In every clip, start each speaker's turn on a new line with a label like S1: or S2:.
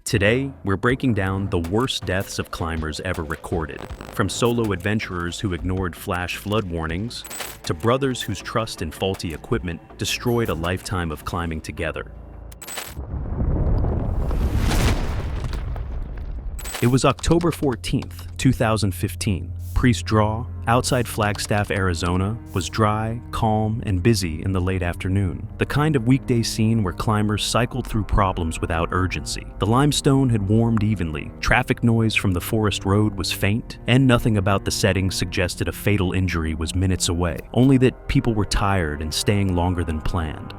S1: Today, we're breaking down the worst deaths of climbers ever recorded, from solo adventurers who ignored flash flood warnings, to brothers whose trust in faulty equipment destroyed a lifetime of climbing together. It was October 14th, 2015. Priest Draw, outside Flagstaff, Arizona, was dry, calm, and busy in the late afternoon. The kind of weekday scene where climbers cycled through problems without urgency. The limestone had warmed evenly, traffic noise from the forest road was faint, and nothing about the setting suggested a fatal injury was minutes away, only that people were tired and staying longer than planned.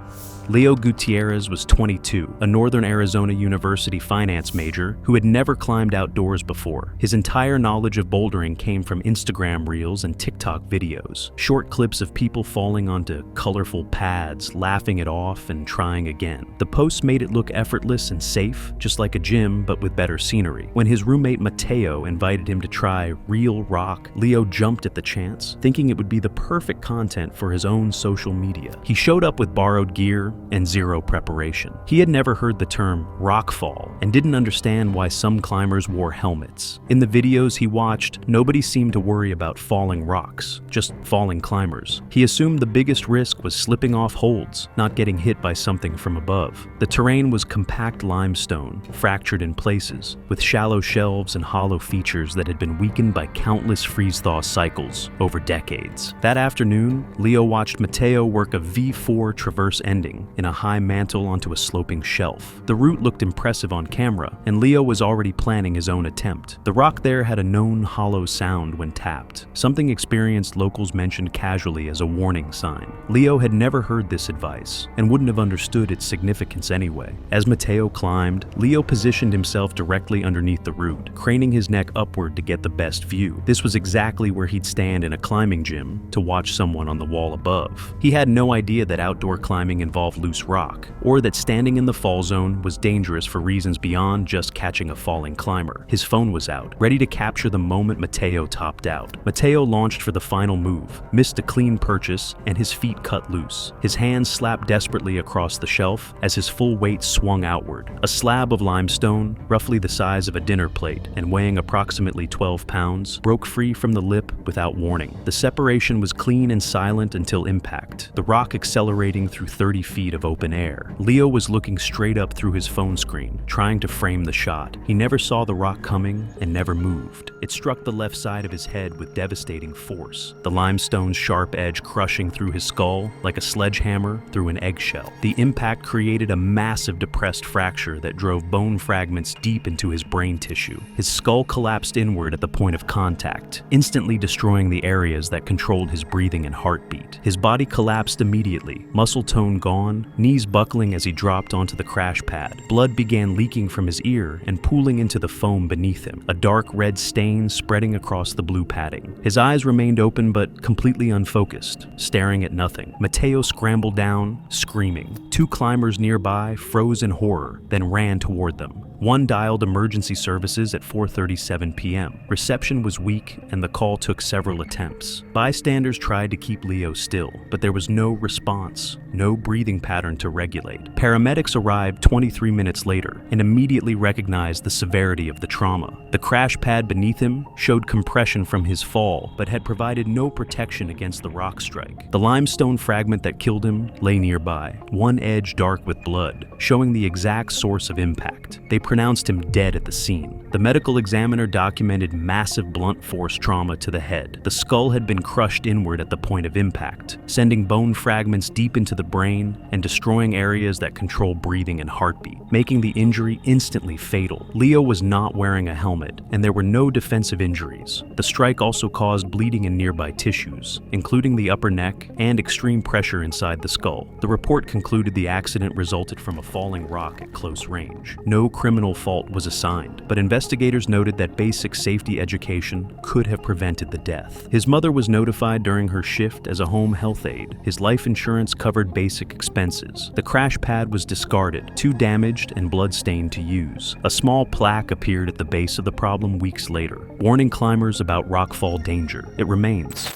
S1: Leo Gutierrez was 22, a Northern Arizona University finance major who had never climbed outdoors before. His entire knowledge of bouldering came from Instagram reels and TikTok videos, short clips of people falling onto colorful pads, laughing it off and trying again. The posts made it look effortless and safe, just like a gym but with better scenery. When his roommate Mateo invited him to try real rock, Leo jumped at the chance, thinking it would be the perfect content for his own social media. He showed up with borrowed gear and zero preparation. He had never heard the term rockfall and didn't understand why some climbers wore helmets. In the videos he watched, nobody seemed to worry about falling rocks, just falling climbers. He assumed the biggest risk was slipping off holds, not getting hit by something from above. The terrain was compact limestone, fractured in places, with shallow shelves and hollow features that had been weakened by countless freeze-thaw cycles over decades. That afternoon, Leo watched Mateo work a V4 traverse ending in a high mantle onto a sloping shelf. The route looked impressive on camera, and Leo was already planning his own attempt. The rock there had a known hollow sound when tapped, something experienced locals mentioned casually as a warning sign. Leo had never heard this advice, and wouldn't have understood its significance anyway. As Mateo climbed, Leo positioned himself directly underneath the root, craning his neck upward to get the best view. This was exactly where he'd stand in a climbing gym to watch someone on the wall above. He had no idea that outdoor climbing involved loose rock, or that standing in the fall zone was dangerous for reasons beyond just catching a falling climber. His phone was out, ready to capture the moment Mateo topped out. Mateo launched for the final move, missed a clean purchase, and his feet cut loose. His hands slapped desperately across the shelf as his full weight swung outward. A slab of limestone, roughly the size of a dinner plate and weighing approximately 12 pounds, broke free from the lip without warning. The separation was clean and silent until impact, the rock accelerating through 30 feet of open air. Leo was looking straight up through his phone screen, trying to frame the shot. He never saw the rock coming and never moved. It struck the left side of his head with devastating force, the limestone's sharp edge crushing through his skull like a sledgehammer through an eggshell. The impact created a massive depressed fracture that drove bone fragments deep into his brain tissue. His skull collapsed inward at the point of contact, instantly destroying the areas that controlled his breathing and heartbeat. His body collapsed immediately, muscle tone gone, knees buckling as he dropped onto the crash pad. Blood began leaking from his ear and pooling into the foam beneath him, a dark red stain spreading across the blue padding. His eyes remained open but completely unfocused, staring at nothing. Mateo scrambled down, screaming. Two climbers nearby froze in horror, then ran toward them. One dialed emergency services at 4:37 p.m. Reception was weak, and the call took several attempts. Bystanders tried to keep Leo still, but there was no response, no breathing pattern to regulate. Paramedics arrived 23 minutes later and immediately recognized the severity of the trauma. The crash pad beneath him showed compression from his fall, but had provided no protection against the rock strike. The limestone fragment that killed him lay nearby, one edge dark with blood, showing the exact source of impact. They pronounced him dead at the scene. The medical examiner documented massive blunt force trauma to the head. The skull had been crushed inward at the point of impact, sending bone fragments deep into the brain and destroying areas that control breathing and heartbeat, making the injury instantly fatal. Leo was not wearing a helmet, and there were no defensive injuries. The strike also caused bleeding in nearby tissues, including the upper neck and extreme pressure inside the skull. The report concluded the accident resulted from a falling rock at close range. No criminal fault was assigned, but investigators noted that basic safety education could have prevented the death. His mother was notified during her shift as a home health aide. His life insurance covered basic expenses. The crash pad was discarded, too damaged and bloodstained to use. A small plaque appeared at the base of the problem weeks later, warning climbers about rockfall danger. It remains.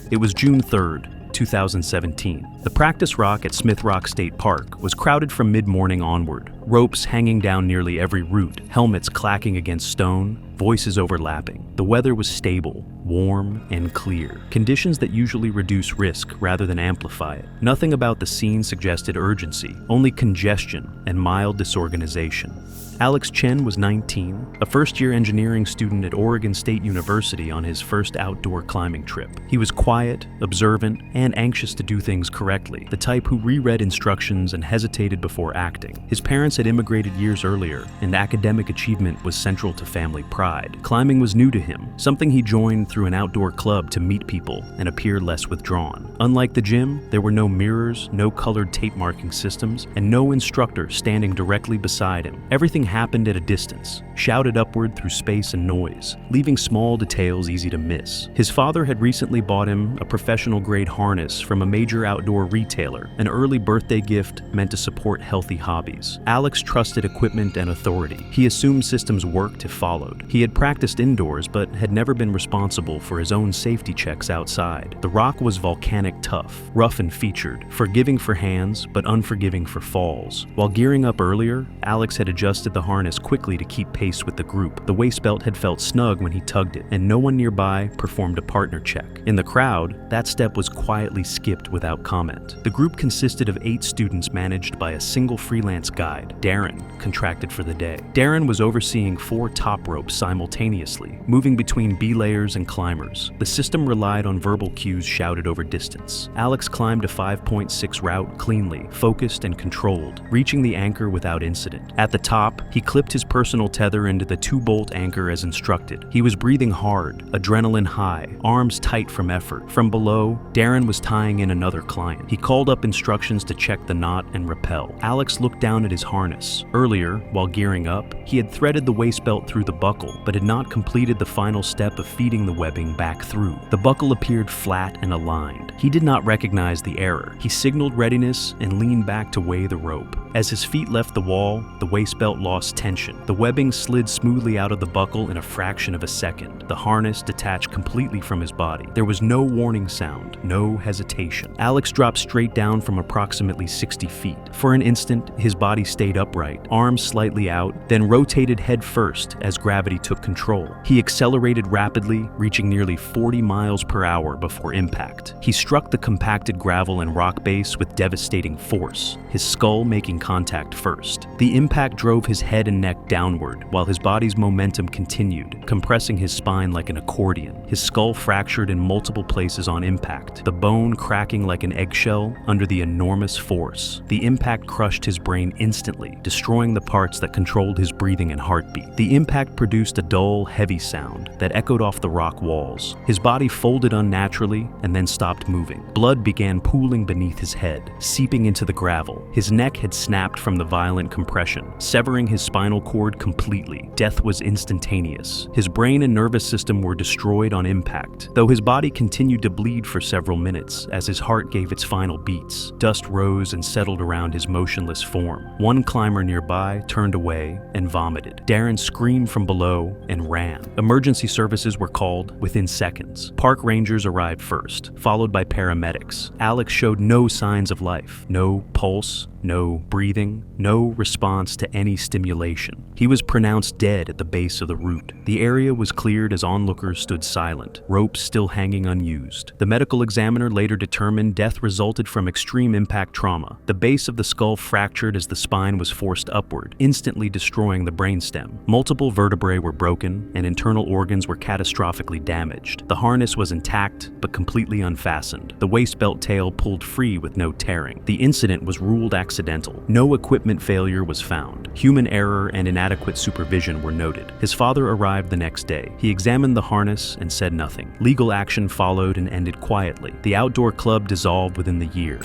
S1: It was June 3rd, 2017. The practice rock at Smith Rock State Park was crowded from mid-morning onward, ropes hanging down nearly every route, helmets clacking against stone, voices overlapping. The weather was stable, warm, and clear, conditions that usually reduce risk rather than amplify it. Nothing about the scene suggested urgency, only congestion and mild disorganization. Alex Chen was 19, a first-year engineering student at Oregon State University on his first outdoor climbing trip. He was quiet, observant, and anxious to do things correctly, the type who reread instructions and hesitated before acting. His parents had immigrated years earlier, and academic achievement was central to family pride. Climbing was new to him, something he joined through an outdoor club to meet people and appear less withdrawn. Unlike the gym, there were no mirrors, no colored tape marking systems, and no instructor standing directly beside him. Everything happened at a distance, shouted upward through space and noise, leaving small details easy to miss. His father had recently bought him a professional-grade harness from a major outdoor retailer, an early birthday gift meant to support healthy hobbies. Alex trusted equipment and authority. He assumed systems worked if followed. He had practiced indoors, but had never been responsible for his own safety checks outside. The rock was volcanic tough, rough and featured, forgiving for hands, but unforgiving for falls. While gearing up earlier, Alex had adjusted the harness quickly to keep pace with the group. The waist belt had felt snug when he tugged it, and no one nearby performed a partner check. In the crowd, that step was quietly skipped without comment. The group consisted of 8 students managed by a single freelance guide. Darren contracted for the day. Darren was overseeing 4 top ropes simultaneously, moving between belayers and climbers. The system relied on verbal cues shouted over distance. Alex climbed a 5.6 route cleanly, focused and controlled, reaching the anchor without incident. At the top, he clipped his personal tether into the 2-bolt anchor as instructed. He was breathing hard, adrenaline high, arms tight from effort. From below, Darren was tying in another client. He called up instructions to check the knot and rappel. Alex looked down at his harness. Earlier, while gearing up, he had threaded the waist belt through the buckle, but had not completed the final step of feeding the webbing back through. The buckle appeared flat and aligned. He did not recognize the error. He signaled readiness and leaned back to weigh the rope. As his feet left the wall, the waist belt lost tension. The webbing slid smoothly out of the buckle in a fraction of a second. The harness detached completely from his body. There was no warning sound, no hesitation. Alex dropped straight down from approximately 60 feet. For an instant, his body stayed upright, arms slightly out, then rotated head first as gravity took control. He accelerated rapidly, reaching nearly 40 miles per hour before impact. He struck the compacted gravel and rock base with devastating force, his skull making contact first. The impact drove his head and neck downward, while his body's momentum continued, compressing his spine like an accordion. His skull fractured in multiple places on impact, the bone cracking like an eggshell under the enormous force. The impact crushed his brain instantly, destroying the parts that controlled his breathing and heartbeat. The impact produced a dull, heavy sound that echoed off the rock walls. His body folded unnaturally and then stopped moving. Blood began pooling beneath his head, seeping into the gravel. His neck had snapped from the violent compression, severing his spinal cord completely. Death was instantaneous. His brain and nervous system were destroyed on impact, though his body continued to bleed for several minutes as his heart gave its final beats. Dust rose and settled around his motionless form. One climber nearby turned away and vomited. Darren screamed from below and ran. Emergency services were called within seconds. Park rangers arrived first, followed by paramedics. Alex showed no signs of life, no pulse, no breathing, no response to any stimulation. He was pronounced dead at the base of the route. The area was cleared as onlookers stood silent, ropes still hanging unused. The medical examiner later determined death resulted from extreme impact trauma. The base of the skull fractured as the spine was forced upward, instantly destroying the brainstem. Multiple vertebrae were broken, and internal organs were catastrophically damaged. The harness was intact, but completely unfastened. The waist belt tail pulled free with no tearing. The incident was ruled accidental. No equipment failure was found. Human error and inadequate supervision were noted. His father arrived the next day. He examined the harness and said nothing. Legal action followed and ended quietly. The outdoor club dissolved within the year.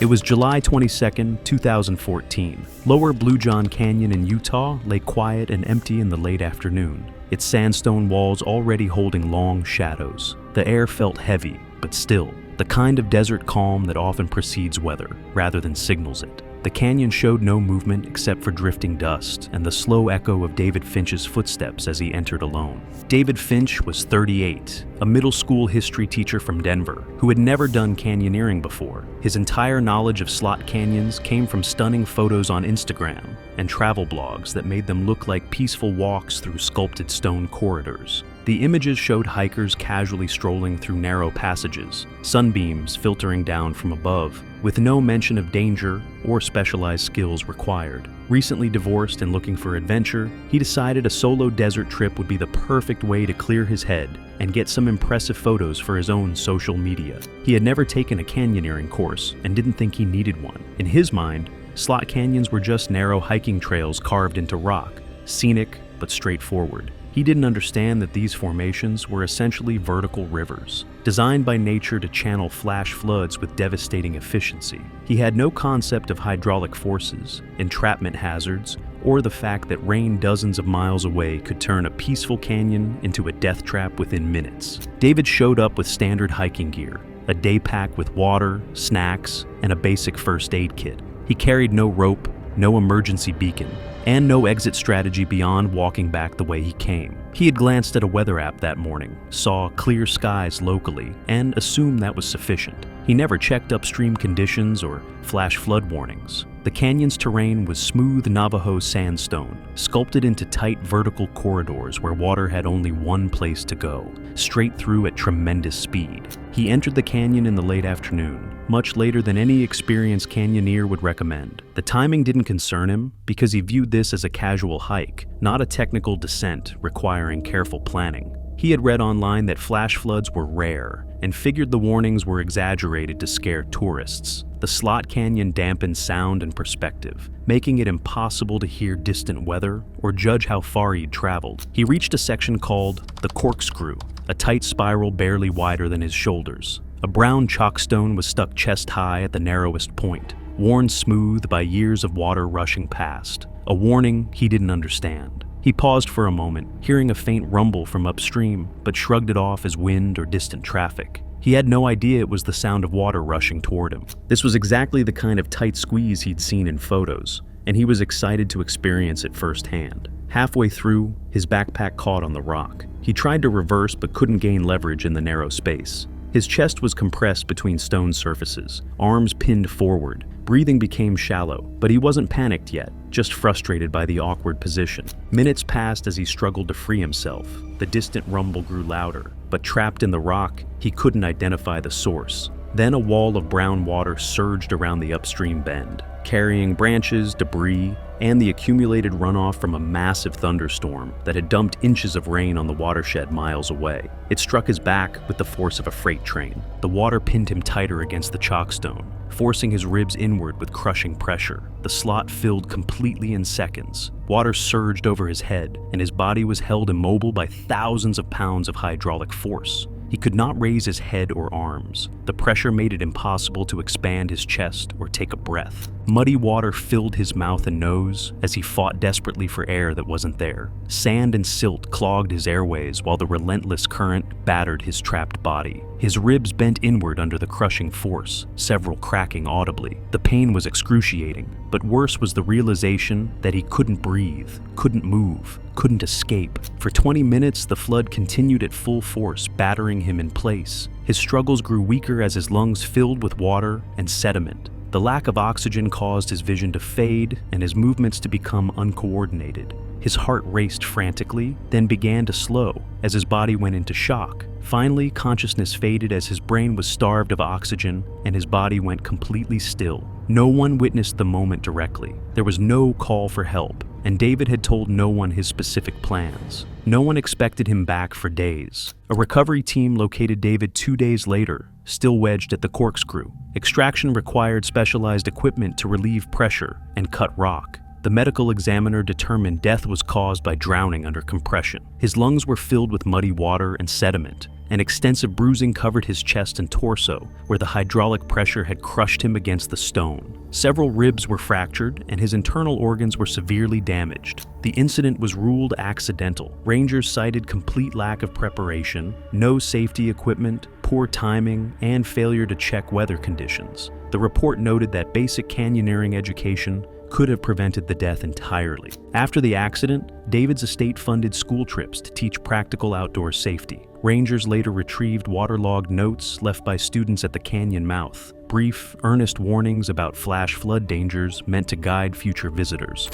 S1: It was July 22, 2014. Lower Blue John Canyon in Utah lay quiet and empty in the late afternoon, its sandstone walls already holding long shadows. The air felt heavy, but still, the kind of desert calm that often precedes weather, rather than signals it. The canyon showed no movement except for drifting dust and the slow echo of David Finch's footsteps as he entered alone. David Finch was 38, a middle school history teacher from Denver who had never done canyoneering before. His entire knowledge of slot canyons came from stunning photos on Instagram and travel blogs that made them look like peaceful walks through sculpted stone corridors. The images showed hikers casually strolling through narrow passages, sunbeams filtering down from above, with no mention of danger or specialized skills required. Recently divorced and looking for adventure, he decided a solo desert trip would be the perfect way to clear his head and get some impressive photos for his own social media. He had never taken a canyoneering course and didn't think he needed one. In his mind, slot canyons were just narrow hiking trails carved into rock, scenic but straightforward. He didn't understand that these formations were essentially vertical rivers, designed by nature to channel flash floods with devastating efficiency. He had no concept of hydraulic forces, entrapment hazards, or the fact that rain dozens of miles away could turn a peaceful canyon into a death trap within minutes. David showed up with standard hiking gear, a day pack with water, snacks, and a basic first aid kit. He carried no rope, no emergency beacon, and no exit strategy beyond walking back the way he came. He had glanced at a weather app that morning, saw clear skies locally, and assumed that was sufficient. He never checked upstream conditions or flash flood warnings. The canyon's terrain was smooth Navajo sandstone, sculpted into tight vertical corridors where water had only one place to go, straight through at tremendous speed. He entered the canyon in the late afternoon, much later than any experienced canyoneer would recommend. The timing didn't concern him because he viewed this as a casual hike, not a technical descent requiring careful planning. He had read online that flash floods were rare and figured the warnings were exaggerated to scare tourists. The slot canyon dampened sound and perspective, making it impossible to hear distant weather or judge how far he'd traveled. He reached a section called the corkscrew, a tight spiral barely wider than his shoulders. A brown chalkstone was stuck chest high at the narrowest point, worn smooth by years of water rushing past, a warning he didn't understand. He paused for a moment, hearing a faint rumble from upstream, but shrugged it off as wind or distant traffic. He had no idea it was the sound of water rushing toward him. This was exactly the kind of tight squeeze he'd seen in photos, and he was excited to experience it firsthand. Halfway through, his backpack caught on the rock. He tried to reverse but couldn't gain leverage in the narrow space. His chest was compressed between stone surfaces, arms pinned forward. Breathing became shallow, but he wasn't panicked yet, just frustrated by the awkward position. Minutes passed as he struggled to free himself. The distant rumble grew louder, but trapped in the rock, he couldn't identify the source. Then a wall of brown water surged around the upstream bend, carrying branches, debris, and the accumulated runoff from a massive thunderstorm that had dumped inches of rain on the watershed miles away. It struck his back with the force of a freight train. The water pinned him tighter against the chalkstone, forcing his ribs inward with crushing pressure. The slot filled completely in seconds. Water surged over his head, and his body was held immobile by thousands of pounds of hydraulic force. He could not raise his head or arms. The pressure made it impossible to expand his chest or take a breath. Muddy water filled his mouth and nose as he fought desperately for air that wasn't there. Sand and silt clogged his airways while the relentless current battered his trapped body. His ribs bent inward under the crushing force, several cracking audibly. The pain was excruciating, but worse was the realization that he couldn't breathe, couldn't move, couldn't escape. For 20 minutes, the flood continued at full force, battering him in place. His struggles grew weaker as his lungs filled with water and sediment. The lack of oxygen caused his vision to fade and his movements to become uncoordinated. His heart raced frantically, then began to slow as his body went into shock. Finally, consciousness faded as his brain was starved of oxygen and his body went completely still. No one witnessed the moment directly. There was no call for help, and David had told no one his specific plans. No one expected him back for days. A recovery team located David 2 days later, still wedged at the corkscrew. Extraction required specialized equipment to relieve pressure and cut rock. The medical examiner determined death was caused by drowning under compression. His lungs were filled with muddy water and sediment, and extensive bruising covered his chest and torso, where the hydraulic pressure had crushed him against the stone. Several ribs were fractured, and his internal organs were severely damaged. The incident was ruled accidental. Rangers cited complete lack of preparation, no safety equipment, poor timing, and failure to check weather conditions. The report noted that basic canyoneering education could have prevented the death entirely. After the accident, David's estate funded school trips to teach practical outdoor safety. Rangers later retrieved waterlogged notes left by students at the canyon mouth, brief, earnest warnings about flash flood dangers meant to guide future visitors.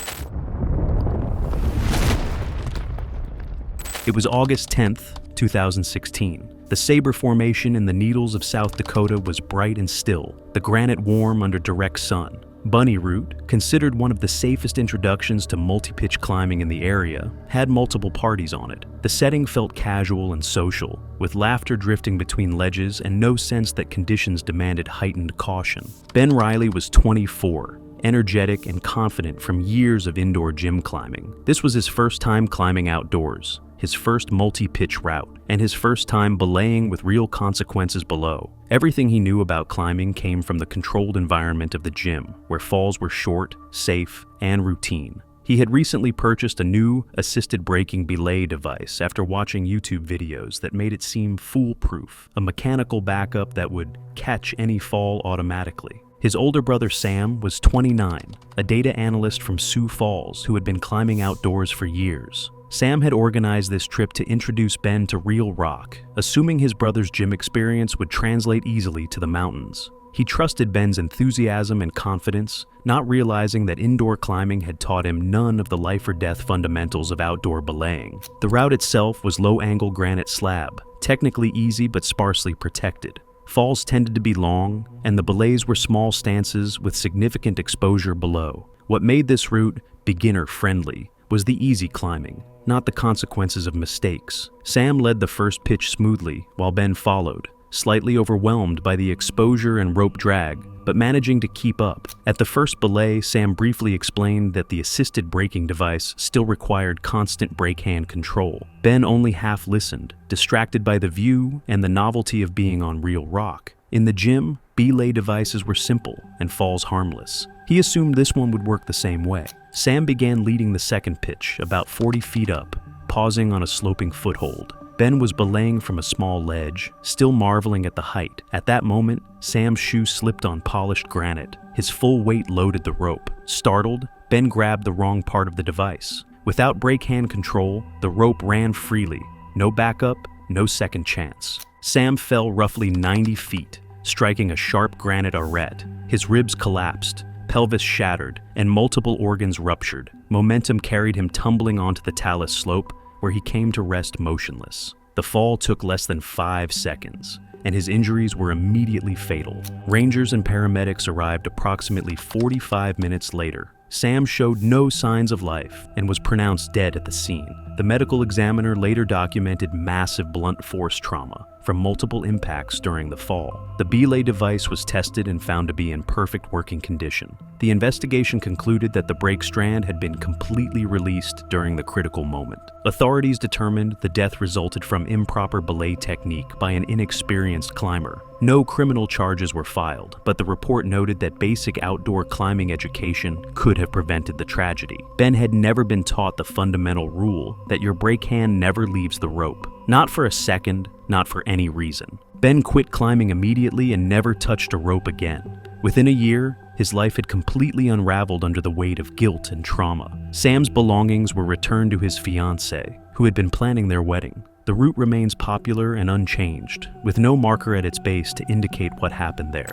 S1: It was August 10th, 2016. The Sabre Formation in the Needles of South Dakota was bright and still, the granite warm under direct sun. Bunny Route, considered one of the safest introductions to multi-pitch climbing in the area, had multiple parties on it. The setting felt casual and social, with laughter drifting between ledges and no sense that conditions demanded heightened caution. Ben Riley was 24, energetic and confident from years of indoor gym climbing. This was his first time climbing outdoors, his first multi-pitch route, and his first time belaying with real consequences below. Everything he knew about climbing came from the controlled environment of the gym, where falls were short, safe, and routine. He had recently purchased a new assisted braking Belay device after watching YouTube videos that made it seem foolproof, a mechanical backup that would catch any fall automatically. His older brother Sam was 29, a data analyst from Sioux Falls who had been climbing outdoors for years. Sam had organized this trip to introduce Ben to real rock, assuming his brother's gym experience would translate easily to the mountains. He trusted Ben's enthusiasm and confidence, not realizing that indoor climbing had taught him none of the life-or-death fundamentals of outdoor belaying. The route itself was low-angle granite slab, technically easy but sparsely protected. Falls tended to be long, and the belays were small stances with significant exposure below. What made this route beginner-friendly was the easy climbing, not the consequences of mistakes. Sam led the first pitch smoothly, while Ben followed, slightly overwhelmed by the exposure and rope drag, but managing to keep up. At the first belay, Sam briefly explained that the assisted braking device still required constant brake hand control. Ben only half listened, distracted by the view and the novelty of being on real rock. In the gym, belay devices were simple and falls harmless. He assumed this one would work the same way. Sam began leading the second pitch, about 40 feet up, pausing on a sloping foothold. Ben was belaying from a small ledge, still marveling at the height. At that moment, Sam's shoe slipped on polished granite. His full weight loaded the rope. Startled, Ben grabbed the wrong part of the device. Without brake hand control, the rope ran freely. No backup, no second chance. Sam fell roughly 90 feet, striking a sharp granite arête. His ribs collapsed, pelvis shattered, and multiple organs ruptured. Momentum carried him tumbling onto the talus slope, where he came to rest motionless. The fall took less than 5 seconds, and his injuries were immediately fatal. Rangers and paramedics arrived approximately 45 minutes later. Sam showed no signs of life and was pronounced dead at the scene. The medical examiner later documented massive blunt force trauma from multiple impacts during the fall. The belay device was tested and found to be in perfect working condition. The investigation concluded that the brake strand had been completely released during the critical moment. Authorities determined the death resulted from improper belay technique by an inexperienced climber. No criminal charges were filed, but the report noted that basic outdoor climbing education could have prevented the tragedy. Ben had never been taught the fundamental rule that your brake hand never leaves the rope. Not for a second, not for any reason. Ben quit climbing immediately and never touched a rope again. Within a year, his life had completely unraveled under the weight of guilt and trauma. Sam's belongings were returned to his fiancée, who had been planning their wedding. The route remains popular and unchanged, with no marker at its base to indicate what happened there.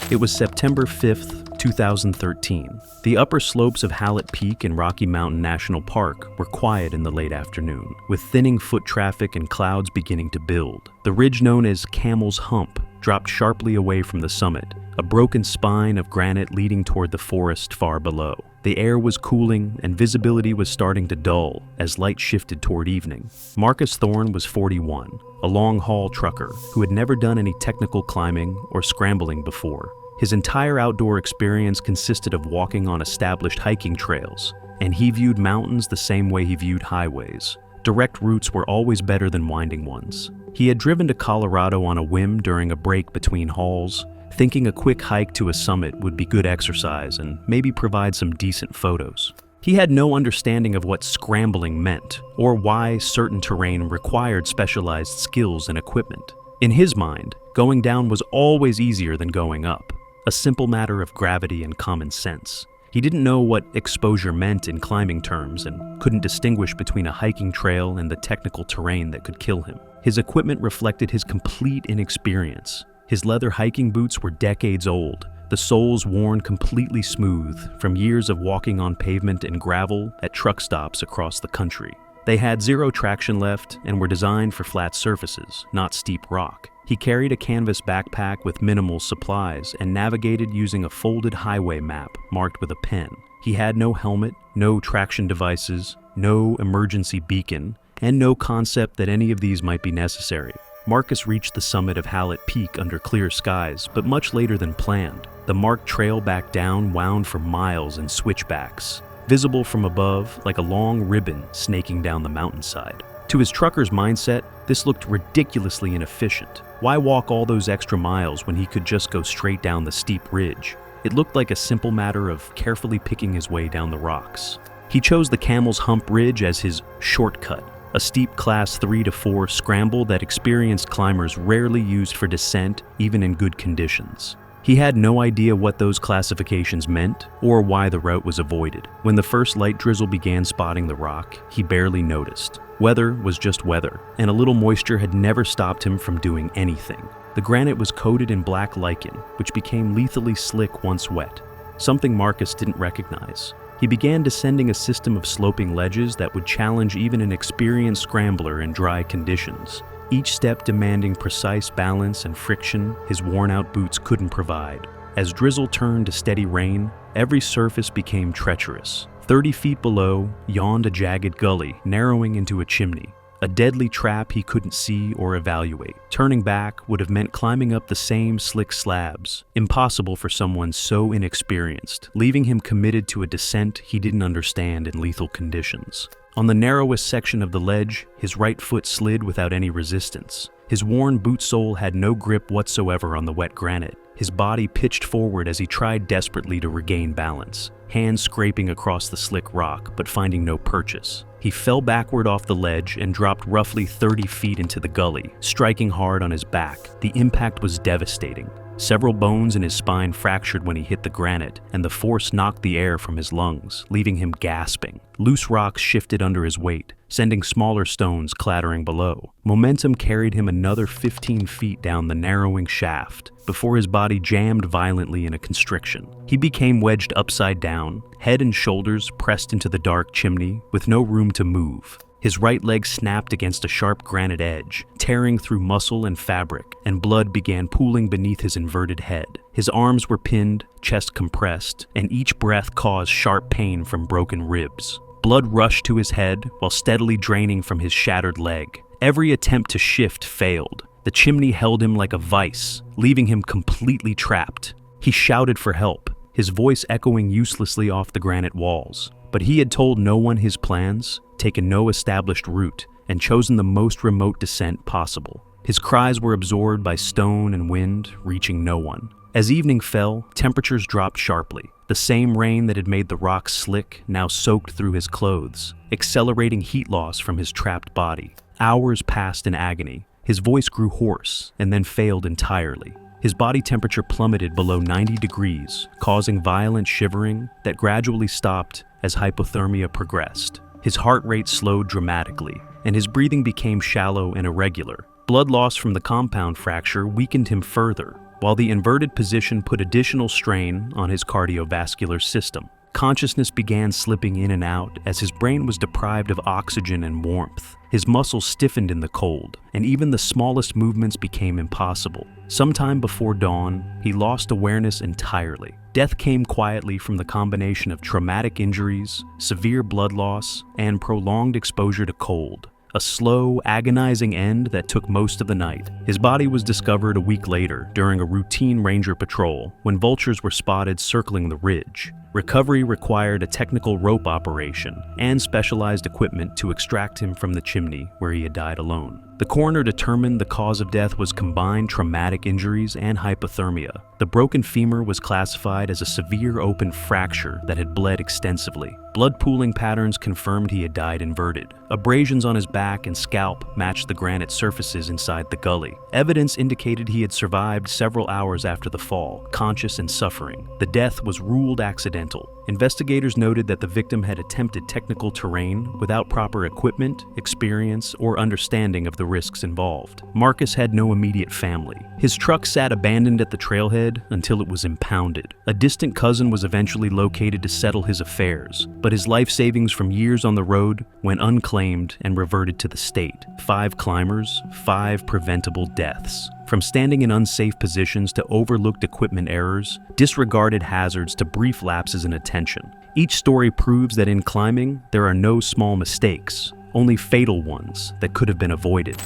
S1: It was September 5th, 2013. The upper slopes of Hallett Peak in Rocky Mountain National Park were quiet in the late afternoon, with thinning foot traffic and clouds beginning to build. The ridge known as Camel's Hump dropped sharply away from the summit, a broken spine of granite leading toward the forest far below. The air was cooling and visibility was starting to dull as light shifted toward evening. Marcus Thorne was 41, a long-haul trucker who had never done any technical climbing or scrambling before. His entire outdoor experience consisted of walking on established hiking trails, and he viewed mountains the same way he viewed highways. Direct routes were always better than winding ones. He had driven to Colorado on a whim during a break between hauls, thinking a quick hike to a summit would be good exercise and maybe provide some decent photos. He had no understanding of what scrambling meant, or why certain terrain required specialized skills and equipment. In his mind, going down was always easier than going up, a simple matter of gravity and common sense. He didn't know what exposure meant in climbing terms and couldn't distinguish between a hiking trail and the technical terrain that could kill him. His equipment reflected his complete inexperience. His leather hiking boots were decades old, the soles worn completely smooth from years of walking on pavement and gravel at truck stops across the country. They had zero traction left and were designed for flat surfaces, not steep rock. He carried a canvas backpack with minimal supplies and navigated using a folded highway map marked with a pen. He had no helmet, no traction devices, no emergency beacon, and no concept that any of these might be necessary. Marcus reached the summit of Hallett Peak under clear skies, but much later than planned. The marked trail back down wound for miles in switchbacks, visible from above like a long ribbon snaking down the mountainside. To his trucker's mindset, this looked ridiculously inefficient. Why walk all those extra miles when he could just go straight down the steep ridge? It looked like a simple matter of carefully picking his way down the rocks. He chose the Camel's Hump Ridge as his shortcut, a steep class 3 to 4 scramble that experienced climbers rarely used for descent, even in good conditions. He had no idea what those classifications meant or why the route was avoided. When the first light drizzle began spotting the rock, he barely noticed. Weather was just weather, and a little moisture had never stopped him from doing anything. The granite was coated in black lichen, which became lethally slick once wet, something Marcus didn't recognize. He began descending a system of sloping ledges that would challenge even an experienced scrambler in dry conditions, each step demanding precise balance and friction his worn-out boots couldn't provide. As drizzle turned to steady rain, every surface became treacherous. 30 feet below yawned a jagged gully, narrowing into a chimney, a deadly trap he couldn't see or evaluate. Turning back would have meant climbing up the same slick slabs, impossible for someone so inexperienced, leaving him committed to a descent he didn't understand in lethal conditions. On the narrowest section of the ledge, his right foot slid without any resistance. His worn boot sole had no grip whatsoever on the wet granite. His body pitched forward as he tried desperately to regain balance, hands scraping across the slick rock but finding no purchase. He fell backward off the ledge and dropped roughly 30 feet into the gully, striking hard on his back. The impact was devastating. Several bones in his spine fractured when he hit the granite, and the force knocked the air from his lungs, leaving him gasping. Loose rocks shifted under his weight, sending smaller stones clattering below. Momentum carried him another 15 feet down the narrowing shaft before his body jammed violently in a constriction. He became wedged upside down, head and shoulders pressed into the dark chimney with no room to move. His right leg snapped against a sharp granite edge, tearing through muscle and fabric, and blood began pooling beneath his inverted head. His arms were pinned, chest compressed, and each breath caused sharp pain from broken ribs. Blood rushed to his head while steadily draining from his shattered leg. Every attempt to shift failed. The chimney held him like a vice, leaving him completely trapped. He shouted for help, his voice echoing uselessly off the granite walls. But he had told no one his plans, taken no established route, and chosen the most remote descent possible. His cries were absorbed by stone and wind, reaching no one. As evening fell, temperatures dropped sharply. The same rain that had made the rocks slick now soaked through his clothes, accelerating heat loss from his trapped body. Hours passed in agony. His voice grew hoarse and then failed entirely. His body temperature plummeted below 90 degrees, causing violent shivering that gradually stopped as hypothermia progressed. His heart rate slowed dramatically, and his breathing became shallow and irregular. Blood loss from the compound fracture weakened him further, while the inverted position put additional strain on his cardiovascular system. Consciousness began slipping in and out as his brain was deprived of oxygen and warmth. His muscles stiffened in the cold, and even the smallest movements became impossible. Sometime before dawn, he lost awareness entirely. Death came quietly from the combination of traumatic injuries, severe blood loss, and prolonged exposure to cold. a slow, agonizing end that took most of the night. His body was discovered a week later during a routine ranger patrol when vultures were spotted circling the ridge. Recovery required a technical rope operation and specialized equipment to extract him from the chimney where he had died alone. The coroner determined the cause of death was combined traumatic injuries and hypothermia. The broken femur was classified as a severe open fracture that had bled extensively. Blood pooling patterns confirmed he had died inverted. Abrasions on his back and scalp matched the granite surfaces inside the gully. Evidence indicated he had survived several hours after the fall, conscious and suffering. The death was ruled accidental. Investigators noted that the victim had attempted technical terrain without proper equipment, experience, or understanding of the risks involved. Marcus had no immediate family. His truck sat abandoned at the trailhead until it was impounded. A distant cousin was eventually located to settle his affairs, but his life savings from years on the road went unclaimed and reverted to the state. 5 climbers, 5 preventable deaths. From standing in unsafe positions to overlooked equipment errors, disregarded hazards to brief lapses in attention. Each story proves that in climbing, there are no small mistakes, only fatal ones that could have been avoided.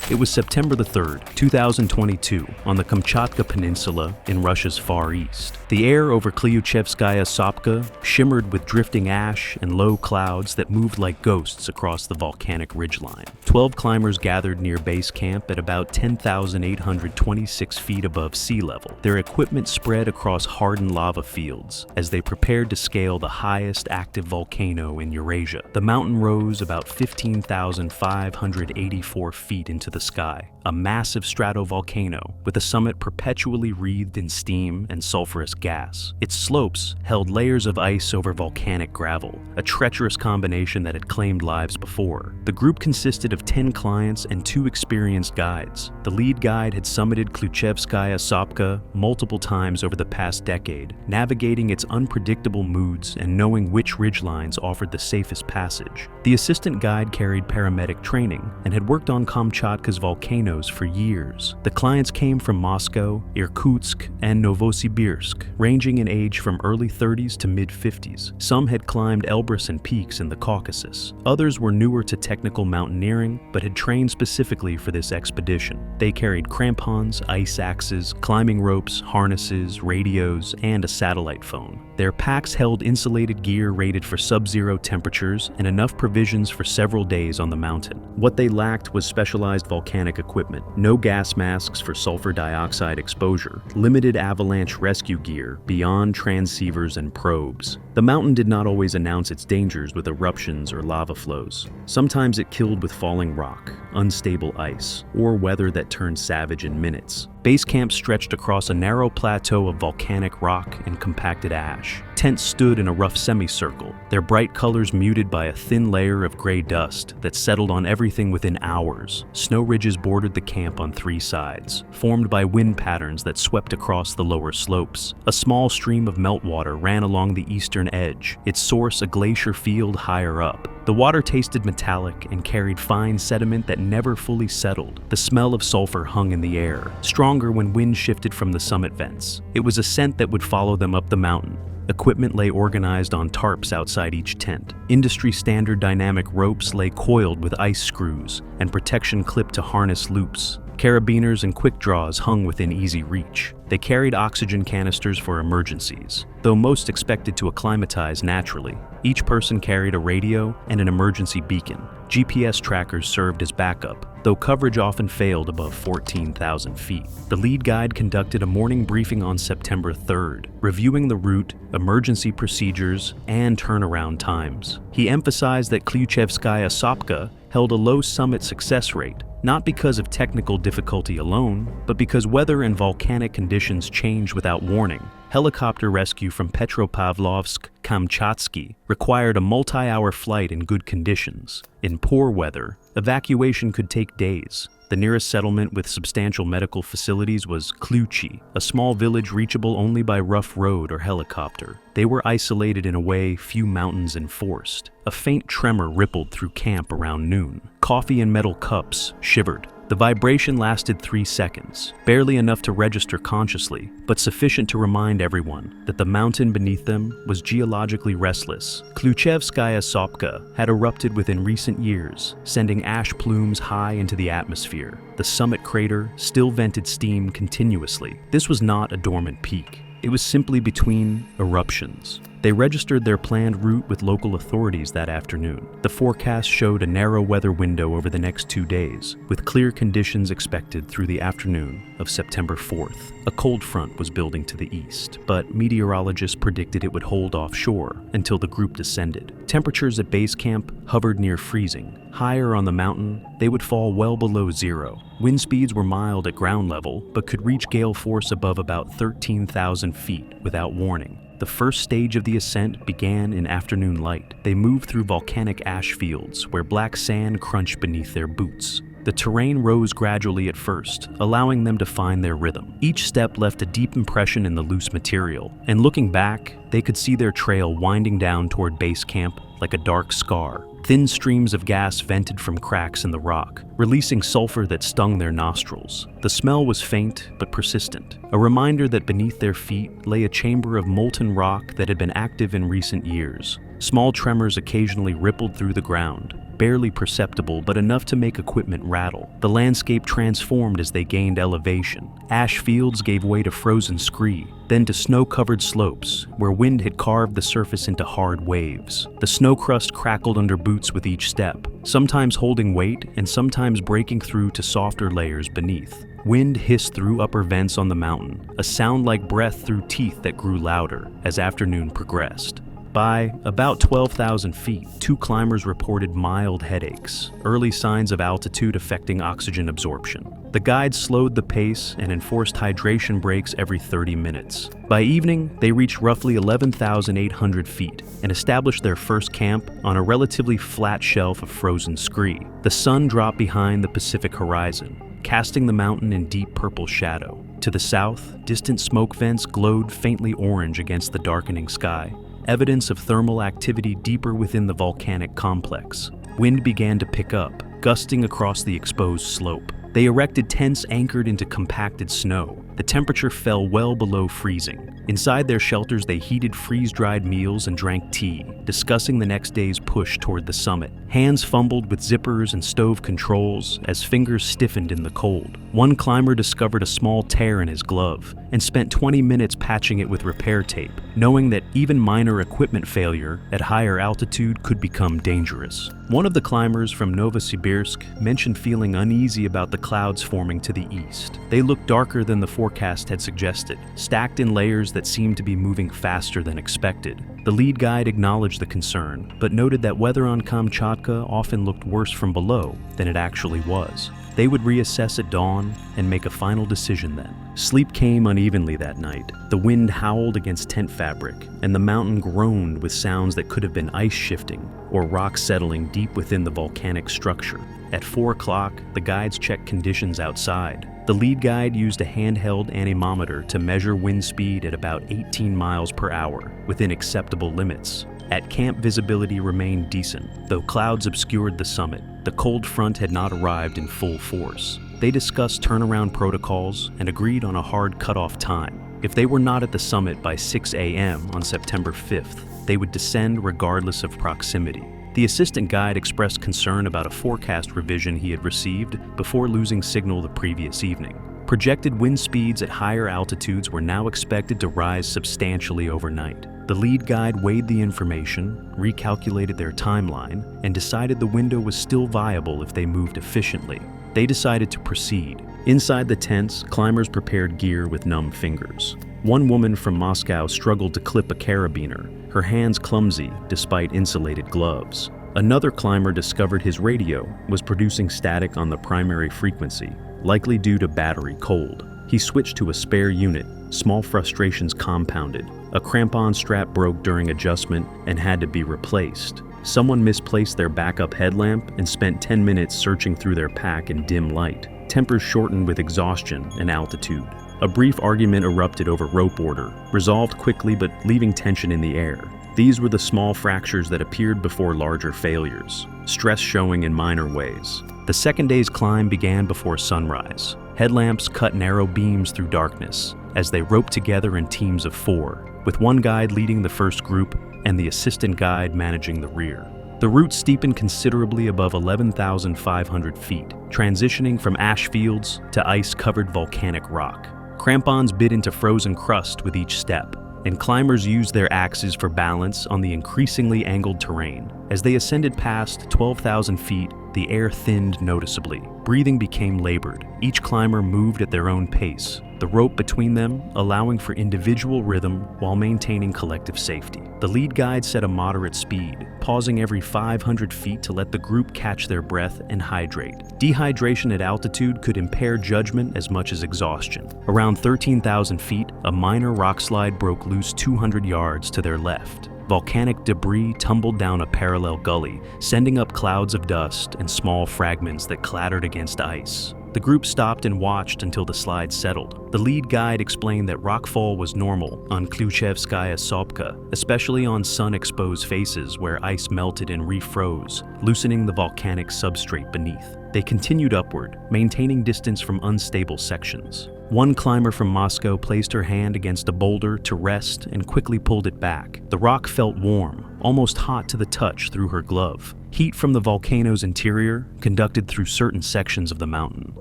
S1: It was September the 3rd, 2022, on the Kamchatka Peninsula in Russia's far east. The air over Klyuchevskaya Sopka shimmered with drifting ash and low clouds that moved like ghosts across the volcanic ridgeline. 12 climbers gathered near base camp at about 10,826 feet above sea level, their equipment spread across hardened lava fields as they prepared to scale the highest active volcano in Eurasia. The mountain rose about 15,584 feet into the sky, a massive stratovolcano with the summit perpetually wreathed in steam and sulfurous gas. Its slopes held layers of ice over volcanic gravel, a treacherous combination that had claimed lives before. The group consisted of 10 clients and 2 experienced guides. The lead guide had summited Klyuchevskaya Sopka multiple times over the past decade, navigating its unpredictable moods and knowing which ridgelines offered the safest passage. The assistant guide carried paramedic training and had worked on Kamchatka's volcanoes for years. The clients came from Moscow, Irkutsk, and Novosibirsk, ranging in age from early 30s to mid-50s. Some had climbed Elbrus and peaks in the Caucasus. Others were newer to technical mountaineering, but had trained specifically for this expedition. They carried crampons, ice axes, climbing ropes, harnesses, radios, and a satellite phone. Their packs held insulated gear rated for sub-zero temperatures and enough provisions for several days on the mountain. What they lacked was specialized volcanic equipment, no gas masks for sulfur dioxide exposure, limited avalanche rescue gear beyond transceivers and probes. The mountain did not always announce its dangers with eruptions or lava flows. Sometimes it killed with falling rock, unstable ice, or weather that turned savage in minutes. Base camp stretched across a narrow plateau of volcanic rock and compacted ash. Tents stood in a rough semicircle, their bright colors muted by a thin layer of gray dust that settled on everything within hours. Snow ridges bordered the camp on 3 sides, formed by wind patterns that swept across the lower slopes. A small stream of meltwater ran along the eastern edge, its source a glacier field higher up. The water tasted metallic and carried fine sediment that never fully settled. The smell of sulfur hung in the air, stronger when wind shifted from the summit vents. It was a scent that would follow them up the mountain. Equipment lay organized on tarps outside each tent. Industry-standard dynamic ropes lay coiled with ice screws and protection clipped to harness loops. Carabiners and quick draws hung within easy reach. They carried oxygen canisters for emergencies, though most expected to acclimatize naturally. Each person carried a radio and an emergency beacon. GPS trackers served as backup, though coverage often failed above 14,000 feet. The lead guide conducted a morning briefing on September 3rd, reviewing the route, emergency procedures, and turnaround times. He emphasized that Klyuchevskaya Sopka held a low summit success rate, not because of technical difficulty alone, but because weather and volcanic conditions change without warning. Helicopter rescue from Petropavlovsk-Kamchatsky required a multi-hour flight in good conditions. In poor weather, evacuation could take days. The nearest settlement with substantial medical facilities was Klyuchi, a small village reachable only by rough road or helicopter. They were isolated in a way few mountains enforced. A faint tremor rippled through camp around noon. Coffee in metal cups shivered. The vibration lasted 3 seconds, barely enough to register consciously, but sufficient to remind everyone that the mountain beneath them was geologically restless. Kluchevskaya Sopka had erupted within recent years, sending ash plumes high into the atmosphere. The summit crater still vented steam continuously. This was not a dormant peak. It was simply between eruptions. They registered their planned route with local authorities that afternoon. The forecast showed a narrow weather window over the next 2 days, with clear conditions expected through the afternoon of September 4th. A cold front was building to the east, but meteorologists predicted it would hold offshore until the group descended. Temperatures at base camp hovered near freezing. Higher on the mountain, they would fall well below zero. Wind speeds were mild at ground level, but could reach gale force above about 13,000 feet without warning. The first stage of the ascent began in afternoon light. They moved through volcanic ash fields where black sand crunched beneath their boots. The terrain rose gradually at first, allowing them to find their rhythm. Each step left a deep impression in the loose material, and looking back, they could see their trail winding down toward base camp like a dark scar. Thin streams of gas vented from cracks in the rock, releasing sulfur that stung their nostrils. The smell was faint but persistent, a reminder that beneath their feet lay a chamber of molten rock that had been active in recent years. Small tremors occasionally rippled through the ground, barely perceptible but enough to make equipment rattle. The landscape transformed as they gained elevation. Ash fields gave way to frozen scree, then to snow-covered slopes where wind had carved the surface into hard waves. The snow crust crackled under boots with each step, sometimes holding weight and sometimes breaking through to softer layers beneath. Wind hissed through upper vents on the mountain, a sound like breath through teeth that grew louder as afternoon progressed. By about 12,000 feet, 2 climbers reported mild headaches, early signs of altitude affecting oxygen absorption. The guides slowed the pace and enforced hydration breaks every 30 minutes. By evening, they reached roughly 11,800 feet and established their first camp on a relatively flat shelf of frozen scree. The sun dropped behind the Pacific horizon, casting the mountain in deep purple shadow. To the south, distant smoke vents glowed faintly orange against the darkening sky, evidence of thermal activity deeper within the volcanic complex. Wind began to pick up, gusting across the exposed slope. They erected tents anchored into compacted snow. The temperature fell well below freezing. Inside their shelters, they heated freeze-dried meals and drank tea, discussing the next day's push toward the summit. Hands fumbled with zippers and stove controls as fingers stiffened in the cold. One climber discovered a small tear in his glove and spent 20 minutes patching it with repair tape, knowing that even minor equipment failure at higher altitude could become dangerous. One of the climbers from Novosibirsk mentioned feeling uneasy about the clouds forming to the east. They looked darker than the forecast had suggested, stacked in layers that seemed to be moving faster than expected. The lead guide acknowledged the concern, but noted that weather on Kamchatka often looked worse from below than it actually was. They would reassess at dawn and make a final decision then. Sleep came unevenly that night. The wind howled against tent fabric, and the mountain groaned with sounds that could have been ice shifting or rock settling deep within the volcanic structure. At 4 o'clock, the guides checked conditions outside. The lead guide used a handheld anemometer to measure wind speed at about 18 miles per hour, within acceptable limits. At camp, visibility remained decent, though clouds obscured the summit. The cold front had not arrived in full force. They discussed turnaround protocols and agreed on a hard cutoff time. If they were not at the summit by 6 a.m. on September 5th, they would descend regardless of proximity. The assistant guide expressed concern about a forecast revision he had received before losing signal the previous evening. Projected wind speeds at higher altitudes were now expected to rise substantially overnight. The lead guide weighed the information, recalculated their timeline, and decided the window was still viable if they moved efficiently. They decided to proceed. Inside the tents, climbers prepared gear with numb fingers. One woman from Moscow struggled to clip a carabiner, her hands clumsy despite insulated gloves. Another climber discovered his radio was producing static on the primary frequency, likely due to battery cold. He switched to a spare unit. Small frustrations compounded. A crampon strap broke during adjustment and had to be replaced. Someone misplaced their backup headlamp and spent 10 minutes searching through their pack in dim light. Tempers shortened with exhaustion and altitude. A brief argument erupted over rope order, resolved quickly but leaving tension in the air. These were the small fractures that appeared before larger failures, stress showing in minor ways. The second day's climb began before sunrise. Headlamps cut narrow beams through darkness as they roped together in teams of 4, with one guide leading the first group and the assistant guide managing the rear. The route steepened considerably above 11,500 feet, transitioning from ash fields to ice-covered volcanic rock. Crampons bit into frozen crust with each step, and climbers used their axes for balance on the increasingly angled terrain. As they ascended past 12,000 feet, the air thinned noticeably. Breathing became labored. Each climber moved at their own pace, the rope between them allowing for individual rhythm while maintaining collective safety. The lead guide set a moderate speed, pausing every 500 feet to let the group catch their breath and hydrate. Dehydration at altitude could impair judgment as much as exhaustion. Around 13,000 feet, a minor rockslide broke loose 200 yards to their left. Volcanic debris tumbled down a parallel gully, sending up clouds of dust and small fragments that clattered against ice. The group stopped and watched until the slide settled. The lead guide explained that rockfall was normal on Kluchevskaya Sopka, especially on sun-exposed faces where ice melted and refroze, loosening the volcanic substrate beneath. They continued upward, maintaining distance from unstable sections. One climber from Moscow placed her hand against a boulder to rest and quickly pulled it back. The rock felt warm, almost hot to the touch through her glove. Heat from the volcano's interior conducted through certain sections of the mountain,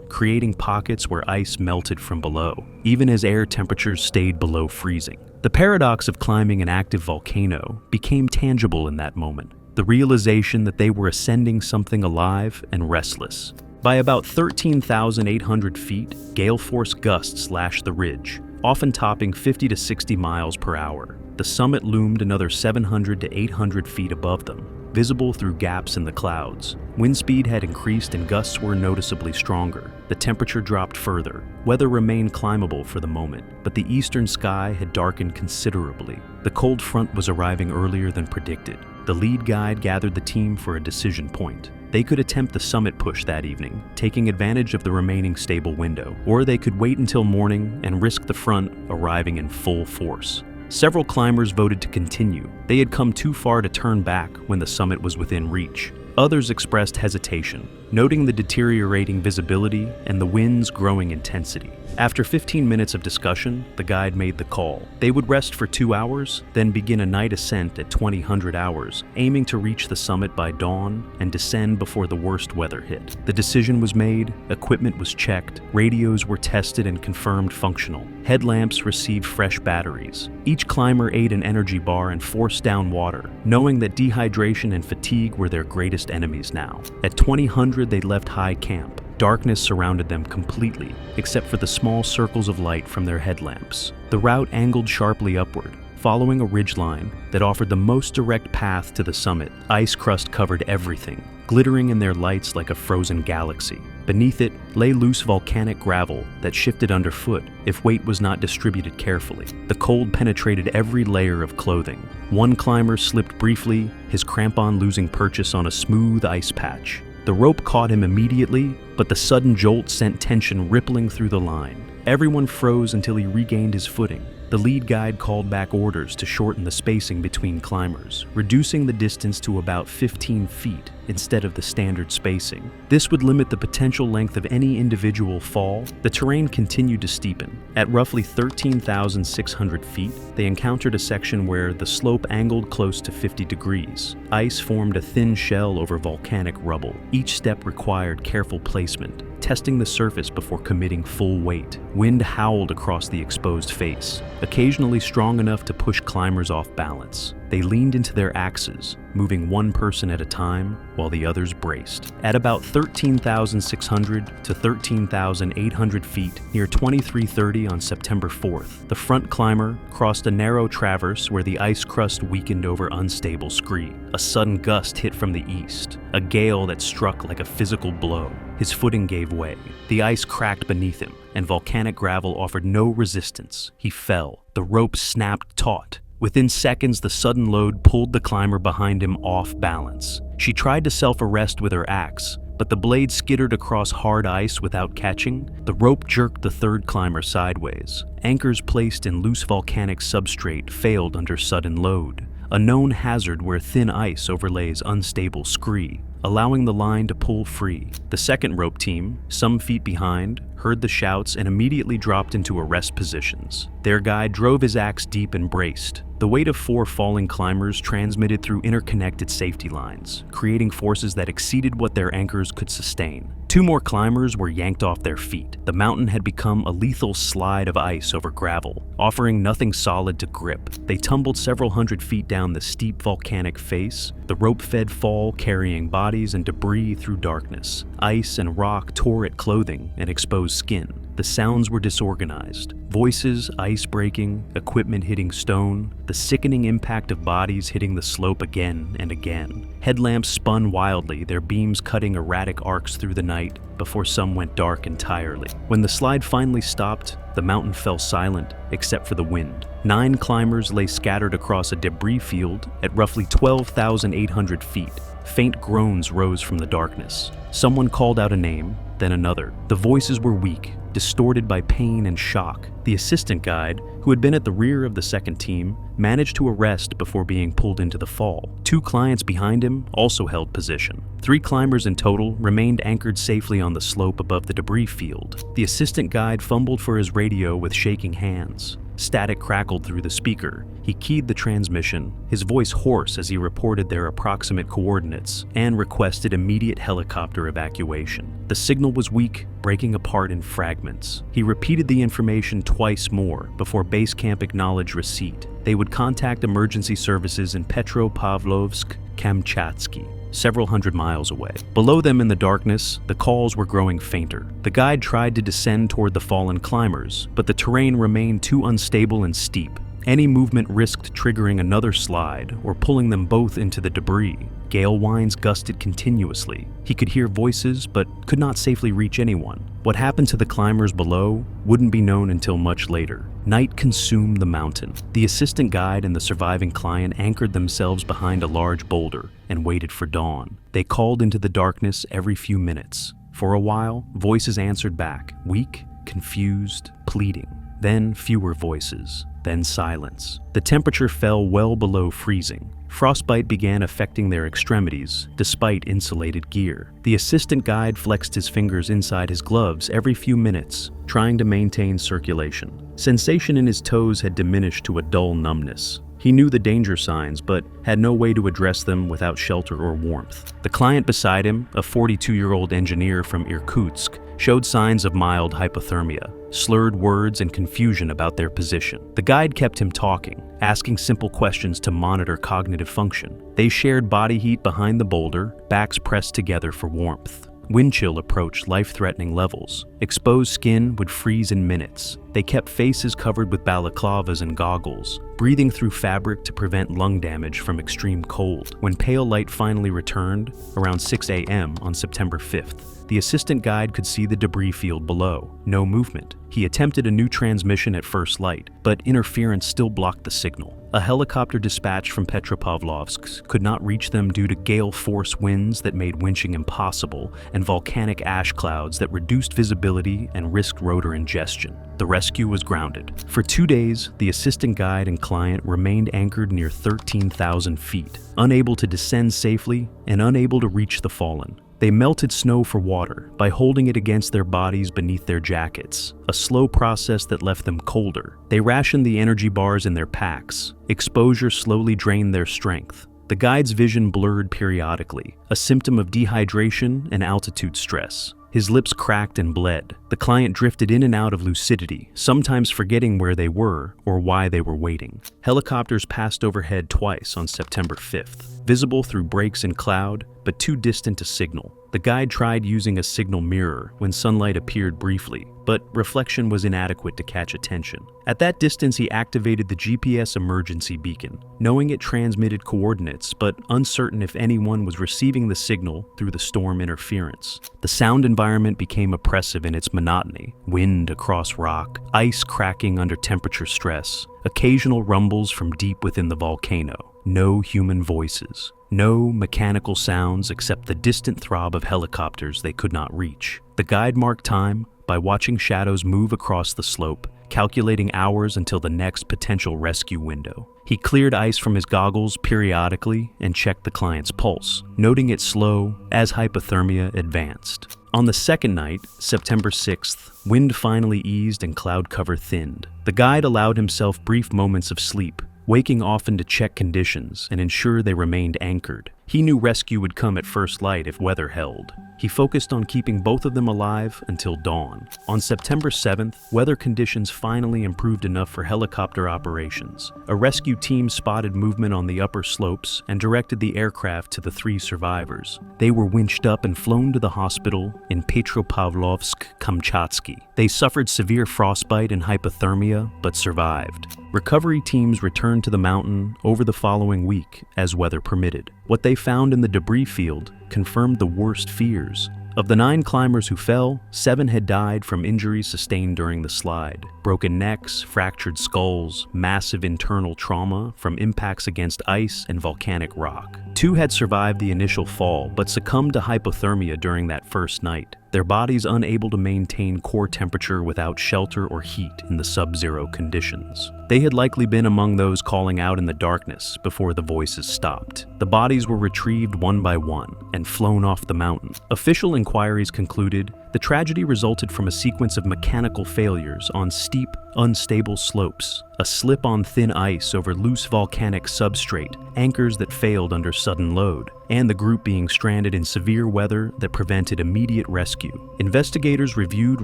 S1: creating pockets where ice melted from below, even as air temperatures stayed below freezing. The paradox of climbing an active volcano became tangible in that moment, the realization that they were ascending something alive and restless. By about 13,800 feet, gale-force gusts lashed the ridge, often topping 50 to 60 miles per hour. The summit loomed another 700 to 800 feet above them, visible through gaps in the clouds. Wind speed had increased and gusts were noticeably stronger. The temperature dropped further. Weather remained climbable for the moment, but the eastern sky had darkened considerably. The cold front was arriving earlier than predicted. The lead guide gathered the team for a decision point. They could attempt the summit push that evening, taking advantage of the remaining stable window, or they could wait until morning and risk the front arriving in full force. Several climbers voted to continue. They had come too far to turn back when the summit was within reach. Others expressed hesitation, noting the deteriorating visibility and the wind's growing intensity. After 15 minutes of discussion, the guide made the call. They would rest for 2 hours, then begin a night ascent at 2000 hours, aiming to reach the summit by dawn and descend before the worst weather hit. The decision was made, equipment was checked, radios were tested and confirmed functional. Headlamps received fresh batteries. Each climber ate an energy bar and forced down water, knowing that dehydration and fatigue were their greatest enemies now. At 2000, they left high camp. Darkness surrounded them completely, except for the small circles of light from their headlamps. The route angled sharply upward, following a ridgeline that offered the most direct path to the summit. Ice crust covered everything, glittering in their lights like a frozen galaxy. Beneath it lay loose volcanic gravel that shifted underfoot if weight was not distributed carefully. The cold penetrated every layer of clothing. One climber slipped briefly, his crampon losing purchase on a smooth ice patch. The rope caught him immediately, but the sudden jolt sent tension rippling through the line. Everyone froze until he regained his footing. The lead guide called back orders to shorten the spacing between climbers, reducing the distance to about 15 feet instead of the standard spacing. This would limit the potential length of any individual fall. The terrain continued to steepen. At roughly 13,600 feet, they encountered a section where the slope angled close to 50 degrees. Ice formed a thin shell over volcanic rubble. Each step required careful placement, testing the surface before committing full weight. Wind howled across the exposed face, occasionally strong enough to push climbers off balance. They leaned into their axes, moving one person at a time while the others braced. At about 13,600 to 13,800 feet, near 2330 on September 4th, the front climber crossed a narrow traverse where the ice crust weakened over unstable scree. A sudden gust hit from the east, a gale that struck like a physical blow. His footing gave way. The ice cracked beneath him, and volcanic gravel offered no resistance. He fell. The rope snapped taut. Within seconds, the sudden load pulled the climber behind him off balance. She tried to self-arrest with her axe, but the blade skittered across hard ice without catching. The rope jerked the third climber sideways. Anchors placed in loose volcanic substrate failed under sudden load. a known hazard where thin ice overlays unstable scree, allowing the line to pull free. The second rope team, some feet behind, heard the shouts and immediately dropped into arrest positions. Their guide drove his axe deep and braced. The weight of 4 falling climbers transmitted through interconnected safety lines, creating forces that exceeded what their anchors could sustain. 2 more climbers were yanked off their feet. The mountain had become a lethal slide of ice over gravel, offering nothing solid to grip. They tumbled several hundred feet down the steep volcanic face, the rope-fed fall carrying bodies and debris through darkness. Ice and rock tore at clothing and exposed skin. The sounds were disorganized. Voices, ice breaking, equipment hitting stone, the sickening impact of bodies hitting the slope again and again. Headlamps spun wildly, their beams cutting erratic arcs through the night before some went dark entirely. When the slide finally stopped, the mountain fell silent except for the wind. 9 climbers lay scattered across a debris field at roughly 12,800 feet. Faint groans rose from the darkness. Someone called out a name, then another. The voices were weak, distorted by pain and shock. The assistant guide, who had been at the rear of the second team, managed to arrest before being pulled into the fall. 2 clients behind him also held position. 3 climbers in total remained anchored safely on the slope above the debris field. The assistant guide fumbled for his radio with shaking hands. Static crackled through the speaker. He keyed the transmission, his voice hoarse as he reported their approximate coordinates and requested immediate helicopter evacuation. The signal was weak, breaking apart in fragments. He repeated the information twice more before base camp acknowledged receipt. They would contact emergency services in Petropavlovsk-Kamchatsky, several hundred miles away. Below them in the darkness, the calls were growing fainter. The guide tried to descend toward the fallen climbers, but the terrain remained too unstable and steep. Any movement risked triggering another slide or pulling them both into the debris. Gale winds gusted continuously. He could hear voices, but could not safely reach anyone. What happened to the climbers below wouldn't be known until much later. Night consumed the mountain. The assistant guide and the surviving client anchored themselves behind a large boulder and waited for dawn. They called into the darkness every few minutes. For a while, voices answered back, weak, confused, pleading. Then fewer voices, then silence. The temperature fell well below freezing. Frostbite began affecting their extremities, despite insulated gear. The assistant guide flexed his fingers inside his gloves every few minutes, trying to maintain circulation. Sensation in his toes had diminished to a dull numbness. He knew the danger signs, but had no way to address them without shelter or warmth. The client beside him, a 42-year-old engineer from Irkutsk, showed signs of mild hypothermia, slurred words and confusion about their position. The guide kept him talking, asking simple questions to monitor cognitive function. They shared body heat behind the boulder, backs pressed together for warmth. Wind chill approached life-threatening levels. Exposed skin would freeze in minutes. They kept faces covered with balaclavas and goggles, breathing through fabric to prevent lung damage from extreme cold. When pale light finally returned, around 6 a.m. on September 5th, the assistant guide could see the debris field below. No movement. He attempted a new transmission at first light, but interference still blocked the signal. A helicopter dispatched from Petropavlovsk could not reach them due to gale force winds that made winching impossible and volcanic ash clouds that reduced visibility and risked rotor ingestion. The rescue was grounded. For 2 days, the assistant guide and client remained anchored near 13,000 feet, unable to descend safely and unable to reach the fallen. They melted snow for water by holding it against their bodies beneath their jackets, a slow process that left them colder. They rationed the energy bars in their packs. Exposure slowly drained their strength. The guide's vision blurred periodically, a symptom of dehydration and altitude stress. His lips cracked and bled. The client drifted in and out of lucidity, sometimes forgetting where they were or why they were waiting. Helicopters passed overhead twice on September 5th, visible through breaks in cloud, but too distant to signal. The guide tried using a signal mirror when sunlight appeared briefly, but reflection was inadequate to catch attention. At that distance, he activated the GPS emergency beacon, knowing it transmitted coordinates, but uncertain if anyone was receiving the signal through the storm interference. The sound environment became oppressive in its monotony. Wind across rock, ice cracking under temperature stress, occasional rumbles from deep within the volcano. No human voices. No mechanical sounds except the distant throb of helicopters they could not reach. The guide marked time by watching shadows move across the slope, calculating hours until the next potential rescue window. He cleared ice from his goggles periodically and checked the client's pulse, noting it slow as hypothermia advanced. On the second night, September 6th, wind finally eased and cloud cover thinned. The guide allowed himself brief moments of sleep, waking often to check conditions and ensure they remained anchored. He knew rescue would come at first light if weather held. He focused on keeping both of them alive until dawn. On September 7th, weather conditions finally improved enough for helicopter operations. A rescue team spotted movement on the upper slopes and directed the aircraft to the 3 survivors. They were winched up and flown to the hospital in Petropavlovsk-Kamchatsky. They suffered severe frostbite and hypothermia, but survived. Recovery teams returned to the mountain over the following week as weather permitted. What they found in the debris field confirmed the worst fears. Of the 9 climbers who fell, 7 had died from injuries sustained during the slide. Broken necks, fractured skulls, massive internal trauma from impacts against ice and volcanic rock. 2 had survived the initial fall, but succumbed to hypothermia during that first night, their bodies unable to maintain core temperature without shelter or heat in the sub-zero conditions. They had likely been among those calling out in the darkness before the voices stopped. The bodies were retrieved one by one and flown off the mountain. Official inquiries concluded the tragedy resulted from a sequence of mechanical failures on steep, unstable slopes, a slip on thin ice over loose volcanic substrate, anchors that failed under sudden load, and the group being stranded in severe weather that prevented immediate rescue. Investigators reviewed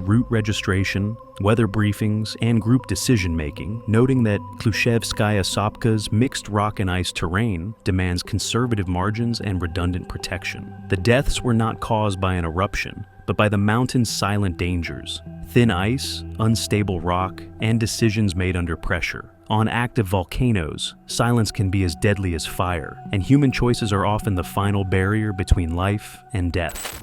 S1: route registration, weather briefings, and group decision-making, noting that Klushevskaya Sopka's mixed rock and ice terrain demands conservative margins and redundant protection. The deaths were not caused by an eruption, but by the mountain's silent dangers: thin ice, unstable rock, and decisions made under pressure. On active volcanoes, silence can be as deadly as fire, and human choices are often the final barrier between life and death.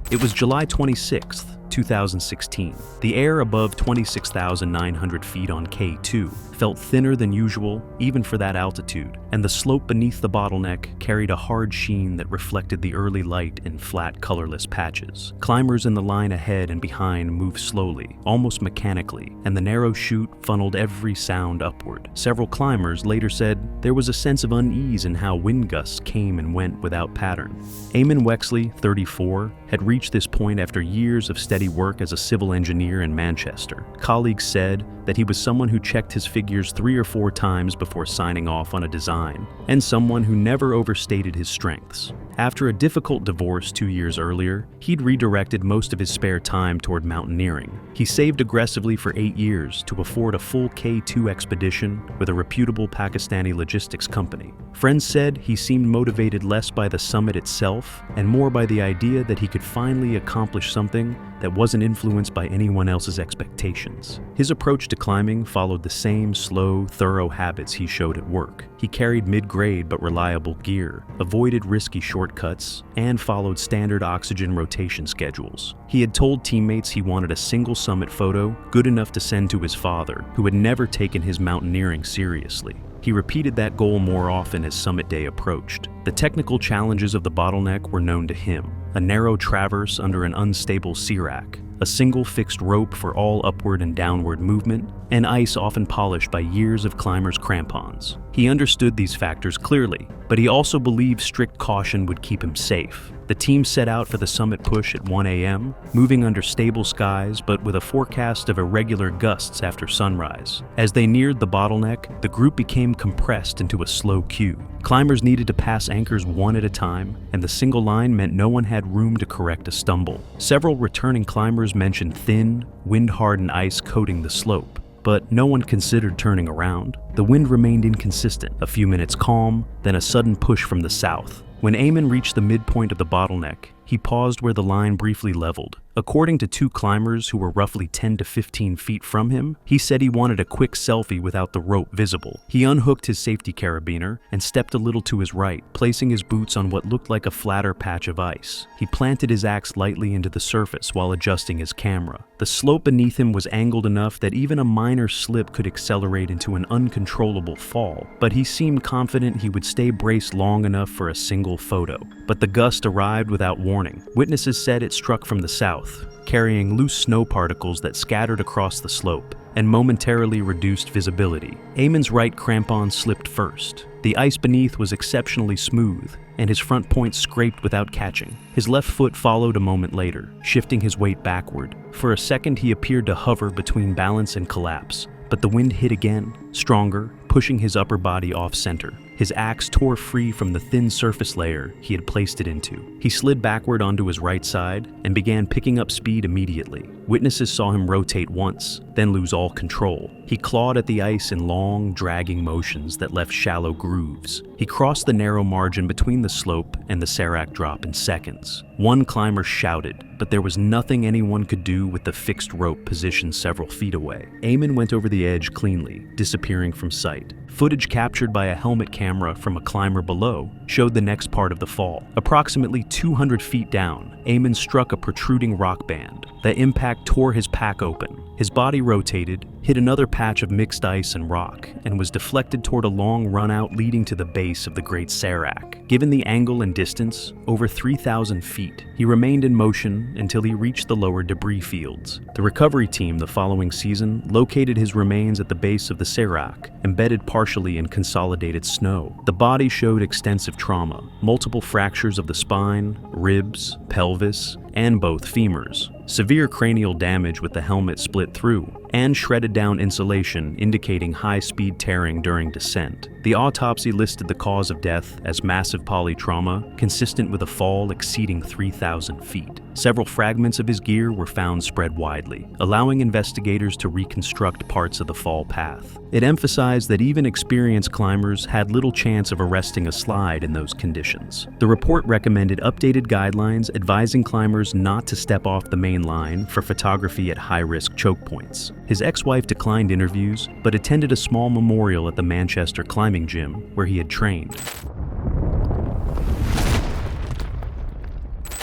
S1: It was July 26th, 2016. The air above 26,900 feet on K2 felt thinner than usual, even for that altitude, and the slope beneath the bottleneck carried a hard sheen that reflected the early light in flat, colorless patches. Climbers in the line ahead and behind moved slowly, almost mechanically, and the narrow chute funneled every sound upward. Several climbers later said there was a sense of unease in how wind gusts came and went without pattern. Eamon Wexley, 34, had reached this point after years of steady work as a civil engineer in Manchester. Colleagues said that he was someone who checked his figures 3 or 4 times before signing off on a design, and someone who never overstated his strengths. After a difficult divorce 2 years earlier, he'd redirected most of his spare time toward mountaineering. He saved aggressively for 8 years to afford a full K2 expedition with a reputable Pakistani logistics company. Friends said he seemed motivated less by the summit itself and more by the idea that he could finally accomplish something that wasn't influenced by anyone else's expectations. His approach to climbing followed the same slow, thorough habits he showed at work. He carried mid-grade but reliable gear, avoided risky shortcuts, and followed standard oxygen rotation schedules. He had told teammates he wanted a single summit photo good enough to send to his father, who had never taken his mountaineering seriously. He repeated that goal more often as summit day approached. The technical challenges of the bottleneck were known to him: a narrow traverse under an unstable serac, a single fixed rope for all upward and downward movement, and ice often polished by years of climbers' crampons. He understood these factors clearly, but he also believed strict caution would keep him safe. The team set out for the summit push at 1 a.m., moving under stable skies but with a forecast of irregular gusts after sunrise. As they neared the bottleneck, the group became compressed into a slow queue. Climbers needed to pass anchors one at a time, and the single line meant no one had room to correct a stumble. Several returning climbers mentioned thin, wind-hardened ice coating the slope, but no one considered turning around. The wind remained inconsistent, a few minutes calm, then a sudden push from the south. When Eamon reached the midpoint of the bottleneck, he paused where the line briefly leveled. According to 2 climbers who were roughly 10 to 15 feet from him, he said he wanted a quick selfie without the rope visible. He unhooked his safety carabiner and stepped a little to his right, placing his boots on what looked like a flatter patch of ice. He planted his axe lightly into the surface while adjusting his camera. The slope beneath him was angled enough that even a minor slip could accelerate into an uncontrollable fall, but he seemed confident he would stay braced long enough for a single photo. But the gust arrived without warning. warning. Witnesses said it struck from the south, carrying loose snow particles that scattered across the slope and momentarily reduced visibility. Eamon's right crampon slipped first. The ice beneath was exceptionally smooth, and his front point scraped without catching. His left foot followed a moment later, shifting his weight backward. For a second, he appeared to hover between balance and collapse, but the wind hit again, stronger, pushing his upper body off-center. His axe tore free from the thin surface layer he had placed it into. He slid backward onto his right side and began picking up speed immediately. Witnesses saw him rotate once, then lose all control. He clawed at the ice in long, dragging motions that left shallow grooves. He crossed the narrow margin between the slope and the Serac drop in seconds. One climber shouted, but there was nothing anyone could do with the fixed rope positioned several feet away. Eamon went over the edge cleanly, disappearing from sight. Footage captured by a helmet camera from a climber below showed the next part of the fall. Approximately 200 feet down, Eamon struck a protruding rock band. The impact tore his pack open. His body rotated, hit another patch of mixed ice and rock, and was deflected toward a long run-out leading to the base of the Great Serac. Given the angle and distance, over 3,000 feet, he remained in motion until he reached the lower debris fields. The recovery team the following season located his remains at the base of the Serac, embedded partially in consolidated snow. The body showed extensive trauma, multiple fractures of the spine, ribs, pelvis, and both femurs, severe cranial damage with the helmet split through, and shredded down insulation indicating high-speed tearing during descent. The autopsy listed the cause of death as massive polytrauma, consistent with a fall exceeding 3,000 feet. Several fragments of his gear were found spread widely, allowing investigators to reconstruct parts of the fall path. It emphasized that even experienced climbers had little chance of arresting a slide in those conditions. The report recommended updated guidelines advising climbers not to step off the main line for photography at high-risk choke points. His ex-wife declined interviews, but attended a small memorial at the Manchester climbing gym where he had trained.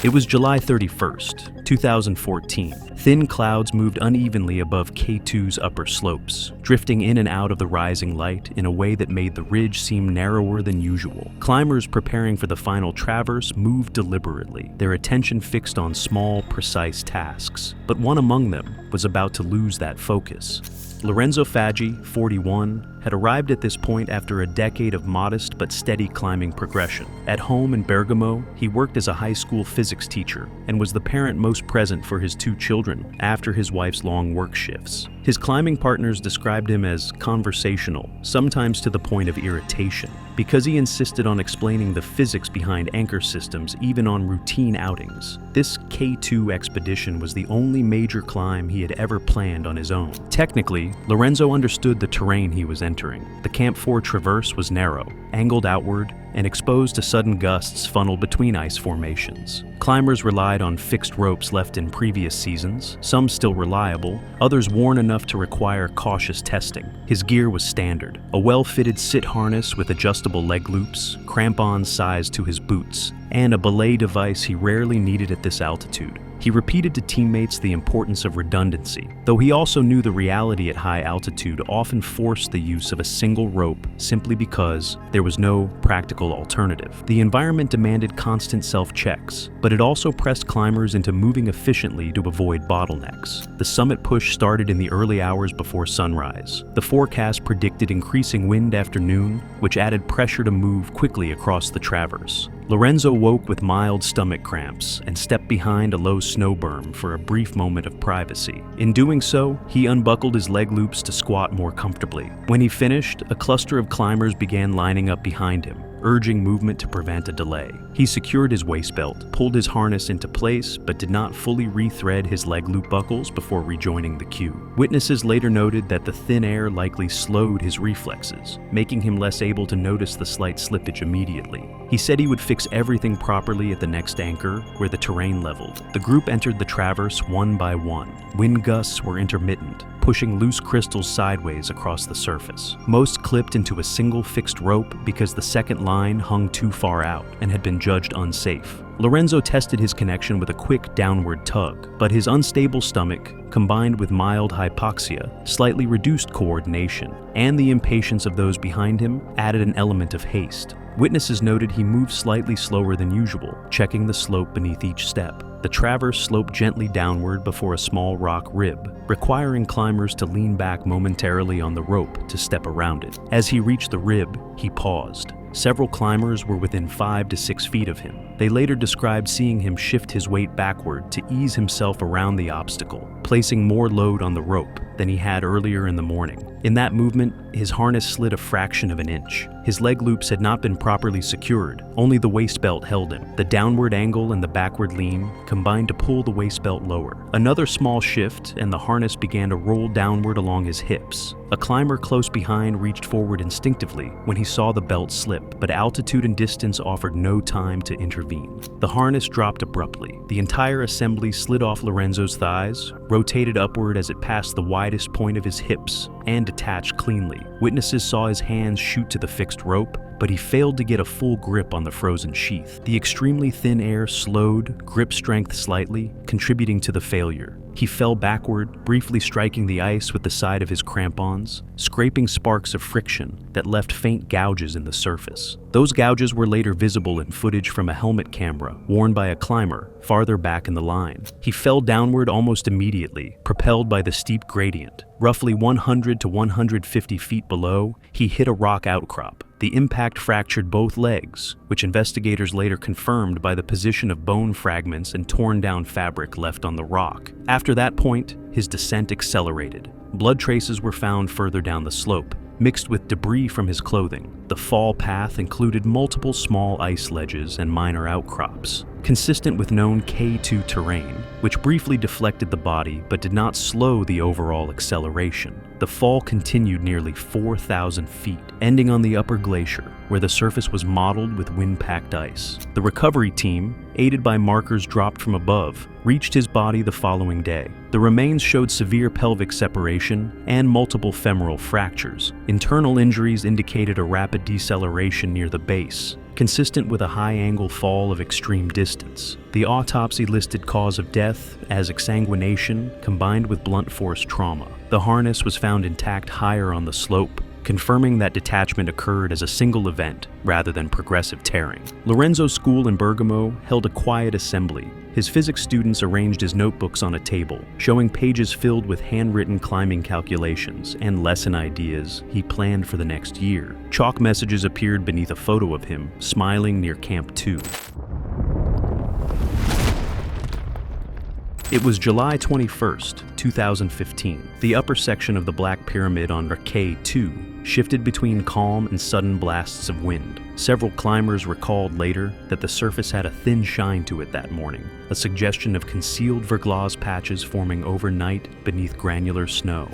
S1: It was July 31st, 2014. Thin clouds moved unevenly above K2's upper slopes, drifting in and out of the rising light in a way that made the ridge seem narrower than usual. Climbers preparing for the final traverse moved deliberately, their attention fixed on small, precise tasks. But one among them was about to lose that focus. Lorenzo Faggi, 41, had arrived at this point after a decade of modest but steady climbing progression. At home in Bergamo, he worked as a high school physics teacher and was the parent most present for his two children after his wife's long work shifts. His climbing partners described him as conversational, sometimes to the point of irritation, because he insisted on explaining the physics behind anchor systems even on routine outings. This K2 expedition was the only major climb he had ever planned on his own. Technically, Lorenzo understood the terrain he was entering. The Camp 4 traverse was narrow, angled outward, and exposed to sudden gusts funneled between ice formations. Climbers relied on fixed ropes left in previous seasons, some still reliable, others worn enough to require cautious testing. His gear was standard, a well-fitted sit harness with adjustable leg loops, crampons sized to his boots, and a belay device he rarely needed at this altitude. He repeated to teammates the importance of redundancy, though he also knew the reality at high altitude often forced the use of a single rope simply because there was no practical alternative. The environment demanded constant self-checks, but it also pressed climbers into moving efficiently to avoid bottlenecks. The summit push started in the early hours before sunrise. The forecast predicted increasing wind after noon, which added pressure to move quickly across the traverse. Lorenzo woke with mild stomach cramps and stepped behind a low snow berm for a brief moment of privacy. In doing so, he unbuckled his leg loops to squat more comfortably. When he finished, a cluster of climbers began lining up behind him, urging movement to prevent a delay. He secured his waist belt, pulled his harness into place, but did not fully rethread his leg loop buckles before rejoining the queue. Witnesses later noted that the thin air likely slowed his reflexes, making him less able to notice the slight slippage immediately. He said he would fix everything properly at the next anchor, where the terrain leveled. The group entered the traverse one by one. Wind gusts were intermittent, pushing loose crystals sideways across the surface. Most clipped into a single fixed rope because the second line hung too far out and had been judged unsafe. Lorenzo tested his connection with a quick downward tug, but his unstable stomach, combined with mild hypoxia, slightly reduced coordination, and the impatience of those behind him added an element of haste. Witnesses noted he moved slightly slower than usual, checking the slope beneath each step. The traverse sloped gently downward before a small rock rib, requiring climbers to lean back momentarily on the rope to step around it. As he reached the rib, he paused. Several climbers were within 5 to 6 feet of him. They later described seeing him shift his weight backward to ease himself around the obstacle, placing more load on the rope than he had earlier in the morning. In that movement, his harness slid a fraction of an inch. His leg loops had not been properly secured, only the waist belt held him. The downward angle and the backward lean combined to pull the waist belt lower. Another small shift, and the harness began to roll downward along his hips. A climber close behind reached forward instinctively when he saw the belt slip, but altitude and distance offered no time to intervene. The harness dropped abruptly. The entire assembly slid off Lorenzo's thighs, rotated upward as it passed the widest point of his hips, and detached cleanly. Witnesses saw his hands shoot to the fixed rope, but he failed to get a full grip on the frozen sheath. The extremely thin air slowed grip strength slightly, contributing to the failure. He fell backward, briefly striking the ice with the side of his crampons, scraping sparks of friction that left faint gouges in the surface. Those gouges were later visible in footage from a helmet camera worn by a climber farther back in the line. He fell downward almost immediately, propelled by the steep gradient. Roughly 100 to 150 feet below, he hit a rock outcrop. The impact fractured both legs, which investigators later confirmed by the position of bone fragments and torn down fabric left on the rock. After that point, his descent accelerated. Blood traces were found further down the slope, mixed with debris from his clothing. The fall path included multiple small ice ledges and minor outcrops, consistent with known K2 terrain, which briefly deflected the body but did not slow the overall acceleration. The fall continued nearly 4,000 feet, ending on the upper glacier, where the surface was mottled with wind-packed ice. The recovery team, aided by markers dropped from above, reached his body the following day. The remains showed severe pelvic separation and multiple femoral fractures. Internal injuries indicated a rapid deceleration near the base, consistent with a high-angle fall of extreme distance. The autopsy listed cause of death as exsanguination combined with blunt force trauma. The harness was found intact higher on the slope, confirming that detachment occurred as a single event rather than progressive tearing. Lorenzo's school in Bergamo held a quiet assembly. His physics students arranged his notebooks on a table, showing pages filled with handwritten climbing calculations and lesson ideas he planned for the next year. Chalk messages appeared beneath a photo of him, smiling near Camp 2. It was July 21st, 2015. The upper section of the Black Pyramid on K2 shifted between calm and sudden blasts of wind. Several climbers recalled later that the surface had a thin shine to it that morning, a suggestion of concealed verglas patches forming overnight beneath granular snow.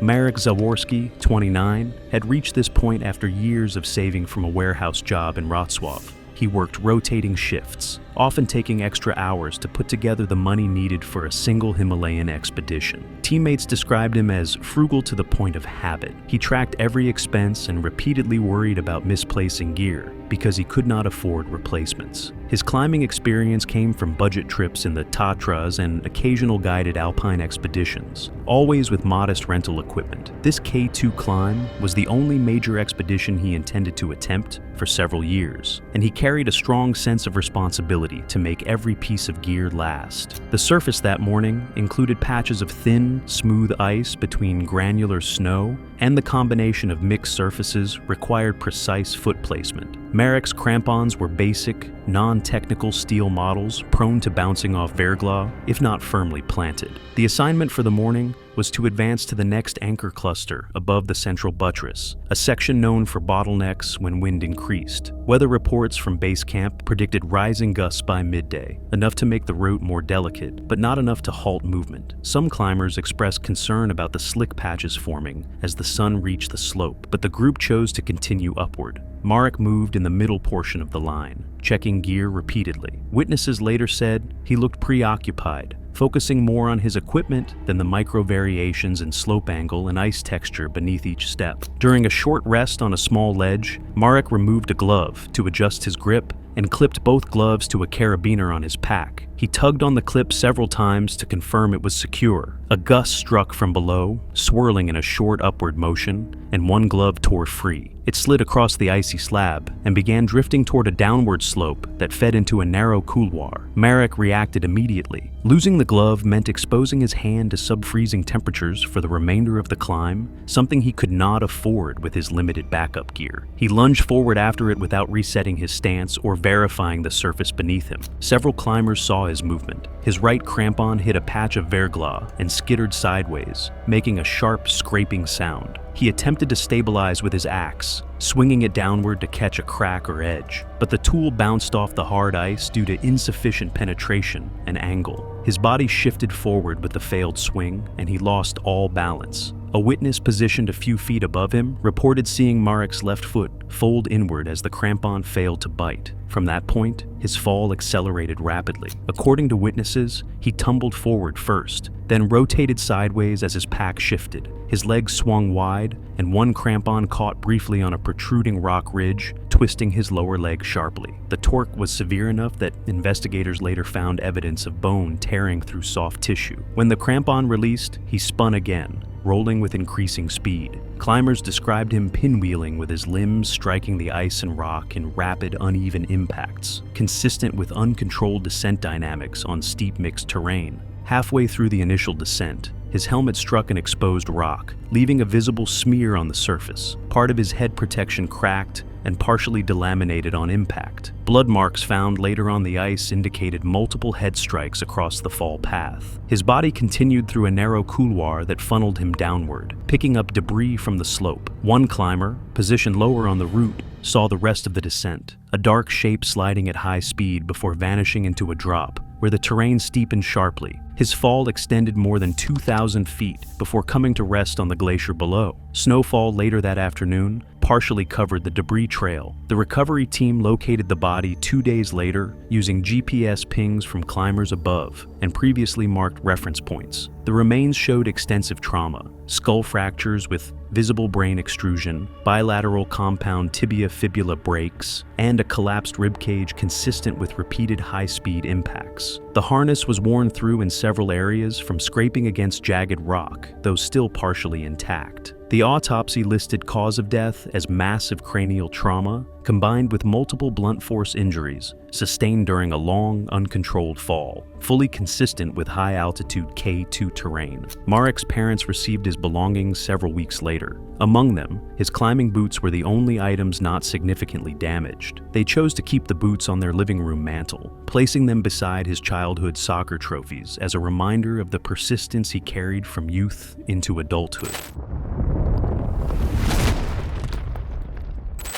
S1: Marek Zaworski, 29, had reached this point after years of saving from a warehouse job in Wrocław. He worked rotating shifts, often taking extra hours to put together the money needed for a single Himalayan expedition. Teammates described him as frugal to the point of habit. He tracked every expense and repeatedly worried about misplacing gear because he could not afford replacements. His climbing experience came from budget trips in the Tatras and occasional guided alpine expeditions, always with modest rental equipment. This K2 climb was the only major expedition he intended to attempt for several years, and he carried a strong sense of responsibility to make every piece of gear last. The surface that morning included patches of thin, smooth ice between granular snow, and the combination of mixed surfaces required precise foot placement. Marek's crampons were basic, non-technical steel models prone to bouncing off verglas, if not firmly planted. The assignment for the morning was to advance to the next anchor cluster above the central buttress, a section known for bottlenecks when wind increased. Weather reports from base camp predicted rising gusts by midday, enough to make the route more delicate, but not enough to halt movement. Some climbers expressed concern about the slick patches forming as the sun reached the slope, but the group chose to continue upward. Marek moved in the middle portion of the line, checking gear repeatedly. Witnesses later said he looked preoccupied, focusing more on his equipment than the micro variations in slope angle and ice texture beneath each step. During a short rest on a small ledge, Marek removed a glove to adjust his grip and clipped both gloves to a carabiner on his pack. He tugged on the clip several times to confirm it was secure. A gust struck from below, swirling in a short upward motion, and one glove tore free. It slid across the icy slab and began drifting toward a downward slope that fed into a narrow couloir. Marek reacted immediately. Losing the glove meant exposing his hand to sub-freezing temperatures for the remainder of the climb, something he could not afford with his limited backup gear. He lunged forward after it without resetting his stance or verifying the surface beneath him. Several climbers saw his movement. His right crampon hit a patch of verglas and skittered sideways, making a sharp, scraping sound. He attempted to stabilize with his axe, swinging it downward to catch a crack or edge, but the tool bounced off the hard ice due to insufficient penetration and angle. His body shifted forward with the failed swing, and he lost all balance. A witness positioned a few feet above him reported seeing Marek's left foot fold inward as the crampon failed to bite. From that point, his fall accelerated rapidly. According to witnesses, he tumbled forward first, then rotated sideways as his pack shifted. His legs swung wide, and one crampon caught briefly on a protruding rock ridge, twisting his lower leg sharply. The torque was severe enough that investigators later found evidence of bone tearing through soft tissue. When the crampon released, he spun again, rolling with increasing speed. Climbers described him pinwheeling with his limbs striking the ice and rock in rapid, uneven impacts, consistent with uncontrolled descent dynamics on steep mixed terrain. Halfway through the initial descent, his helmet struck an exposed rock, leaving a visible smear on the surface. Part of his head protection cracked and partially delaminated on impact. Blood marks found later on the ice indicated multiple head strikes across the fall path. His body continued through a narrow couloir that funneled him downward, picking up debris from the slope. One climber, positioned lower on the route, saw the rest of the descent, a dark shape sliding at high speed before vanishing into a drop, where the terrain steepened sharply. His fall extended more than 2,000 feet before coming to rest on the glacier below. Snowfall later that afternoon partially covered the debris trail. The recovery team located the body 2 days later using GPS pings from climbers above and previously marked reference points. The remains showed extensive trauma, skull fractures with visible brain extrusion, bilateral compound tibia-fibula breaks, and a collapsed ribcage consistent with repeated high-speed impacts. The harness was worn through in several areas from scraping against jagged rock, though still partially intact. The autopsy listed cause of death as massive cranial trauma combined with multiple blunt force injuries sustained during a long, uncontrolled fall, fully consistent with high-altitude K2 terrain. Marek's parents received his belongings several weeks later. Among them, his climbing boots were the only items not significantly damaged. They chose to keep the boots on their living room mantle, placing them beside his childhood soccer trophies as a reminder of the persistence he carried from youth into adulthood.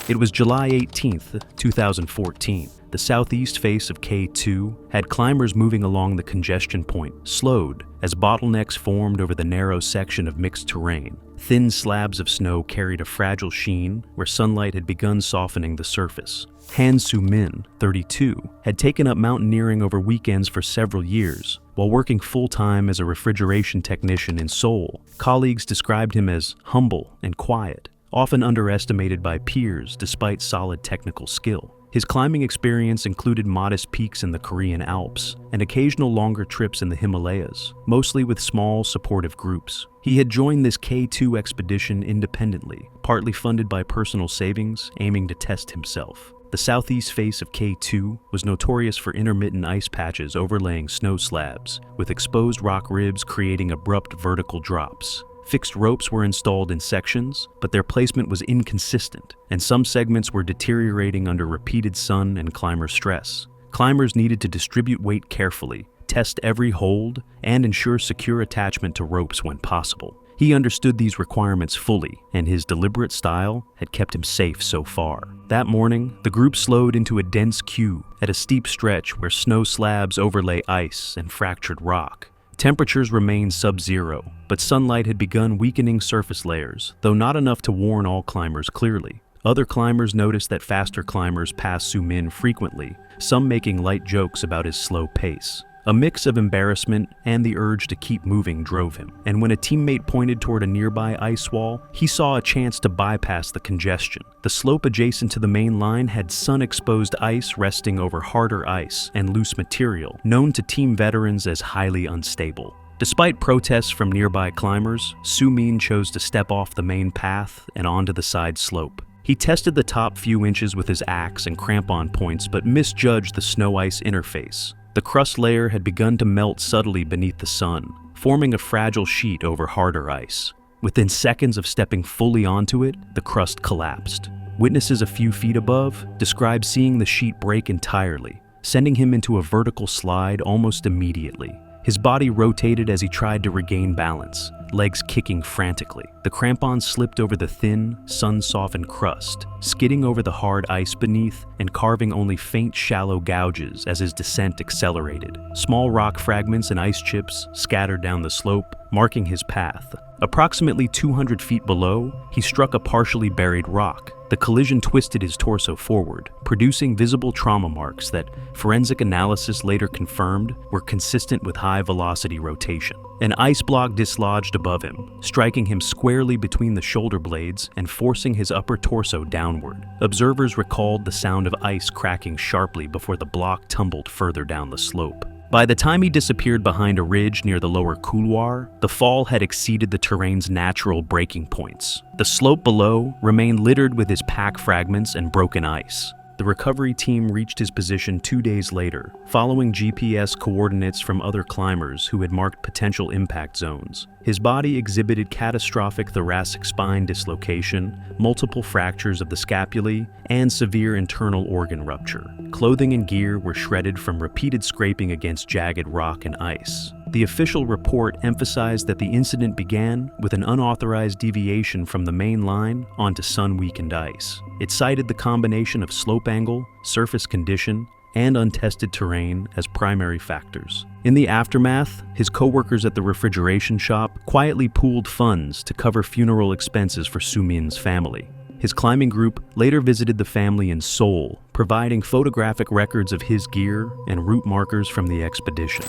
S1: It was July 18th, 2014. The southeast face of K2 had climbers moving along the congestion point slowed as bottlenecks formed over the narrow section of mixed terrain. Thin slabs of snow carried a fragile sheen where sunlight had begun softening the surface. Han Soo-min, 32, had taken up mountaineering over weekends for several years. While working full-time as a refrigeration technician in Seoul, colleagues described him as humble and quiet, often underestimated by peers despite solid technical skill. His climbing experience included modest peaks in the Korean Alps and occasional longer trips in the Himalayas, mostly with small, supportive groups. He had joined this K2 expedition independently, partly funded by personal savings, aiming to test himself. The southeast face of K2 was notorious for intermittent ice patches overlaying snow slabs, with exposed rock ribs creating abrupt vertical drops. Fixed ropes were installed in sections, but their placement was inconsistent, and some segments were deteriorating under repeated sun and climber stress. Climbers needed to distribute weight carefully, test every hold, and ensure secure attachment to ropes when possible. He understood these requirements fully, and his deliberate style had kept him safe so far. That morning, the group slowed into a dense queue at a steep stretch where snow slabs overlay ice and fractured rock. Temperatures remained sub-zero, but sunlight had begun weakening surface layers, though not enough to warn all climbers clearly. Other climbers noticed that faster climbers passed Soo-min frequently, some making light jokes about his slow pace. A mix of embarrassment and the urge to keep moving drove him, and when a teammate pointed toward a nearby ice wall, he saw a chance to bypass the congestion. The slope adjacent to the main line had sun-exposed ice resting over harder ice and loose material, known to team veterans as highly unstable. Despite protests from nearby climbers, Sumin chose to step off the main path and onto the side slope. He tested the top few inches with his axe and crampon points, but misjudged the snow-ice interface. The crust layer had begun to melt subtly beneath the sun, forming a fragile sheet over harder ice. Within seconds of stepping fully onto it, the crust collapsed. Witnesses a few feet above described seeing the sheet break entirely, sending him into a vertical slide almost immediately. His body rotated as he tried to regain balance, legs kicking frantically. The crampons slipped over the thin, sun-softened crust, skidding over the hard ice beneath and carving only faint, shallow gouges as his descent accelerated. Small rock fragments and ice chips scattered down the slope, marking his path. Approximately 200 feet below, he struck a partially buried rock. The collision twisted his torso forward, producing visible trauma marks that forensic analysis later confirmed were consistent with high-velocity rotation. An ice block dislodged above him, striking him squarely between the shoulder blades and forcing his upper torso downward. Observers recalled the sound of ice cracking sharply before the block tumbled further down the slope. By the time he disappeared behind a ridge near the lower couloir, the fall had exceeded the terrain's natural breaking points. The slope below remained littered with his pack fragments and broken ice. The recovery team reached his position 2 days later, following GPS coordinates from other climbers who had marked potential impact zones. His body exhibited catastrophic thoracic spine dislocation, multiple fractures of the scapulae, and severe internal organ rupture. Clothing and gear were shredded from repeated scraping against jagged rock and ice. The official report emphasized that the incident began with an unauthorized deviation from the main line onto sun-weakened ice. It cited the combination of slope angle, surface condition, and untested terrain as primary factors. In the aftermath, his co-workers at the refrigeration shop quietly pooled funds to cover funeral expenses for Sumin's family. His climbing group later visited the family in Seoul, providing photographic records of his gear and route markers from the expedition.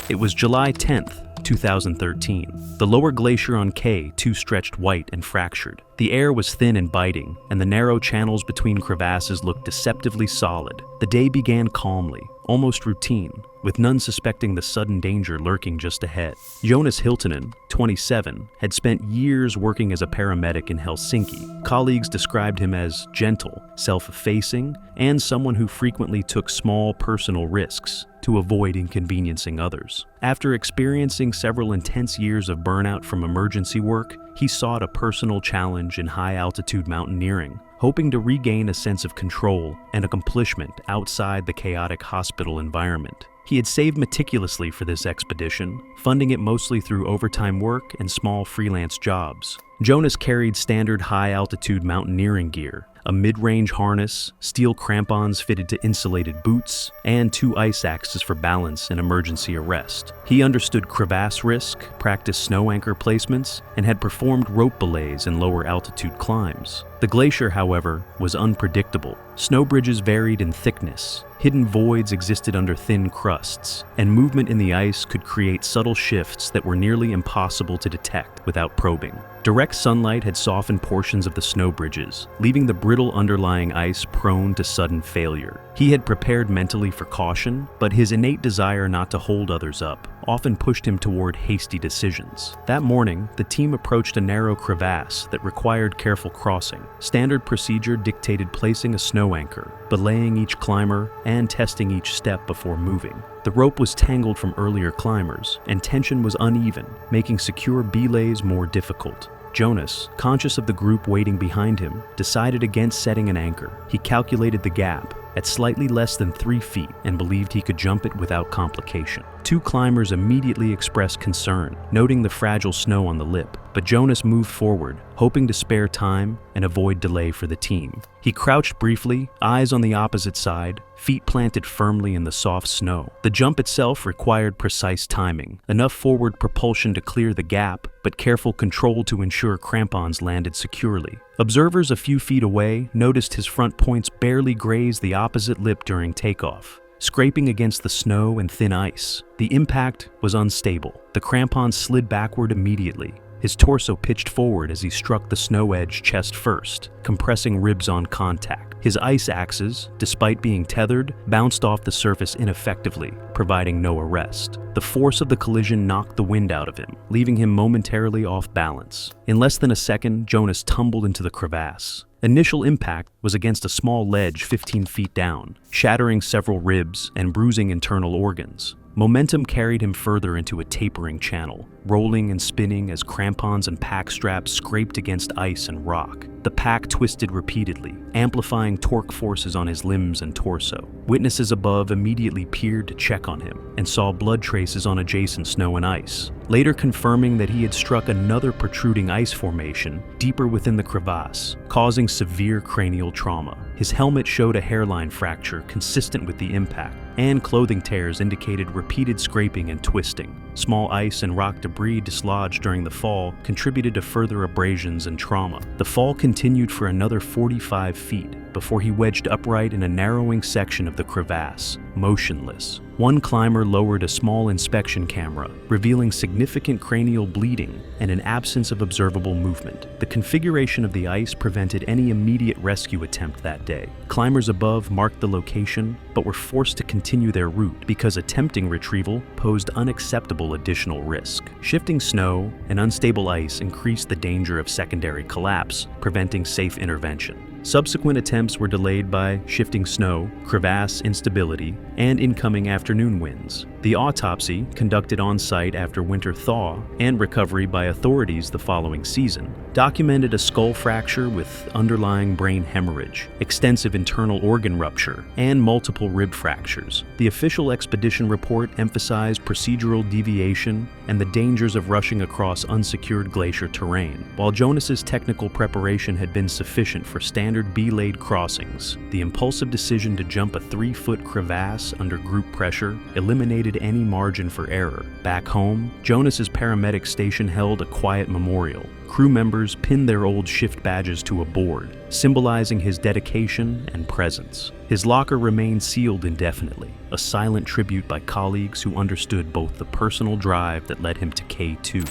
S1: It was July 10th, 2013. The lower glacier on K2 stretched white and fractured. The air was thin and biting, and the narrow channels between crevasses looked deceptively solid. The day began calmly, almost routine, with none suspecting the sudden danger lurking just ahead. Jonas Hiltunen, 27, had spent years working as a paramedic in Helsinki. Colleagues described him as gentle, self-effacing, and someone who frequently took small personal risks to avoid inconveniencing others. After experiencing several intense years of burnout from emergency work, he sought a personal challenge in high-altitude mountaineering, hoping to regain a sense of control and accomplishment outside the chaotic hospital environment. He had saved meticulously for this expedition, funding it mostly through overtime work and small freelance jobs. Jonas carried standard high-altitude mountaineering gear, a mid-range harness, steel crampons fitted to insulated boots, and 2 ice axes for balance and emergency arrest. He understood crevasse risk, practiced snow anchor placements, and had performed rope belays in lower altitude climbs. The glacier, however, was unpredictable. Snow bridges varied in thickness, hidden voids existed under thin crusts, and movement in the ice could create subtle shifts that were nearly impossible to detect without probing. Direct sunlight had softened portions of the snow bridges, leaving the brittle underlying ice prone to sudden failure. He had prepared mentally for caution, but his innate desire not to hold others up often pushed him toward hasty decisions. That morning, the team approached a narrow crevasse that required careful crossing. Standard procedure dictated placing a snow anchor, belaying each climber, and testing each step before moving. The rope was tangled from earlier climbers, and tension was uneven, making secure belays more difficult. Jonas, conscious of the group waiting behind him, decided against setting an anchor. He calculated the gap at slightly less than 3 feet and believed he could jump it without complication. Two climbers immediately expressed concern, noting the fragile snow on the lip, but Jonas moved forward, hoping to spare time and avoid delay for the team. He crouched briefly, eyes on the opposite side, feet planted firmly in the soft snow. The jump itself required precise timing, enough forward propulsion to clear the gap, but careful control to ensure crampons landed securely. Observers a few feet away noticed his front points barely graze the opposite lip during takeoff, scraping against the snow and thin ice. The impact was unstable. The crampons slid backward immediately. His torso pitched forward as he struck the snow edge chest first, compressing ribs on contact. His ice axes, despite being tethered, bounced off the surface ineffectively, providing no arrest. The force of the collision knocked the wind out of him, leaving him momentarily off balance. In less than a second, Jonas tumbled into the crevasse. Initial impact was against a small ledge 15 feet down, shattering several ribs and bruising internal organs. Momentum carried him further into a tapering channel, rolling and spinning as crampons and pack straps scraped against ice and rock. The pack twisted repeatedly, amplifying torque forces on his limbs and torso. Witnesses above immediately peered to check on him and saw blood traces on adjacent snow and ice, later confirming that he had struck another protruding ice formation deeper within the crevasse, causing severe cranial trauma. His helmet showed a hairline fracture consistent with the impact, and clothing tears indicated repeated scraping and twisting. Small ice and rock debris dislodged during the fall contributed to further abrasions and trauma. The fall continued for another 45 feet before he wedged upright in a narrowing section of the crevasse, motionless. One climber lowered a small inspection camera, revealing significant cranial bleeding and an absence of observable movement. The configuration of the ice prevented any immediate rescue attempt that day. Climbers above marked the location, but were forced to continue their route because attempting retrieval posed unacceptable additional risk. Shifting snow and unstable ice increased the danger of secondary collapse, preventing safe intervention. Subsequent attempts were delayed by shifting snow, crevasse instability, and incoming afternoon winds. The autopsy, conducted on site after winter thaw, and recovery by authorities the following season, documented a skull fracture with underlying brain hemorrhage, extensive internal organ rupture, and multiple rib fractures. The official expedition report emphasized procedural deviation and the dangers of rushing across unsecured glacier terrain. While Jonas's technical preparation had been sufficient for standard belayed crossings, the impulsive decision to jump a 3-foot crevasse under group pressure eliminated any margin for error. Back home, Jonas's paramedic station held a quiet memorial. Crew members pinned their old shift badges to a board, symbolizing his dedication and presence. His locker remained sealed indefinitely, a silent tribute by colleagues who understood both the personal drive that led him to K2.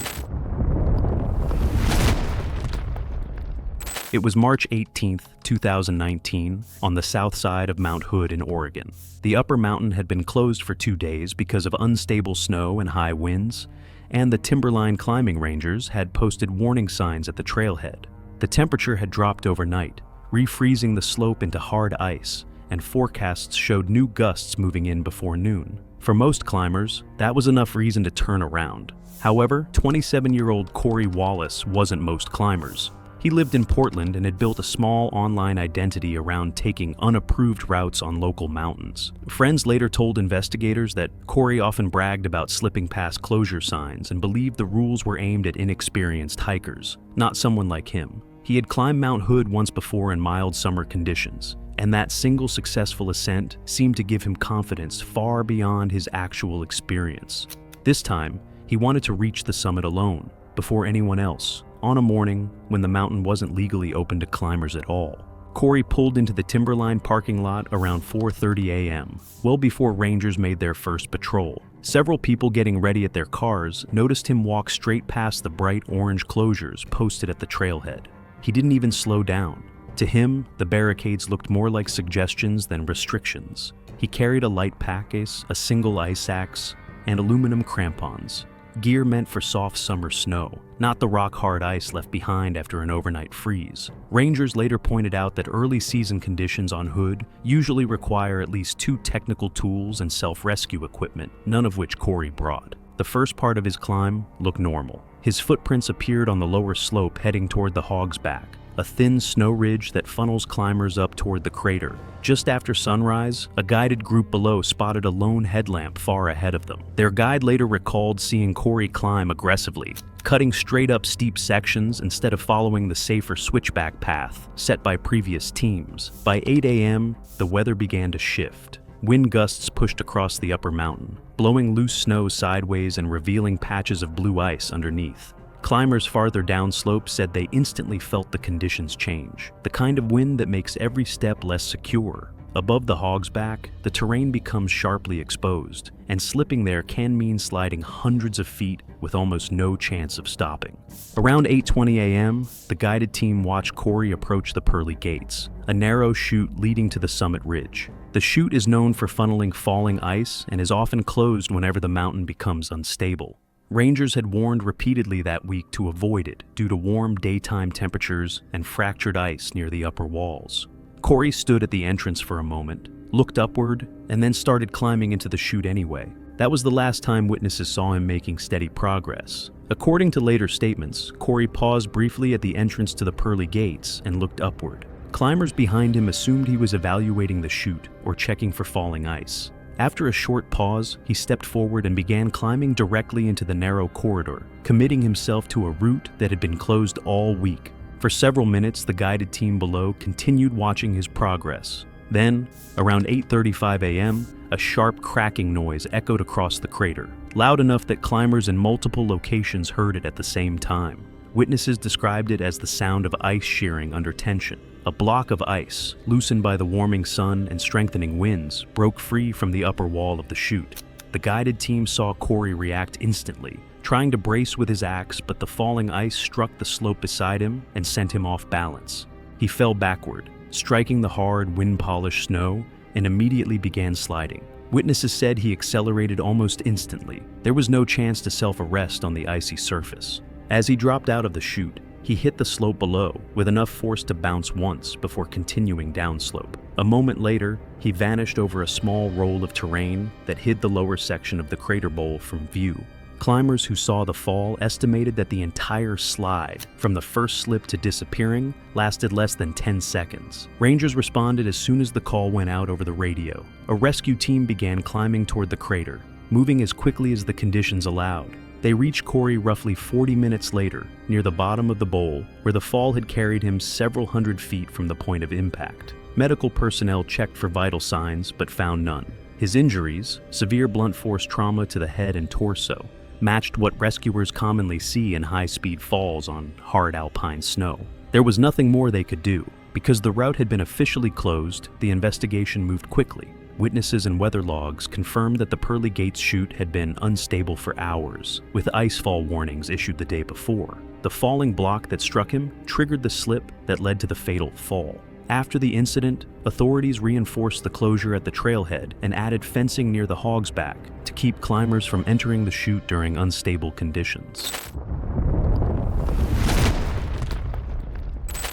S1: It was March 18, 2019, on the south side of Mount Hood in Oregon. The upper mountain had been closed for 2 days because of unstable snow and high winds, and the timberline climbing rangers had posted warning signs at the trailhead. The temperature had dropped overnight, refreezing the slope into hard ice, and forecasts showed new gusts moving in before noon. For most climbers, that was enough reason to turn around. However, 27-year-old Corey Wallace wasn't most climbers. He lived in Portland and had built a small online identity around taking unapproved routes on local mountains. Friends later told investigators that Corey often bragged about slipping past closure signs and believed the rules were aimed at inexperienced hikers, not someone like him. He had climbed Mount Hood once before in mild summer conditions, and that single successful ascent seemed to give him confidence far beyond his actual experience. This time, he wanted to reach the summit alone, before anyone else, on a morning when the mountain wasn't legally open to climbers at all. Corey pulled into the Timberline parking lot around 4:30 a.m., well before rangers made their first patrol. Several people getting ready at their cars noticed him walk straight past the bright orange closures posted at the trailhead. He didn't even slow down. To him, the barricades looked more like suggestions than restrictions. He carried a light pack-case, a single ice axe, and aluminum crampons. Gear meant for soft summer snow, not the rock-hard ice left behind after an overnight freeze. Rangers later pointed out that early season conditions on Hood usually require at least 2 technical tools and self-rescue equipment, none of which Corey brought. The first part of his climb looked normal. His footprints appeared on the lower slope heading toward the Hog's Back, a thin snow ridge that funnels climbers up toward the crater. Just after sunrise, a guided group below spotted a lone headlamp far ahead of them. Their guide later recalled seeing Corey climb aggressively, cutting straight up steep sections instead of following the safer switchback path set by previous teams. By 8 a.m., the weather began to shift. Wind gusts pushed across the upper mountain, blowing loose snow sideways and revealing patches of blue ice underneath. Climbers farther downslope said they instantly felt the conditions change, the kind of wind that makes every step less secure. Above the Hog's Back, the terrain becomes sharply exposed, and slipping there can mean sliding hundreds of feet with almost no chance of stopping. Around 8:20 a.m., the guided team watched Corey approach the Pearly Gates, a narrow chute leading to the summit ridge. The chute is known for funneling falling ice and is often closed whenever the mountain becomes unstable. Rangers had warned repeatedly that week to avoid it due to warm daytime temperatures and fractured ice near the upper walls. Corey stood at the entrance for a moment, looked upward, and then started climbing into the chute anyway. That was the last time witnesses saw him making steady progress. According to later statements, Corey paused briefly at the entrance to the Pearly Gates and looked upward. Climbers behind him assumed he was evaluating the chute or checking for falling ice. After a short pause, he stepped forward and began climbing directly into the narrow corridor, committing himself to a route that had been closed all week. For several minutes, the guided team below continued watching his progress. Then, around 8:35 a.m., a sharp cracking noise echoed across the crater, loud enough that climbers in multiple locations heard it at the same time. Witnesses described it as the sound of ice shearing under tension. A block of ice, loosened by the warming sun and strengthening winds, broke free from the upper wall of the chute. The guided team saw Corey react instantly, trying to brace with his axe, but the falling ice struck the slope beside him and sent him off balance. He fell backward, striking the hard, wind-polished snow, and immediately began sliding. Witnesses said he accelerated almost instantly. There was no chance to self-arrest on the icy surface. As he dropped out of the chute, he hit the slope below with enough force to bounce once before continuing downslope. A moment later, he vanished over a small roll of terrain that hid the lower section of the crater bowl from view. Climbers who saw the fall estimated that the entire slide, from the first slip to disappearing, lasted less than 10 seconds. Rangers responded as soon as the call went out over the radio. A rescue team began climbing toward the crater, moving as quickly as the conditions allowed. They reached Corey roughly 40 minutes later, near the bottom of the bowl, where the fall had carried him several hundred feet from the point of impact. Medical personnel checked for vital signs, but found none. His injuries, severe blunt force trauma to the head and torso, matched what rescuers commonly see in high-speed falls on hard alpine snow. There was nothing more they could do. Because the route had been officially closed, the investigation moved quickly. Witnesses and weather logs confirmed that the Pearly Gates chute had been unstable for hours, with icefall warnings issued the day before. The falling block that struck him triggered the slip that led to the fatal fall. After the incident, authorities reinforced the closure at the trailhead and added fencing near the Hog's Back to keep climbers from entering the chute during unstable conditions.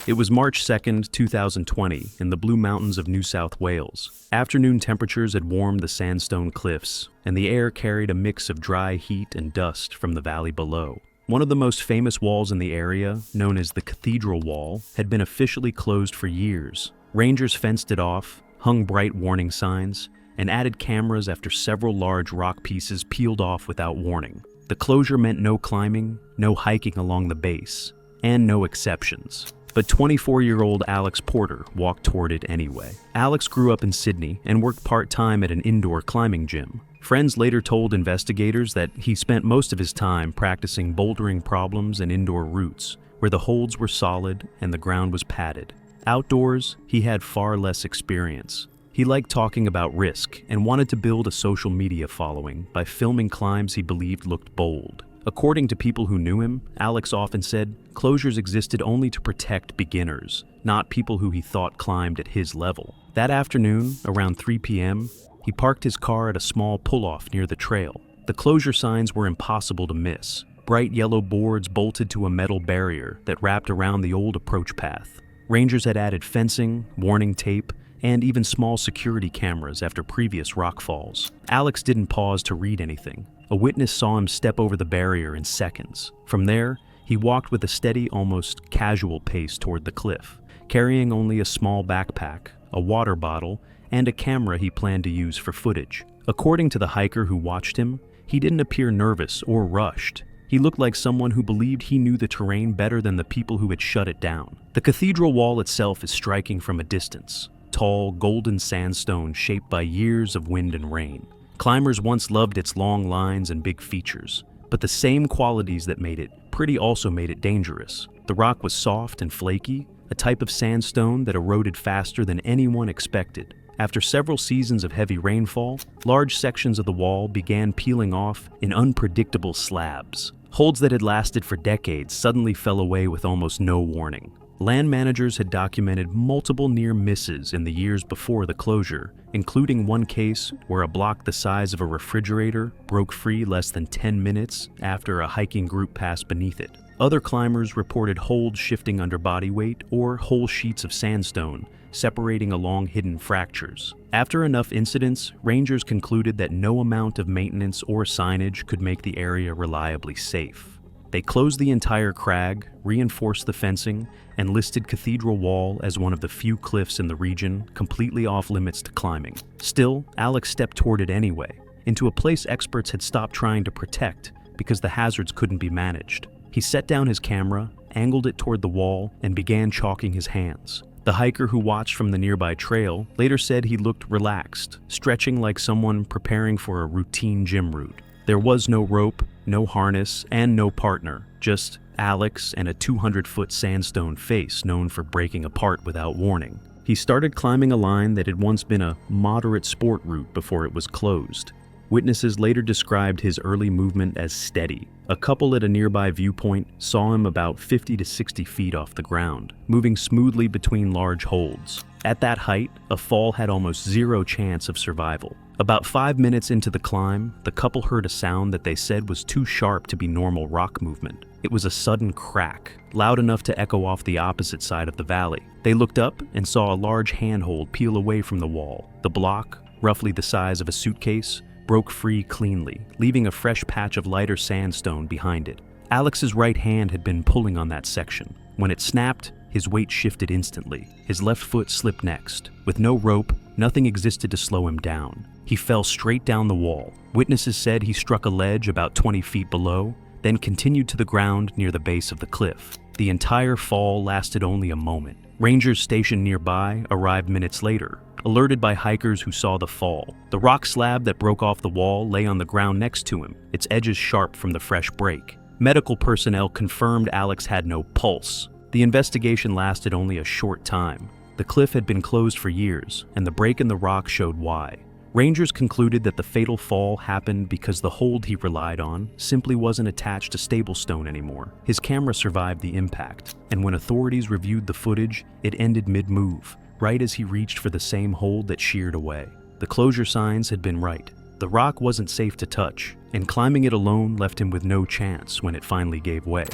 S1: It was March 2nd, 2020, in the Blue Mountains of New South Wales. Afternoon temperatures had warmed the sandstone cliffs, and the air carried a mix of dry heat and dust from the valley below. One of the most famous walls in the area, known as the Cathedral Wall, had been officially closed for years. Rangers fenced it off, hung bright warning signs, and added cameras after several large rock pieces peeled off without warning. The closure meant no climbing, no hiking along the base, and no exceptions. But 24-year-old Alex Porter walked toward it anyway. Alex grew up in Sydney and worked part-time at an indoor climbing gym. Friends later told investigators that he spent most of his time practicing bouldering problems and indoor routes, where the holds were solid and the ground was padded. Outdoors, he had far less experience. He liked talking about risk and wanted to build a social media following by filming climbs he believed looked bold. According to people who knew him, Alex often said closures existed only to protect beginners, not people who he thought climbed at his level. That afternoon, around 3 p.m., he parked his car at a small pull-off near the trail. The closure signs were impossible to miss. Bright yellow boards bolted to a metal barrier that wrapped around the old approach path. Rangers had added fencing, warning tape, and even small security cameras after previous rock falls. Alex didn't pause to read anything. A witness saw him step over the barrier in seconds. From there, He walked with a steady, almost casual pace toward the cliff, carrying only a small backpack, a water bottle, and a camera he planned to use for footage. According to the hiker who watched him, he didn't appear nervous or rushed. He looked like someone who believed he knew the terrain better than the people who had shut it down. The cathedral wall itself is striking from a distance, tall, golden sandstone shaped by years of wind and rain. Climbers once loved its long lines and big features, but the same qualities that made it pretty also made it dangerous. The rock was soft and flaky, a type of sandstone that eroded faster than anyone expected. After several seasons of heavy rainfall, large sections of the wall began peeling off in unpredictable slabs. Holds that had lasted for decades suddenly fell away with almost no warning. Land managers had documented multiple near misses in the years before the closure, including one case where a block the size of a refrigerator broke free less than 10 minutes after a hiking group passed beneath it. Other climbers reported holds shifting under body weight or whole sheets of sandstone separating along hidden fractures. After enough incidents, rangers concluded that no amount of maintenance or signage could make the area reliably safe. They closed the entire crag, reinforced the fencing, and listed Cathedral Wall as one of the few cliffs in the region completely off limits to climbing. Still, Alex stepped toward it anyway, into a place experts had stopped trying to protect because the hazards couldn't be managed. He set down his camera, angled it toward the wall, and began chalking his hands. The hiker who watched from the nearby trail later said he looked relaxed, stretching like someone preparing for a routine gym route. There was no rope, no harness, and no partner, just Alex and a 200-foot sandstone face known for breaking apart without warning. He started climbing a line that had once been a moderate sport route before it was closed. Witnesses later described his early movement as steady. A couple at a nearby viewpoint saw him about 50 to 60 feet off the ground, moving smoothly between large holds. At that height, a fall had almost zero chance of survival. About 5 minutes into the climb, the couple heard a sound that they said was too sharp to be normal rock movement. It was a sudden crack, loud enough to echo off the opposite side of the valley. They looked up and saw a large handhold peel away from the wall. The block, roughly the size of a suitcase, broke free cleanly, leaving a fresh patch of lighter sandstone behind it. Alex's right hand had been pulling on that section. When it snapped, his weight shifted instantly. His left foot slipped next. With no rope, nothing existed to slow him down. He fell straight down the wall. Witnesses said he struck a ledge about 20 feet below, then continued to the ground near the base of the cliff. The entire fall lasted only a moment. Rangers stationed nearby arrived minutes later, alerted by hikers who saw the fall. The rock slab that broke off the wall lay on the ground next to him, its edges sharp from the fresh break. Medical personnel confirmed Alex had no pulse. The investigation lasted only a short time. The cliff had been closed for years, and the break in the rock showed why. Rangers concluded that the fatal fall happened because the hold he relied on simply wasn't attached to stable stone anymore. His camera survived the impact, and when authorities reviewed the footage, it ended mid-move, right as he reached for the same hold that sheared away. The closure signs had been right. The rock wasn't safe to touch, and climbing it alone left him with no chance when it finally gave way.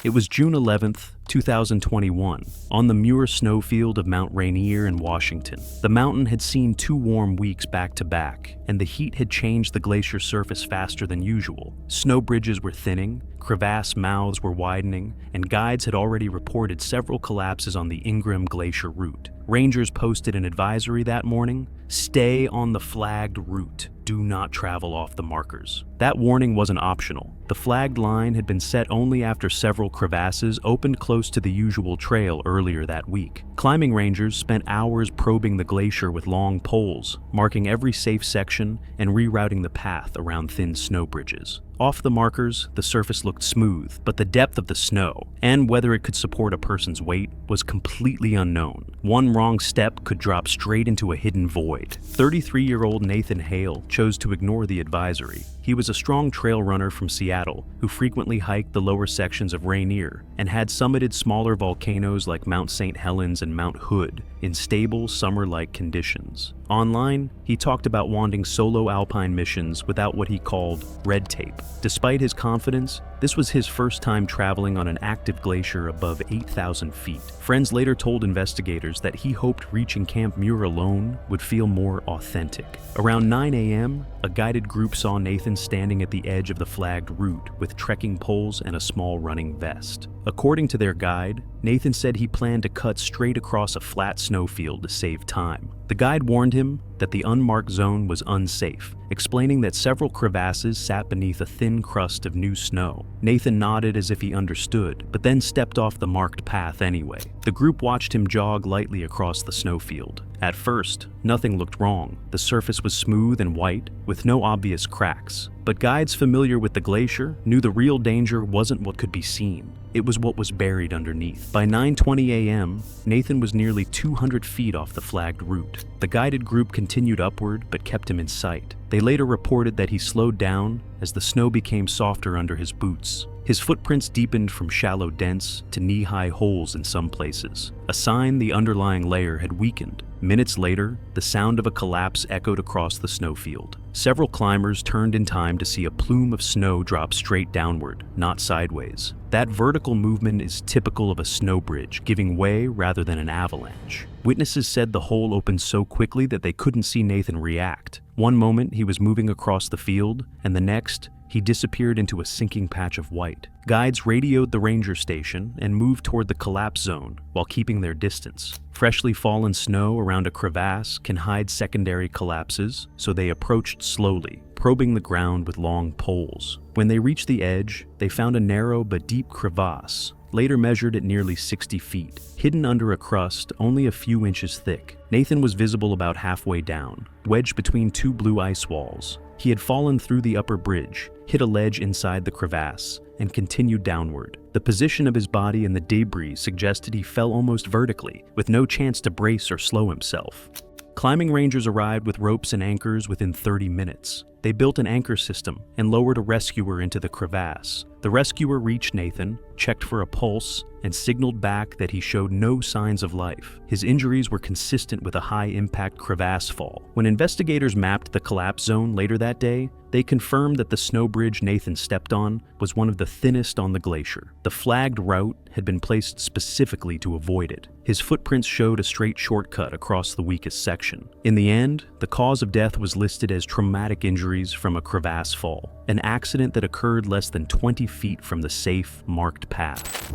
S1: It was June 11th, 2021, on the Muir snowfield of Mount Rainier in Washington. The mountain had seen 2 warm weeks back to back, and the heat had changed the glacier surface faster than usual. Snow bridges were thinning, crevasse mouths were widening, and guides had already reported several collapses on the Ingraham Glacier route. Rangers posted an advisory that morning: stay on the flagged route. Do not travel off the markers. That warning wasn't optional. The flagged line had been set only after several crevasses opened close to the usual trail earlier that week. Climbing rangers spent hours probing the glacier with long poles, marking every safe section and rerouting the path around thin snow bridges. Off the markers, the surface looked smooth, but the depth of the snow, and whether it could support a person's weight, was completely unknown. One wrong step could drop straight into a hidden void. 33-year-old Nathan Hale chose to ignore the advisory. He was a strong trail runner from Seattle who frequently hiked the lower sections of Rainier and had summited smaller volcanoes like Mount St. Helens and Mount Hood in stable, summer-like conditions. Online, he talked about wanting solo alpine missions without what he called red tape. Despite his confidence, this was his first time traveling on an active glacier above 8,000 feet. Friends later told investigators that he hoped reaching Camp Muir alone would feel more authentic. Around 9 a.m., a guided group saw Nathan standing at the edge of the flagged route with trekking poles and a small running vest. According to their guide, Nathan said he planned to cut straight across a flat snowfield to save time. The guide warned him that the unmarked zone was unsafe, explaining that several crevasses sat beneath a thin crust of new snow. Nathan nodded as if he understood, but then stepped off the marked path anyway. The group watched him jog lightly across the snowfield. At first, nothing looked wrong. The surface was smooth and white, with no obvious cracks. But guides familiar with the glacier knew the real danger wasn't what could be seen. It was what was buried underneath. By 9:20 a.m., Nathan was nearly 200 feet off the flagged route. The guided group continued upward but kept him in sight. They later reported that he slowed down as the snow became softer under his boots. His footprints deepened from shallow dents to knee-high holes in some places, a sign the underlying layer had weakened. Minutes later, the sound of a collapse echoed across the snowfield. Several climbers turned in time to see a plume of snow drop straight downward, not sideways. That vertical movement is typical of a snow bridge, giving way rather than an avalanche. Witnesses said the hole opened so quickly that they couldn't see Nathan react. One moment he was moving across the field, and the next, he disappeared into a sinking patch of white. Guides radioed the ranger station and moved toward the collapse zone while keeping their distance. Freshly fallen snow around a crevasse can hide secondary collapses, so they approached slowly, probing the ground with long poles. When they reached the edge, they found a narrow but deep crevasse, later measured at nearly 60 feet, hidden under a crust only a few inches thick. Nathan was visible about halfway down, wedged between two blue ice walls. He had fallen through the upper bridge, hit a ledge inside the crevasse, and continued downward. The position of his body in the debris suggested he fell almost vertically, with no chance to brace or slow himself. Climbing rangers arrived with ropes and anchors within 30 minutes. They built an anchor system and lowered a rescuer into the crevasse. The rescuer reached Nathan, checked for a pulse, and signaled back that he showed no signs of life. His injuries were consistent with a high-impact crevasse fall. When investigators mapped the collapse zone later that day, they confirmed that the snow bridge Nathan stepped on was one of the thinnest on the glacier. The flagged route had been placed specifically to avoid it. His footprints showed a straight shortcut across the weakest section. In the end, the cause of death was listed as traumatic injuries from a crevasse fall, an accident that occurred less than 20 feet from the safe, marked path.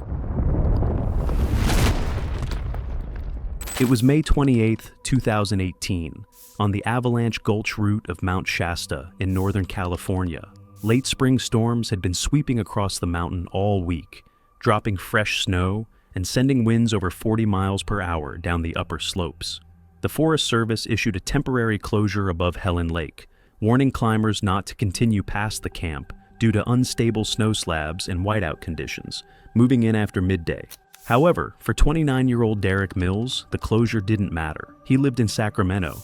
S1: It was May 28, 2018, on the Avalanche Gulch route of Mount Shasta in Northern California. Late spring storms had been sweeping across the mountain all week, dropping fresh snow and sending winds over 40 miles per hour down the upper slopes. The Forest Service issued a temporary closure above Helen Lake, warning climbers not to continue past the camp due to unstable snow slabs and whiteout conditions, moving in after midday. However, for 29-year-old Derek Mills, the closure didn't matter. He lived in Sacramento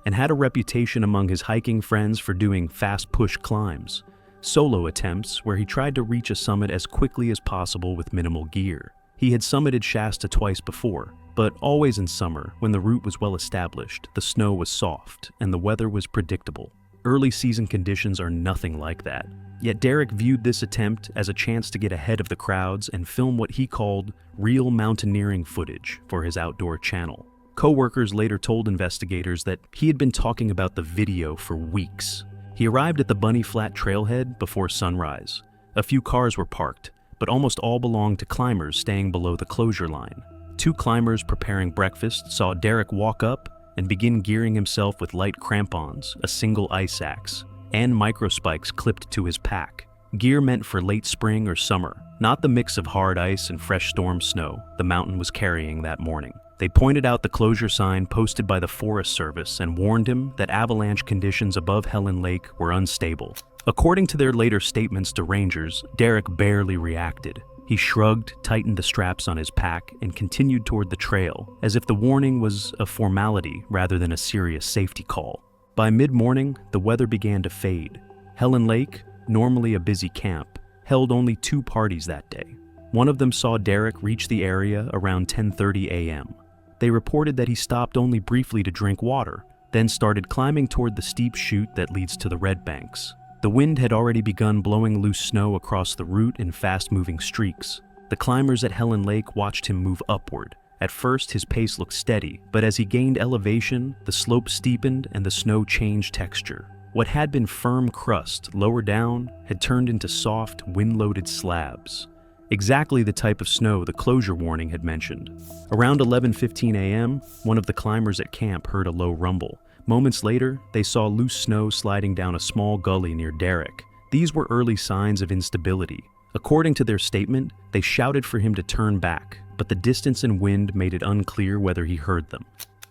S1: and had a reputation among his hiking friends for doing fast-push climbs, solo attempts where he tried to reach a summit as quickly as possible with minimal gear. He had summited Shasta twice before, but always in summer when the route was well established, the snow was soft, and the weather was predictable. Early season conditions are nothing like that. Yet Derek viewed this attempt as a chance to get ahead of the crowds and film what he called real mountaineering footage for his outdoor channel. Co-workers later told investigators that he had been talking about the video for weeks. He arrived at the Bunny Flat trailhead before sunrise. A few cars were parked, but almost all belonged to climbers staying below the closure line. Two climbers preparing breakfast saw Derek walk up and begin gearing himself with light crampons, a single ice axe, and microspikes clipped to his pack. Gear meant for late spring or summer, not the mix of hard ice and fresh storm snow the mountain was carrying that morning. They pointed out the closure sign posted by the Forest Service and warned him that avalanche conditions above Helen Lake were unstable. According to their later statements to rangers, Derek barely reacted. He shrugged, tightened the straps on his pack, and continued toward the trail, as if the warning was a formality rather than a serious safety call. By mid-morning, the weather began to fade. Helen Lake, normally a busy camp, held only 2 parties that day. One of them saw Derek reach the area around 10:30 a.m. They reported that he stopped only briefly to drink water, then started climbing toward the steep chute that leads to the red banks. The wind had already begun blowing loose snow across the route in fast-moving streaks. The climbers at Helen Lake watched him move upward. At first, his pace looked steady, but as he gained elevation, the slope steepened and the snow changed texture. What had been firm crust lower down had turned into soft, wind-loaded slabs. Exactly the type of snow the closure warning had mentioned. Around 11:15 a.m., one of the climbers at camp heard a low rumble. Moments later, they saw loose snow sliding down a small gully near Derek. These were early signs of instability. According to their statement, they shouted for him to turn back, but the distance and wind made it unclear whether he heard them.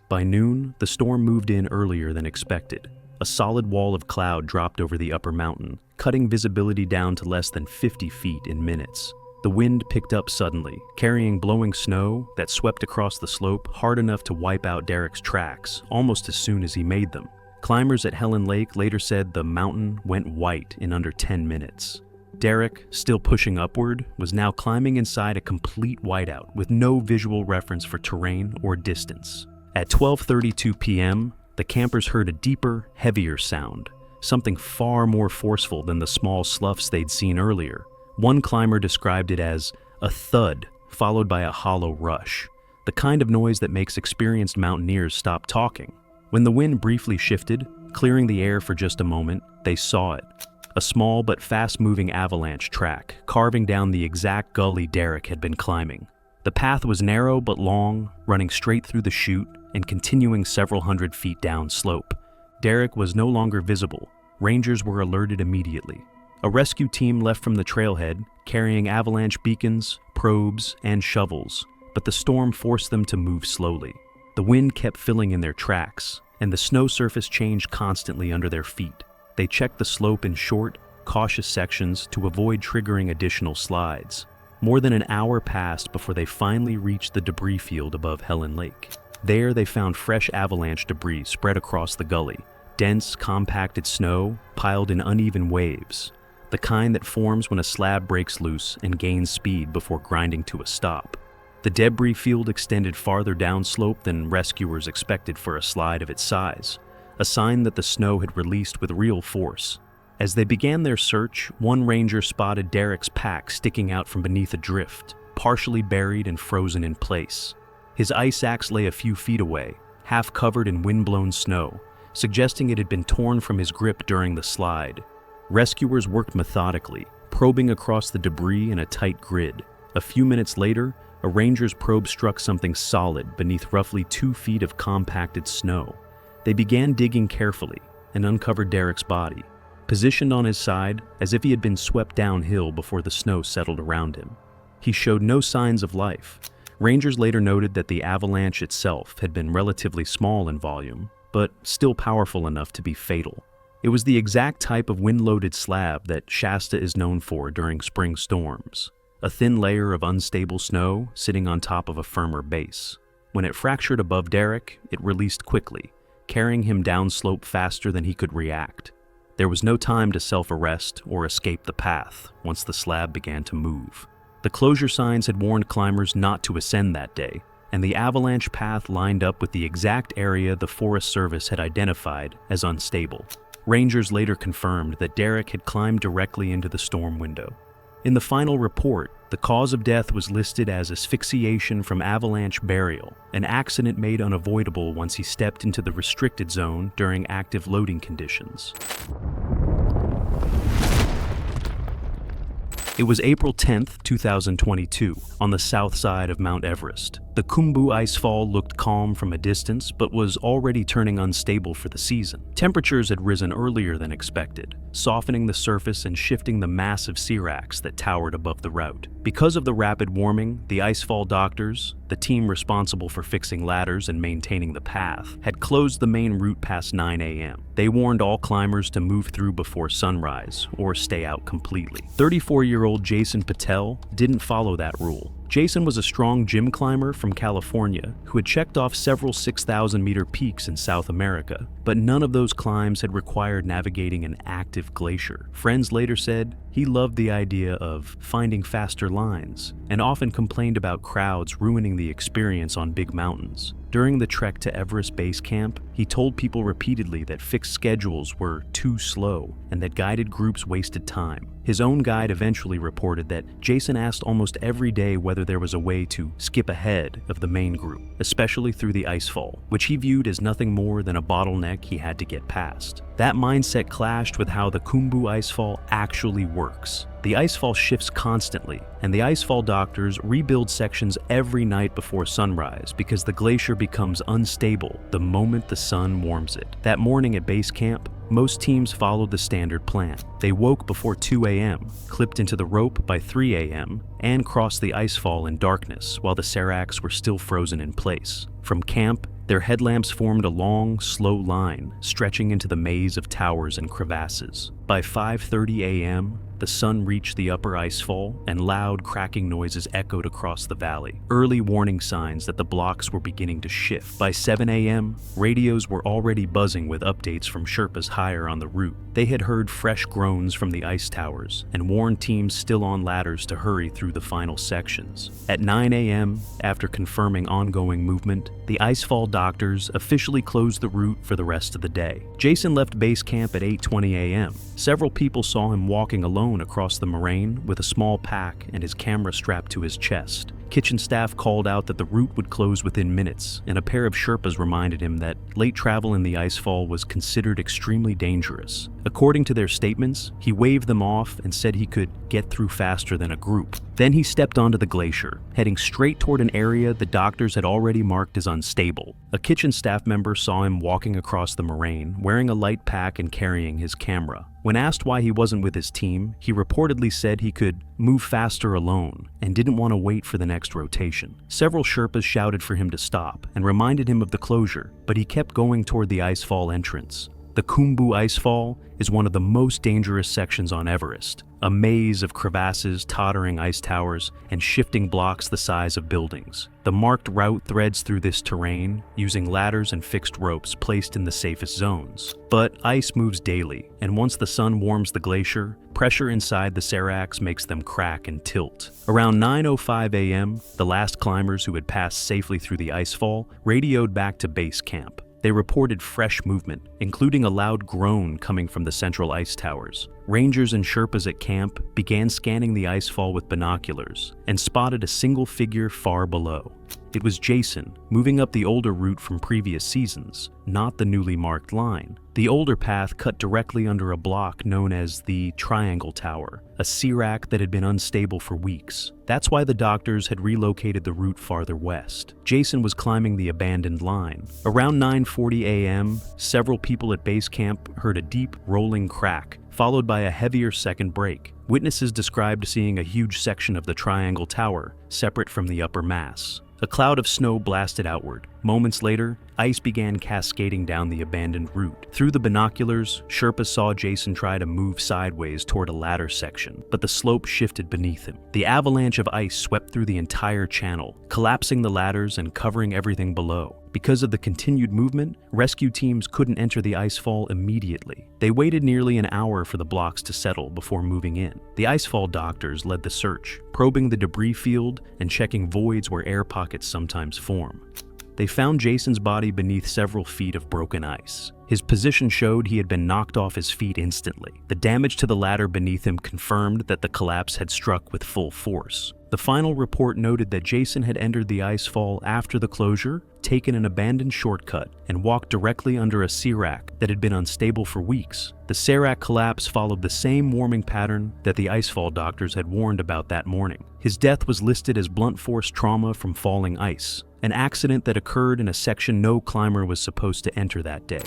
S1: By noon, the storm moved in earlier than expected. A solid wall of cloud dropped over the upper mountain, cutting visibility down to less than 50 feet in minutes. The wind picked up suddenly, carrying blowing snow that swept across the slope hard enough to wipe out Derek's tracks almost as soon as he made them. Climbers at Helen Lake later said the mountain went white in under 10 minutes. Derek, still pushing upward, was now climbing inside a complete whiteout with no visual reference for terrain or distance. At 12:32 p.m., the campers heard a deeper, heavier sound, something far more forceful than the small sloughs they'd seen earlier. One climber described it as a thud followed by a hollow rush, the kind of noise that makes experienced mountaineers stop talking. When the wind briefly shifted, clearing the air for just a moment, they saw it. A small but fast-moving avalanche track, carving down the exact gully Derek had been climbing. The path was narrow but long, running straight through the chute and continuing several hundred feet down slope. Derek was no longer visible. Rangers were alerted immediately. A rescue team left from the trailhead, carrying avalanche beacons, probes, and shovels, but the storm forced them to move slowly. The wind kept filling in their tracks, and the snow surface changed constantly under their feet. They checked the slope in short, cautious sections to avoid triggering additional slides. More than an hour passed before they finally reached the debris field above Helen Lake. There they found fresh avalanche debris spread across the gully, dense, compacted snow piled in uneven waves, the kind that forms when a slab breaks loose and gains speed before grinding to a stop. The debris field extended farther downslope than rescuers expected for a slide of its size, a sign that the snow had released with real force. As they began their search, one ranger spotted Derek's pack sticking out from beneath a drift, partially buried and frozen in place. His ice axe lay a few feet away, half covered in wind-blown snow, suggesting it had been torn from his grip during the slide. Rescuers worked methodically, probing across the debris in a tight grid. A few minutes later, a ranger's probe struck something solid beneath roughly 2 feet of compacted snow. They began digging carefully and uncovered Derek's body, positioned on his side as if he had been swept downhill before the snow settled around him. He showed no signs of life. Rangers later noted that the avalanche itself had been relatively small in volume, but still powerful enough to be fatal. It was the exact type of wind-loaded slab that Shasta is known for during spring storms, a thin layer of unstable snow sitting on top of a firmer base. When it fractured above Derek, it released quickly, carrying him downslope faster than he could react. There was no time to self-arrest or escape the path once the slab began to move. The closure signs had warned climbers not to ascend that day, and the avalanche path lined up with the exact area the Forest Service had identified as unstable. Rangers later confirmed that Derek had climbed directly into the storm window. In the final report, the cause of death was listed as asphyxiation from avalanche burial, an accident made unavoidable once he stepped into the restricted zone during active loading conditions. It was April 10th, 2022, on the south side of Mount Everest. The Khumbu icefall looked calm from a distance, but was already turning unstable for the season. Temperatures had risen earlier than expected, softening the surface and shifting the massive seracs that towered above the route. Because of the rapid warming, the icefall doctors, the team responsible for fixing ladders and maintaining the path, had closed the main route past 9 a.m. They warned all climbers to move through before sunrise or stay out completely. 34-year-old Jason Patel didn't follow that rule. Jason was a strong gym climber from California who had checked off several 6,000-meter peaks in South America, but none of those climbs had required navigating an active glacier. Friends later said he loved the idea of finding faster lines and often complained about crowds ruining the experience on big mountains. During the trek to Everest Base Camp, he told people repeatedly that fixed schedules were too slow and that guided groups wasted time. His own guide eventually reported that Jason asked almost every day whether there was a way to skip ahead of the main group, especially through the icefall, which he viewed as nothing more than a bottleneck he had to get past. That mindset clashed with how the Khumbu icefall actually works. The icefall shifts constantly, and the icefall doctors rebuild sections every night before sunrise because the glacier becomes unstable the moment the sun warms it. That morning at base camp, most teams followed the standard plan. They woke before 2 a.m., clipped into the rope by 3 a.m., and crossed the icefall in darkness while the seracs were still frozen in place. From camp, their headlamps formed a long, slow line, stretching into the maze of towers and crevasses. By 5:30 a.m., the sun reached the upper icefall, and loud cracking noises echoed across the valley, early warning signs that the blocks were beginning to shift. By 7 a.m., radios were already buzzing with updates from Sherpas higher on the route. They had heard fresh groans from the ice towers and warned teams still on ladders to hurry through the final sections. At 9 a.m., after confirming ongoing movement, the icefall doctors officially closed the route for the rest of the day. Jason left base camp at 8:20 a.m. Several people saw him walking alone across the moraine with a small pack and his camera strapped to his chest. Kitchen staff called out that the route would close within minutes, and a pair of Sherpas reminded him that late travel in the icefall was considered extremely dangerous. According to their statements, he waved them off and said he could get through faster than a group. Then he stepped onto the glacier, heading straight toward an area the doctors had already marked as unstable. A kitchen staff member saw him walking across the moraine, wearing a light pack and carrying his camera. When asked why he wasn't with his team, he reportedly said he could move faster alone and didn't want to wait for the next rotation. Several Sherpas shouted for him to stop and reminded him of the closure, but he kept going toward the icefall entrance. The Khumbu icefall is one of the most dangerous sections on Everest, a maze of crevasses, tottering ice towers, and shifting blocks the size of buildings. The marked route threads through this terrain using ladders and fixed ropes placed in the safest zones. But ice moves daily, and once the sun warms the glacier, pressure inside the seracs makes them crack and tilt. Around 9:05 a.m., the last climbers who had passed safely through the icefall radioed back to base camp. They reported fresh movement, including a loud groan coming from the central ice towers. Rangers and Sherpas at camp began scanning the icefall with binoculars and spotted a single figure far below. It was Jason, moving up the older route from previous seasons, not the newly marked line. The older path cut directly under a block known as the Triangle Tower, a serac that had been unstable for weeks. That's why the doctors had relocated the route farther west. Jason was climbing the abandoned line. Around 9:40 a.m., several people at base camp heard a deep, rolling crack, followed by a heavier second break. Witnesses described seeing a huge section of the Triangle Tower, separate from the upper mass. A cloud of snow blasted outward. Moments later, ice began cascading down the abandoned route. Through the binoculars, Sherpa saw Jason try to move sideways toward a ladder section, but the slope shifted beneath him. The avalanche of ice swept through the entire channel, collapsing the ladders and covering everything below. Because of the continued movement, rescue teams couldn't enter the icefall immediately. They waited nearly an hour for the blocks to settle before moving in. The icefall doctors led the search, probing the debris field and checking voids where air pockets sometimes form. They found Jason's body beneath several feet of broken ice. His position showed he had been knocked off his feet instantly. The damage to the ladder beneath him confirmed that the collapse had struck with full force. The final report noted that Jason had entered the icefall after the closure, taken an abandoned shortcut, and walked directly under a serac that had been unstable for weeks. The serac collapse followed the same warming pattern that the icefall doctors had warned about that morning. His death was listed as blunt force trauma from falling ice, an accident that occurred in a section no climber was supposed to enter that day.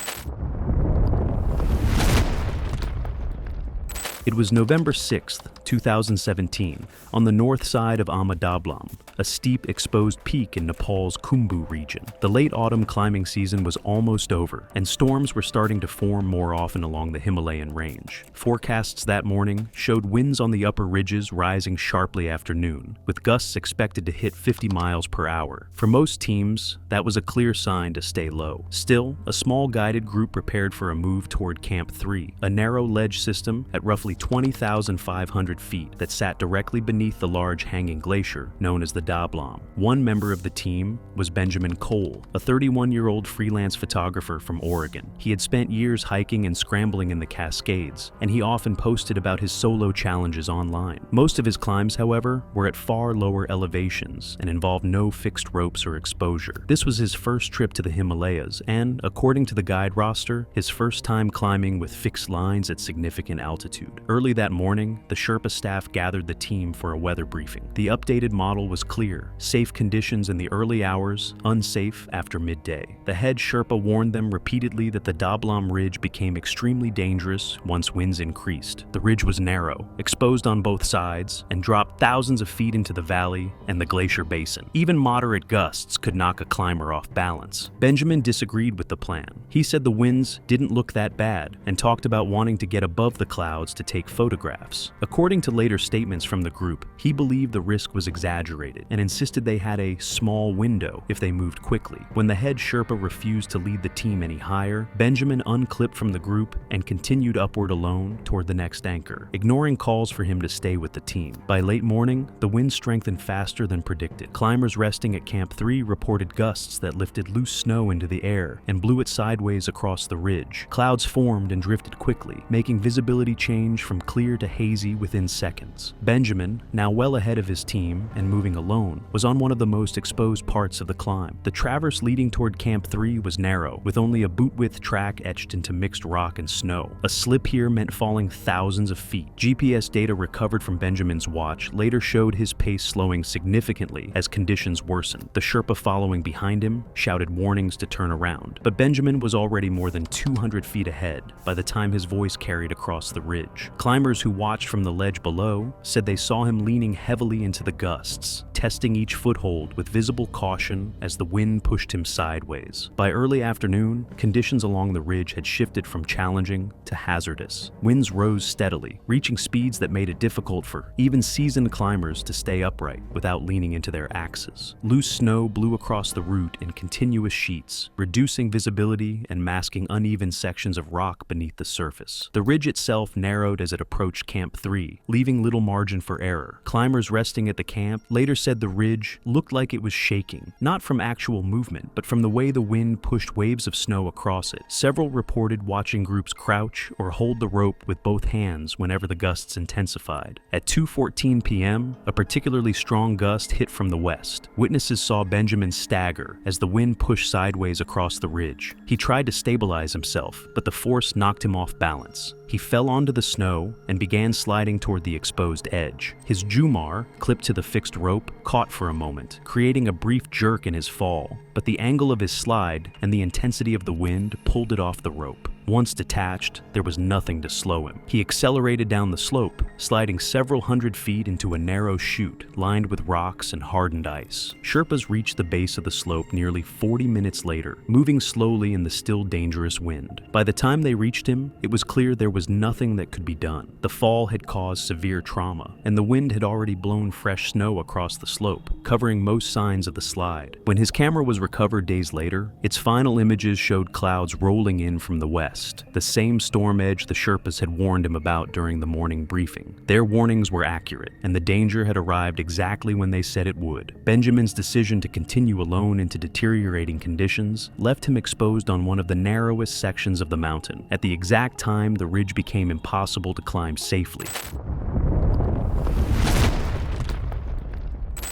S1: It was November 6th, 2017, on the north side of Amadablam, a steep, exposed peak in Nepal's Khumbu region. The late autumn climbing season was almost over, and storms were starting to form more often along the Himalayan range. Forecasts that morning showed winds on the upper ridges rising sharply after noon, with gusts expected to hit 50 miles per hour. For most teams, that was a clear sign to stay low. Still, a small guided group prepared for a move toward Camp 3, a narrow ledge system at roughly 20,500 feet that sat directly beneath the large hanging glacier known as the Dablam. One member of the team was Benjamin Cole, a 31-year-old freelance photographer from Oregon. He had spent years hiking and scrambling in the Cascades, and he often posted about his solo challenges online. Most of his climbs, however, were at far lower elevations and involved no fixed ropes or exposure. This was his first trip to the Himalayas and, according to the guide roster, his first time climbing with fixed lines at significant altitude. Early that morning, the Sherpa staff gathered the team for a weather briefing. The updated model was clear: safe conditions in the early hours, unsafe after midday. The head Sherpa warned them repeatedly that the Dablam Ridge became extremely dangerous once winds increased. The ridge was narrow, exposed on both sides, and dropped thousands of feet into the valley and the glacier basin. Even moderate gusts could knock a climber off balance. Benjamin disagreed with the plan. He said the winds didn't look that bad and talked about wanting to get above the clouds to take photographs. According to later statements from the group, he believed the risk was exaggerated and insisted they had a small window if they moved quickly. When the head Sherpa refused to lead the team any higher, Benjamin unclipped from the group and continued upward alone toward the next anchor, ignoring calls for him to stay with the team. By late morning, the wind strengthened faster than predicted. Climbers resting at Camp 3 reported gusts that lifted loose snow into the air and blew it sideways across the ridge. Clouds formed and drifted quickly, making visibility change from clear to hazy within seconds. Benjamin, now well ahead of his team and moving alone, was on one of the most exposed parts of the climb. The traverse leading toward Camp 3 was narrow, with only a boot-width track etched into mixed rock and snow. A slip here meant falling thousands of feet. GPS data recovered from Benjamin's watch later showed his pace slowing significantly as conditions worsened. The Sherpa following behind him shouted warnings to turn around, but Benjamin was already more than 200 feet ahead by the time his voice carried across the ridge. Climbers who watched from the ledge below said they saw him leaning heavily into the gusts, testing each foothold with visible caution as the wind pushed him sideways. By early afternoon, conditions along the ridge had shifted from challenging to hazardous. Winds rose steadily, reaching speeds that made it difficult for even seasoned climbers to stay upright without leaning into their axes. Loose snow blew across the route in continuous sheets, reducing visibility and masking uneven sections of rock beneath the surface. The ridge itself narrowed as it approached Camp 3, leaving little margin for error. Climbers resting at the camp later said the ridge looked like it was shaking, not from actual movement, but from the way the wind pushed waves of snow across it. Several reported watching groups crouch or hold the rope with both hands whenever the gusts intensified. At 2:14 p.m., a particularly strong gust hit from the west. Witnesses saw Benjamin stagger as the wind pushed sideways across the ridge. He tried to stabilize himself, but the force knocked him off balance. He fell onto the snow and began sliding toward the exposed edge. His jumar, clipped to the fixed rope, caught for a moment, creating a brief jerk in his fall, but the angle of his slide and the intensity of the wind pulled it off the rope. Once detached, there was nothing to slow him. He accelerated down the slope, sliding several hundred feet into a narrow chute lined with rocks and hardened ice. Sherpas reached the base of the slope nearly 40 minutes later, moving slowly in the still dangerous wind. By the time they reached him, it was clear there was nothing that could be done. The fall had caused severe trauma, and the wind had already blown fresh snow across the slope, covering most signs of the slide. When his camera was recovered days later, its final images showed clouds rolling in from the west, the same storm edge the Sherpas had warned him about during the morning briefing. Their warnings were accurate, and the danger had arrived exactly when they said it would. Benjamin's decision to continue alone into deteriorating conditions left him exposed on one of the narrowest sections of the mountain, at the exact time the ridge became impossible to climb safely.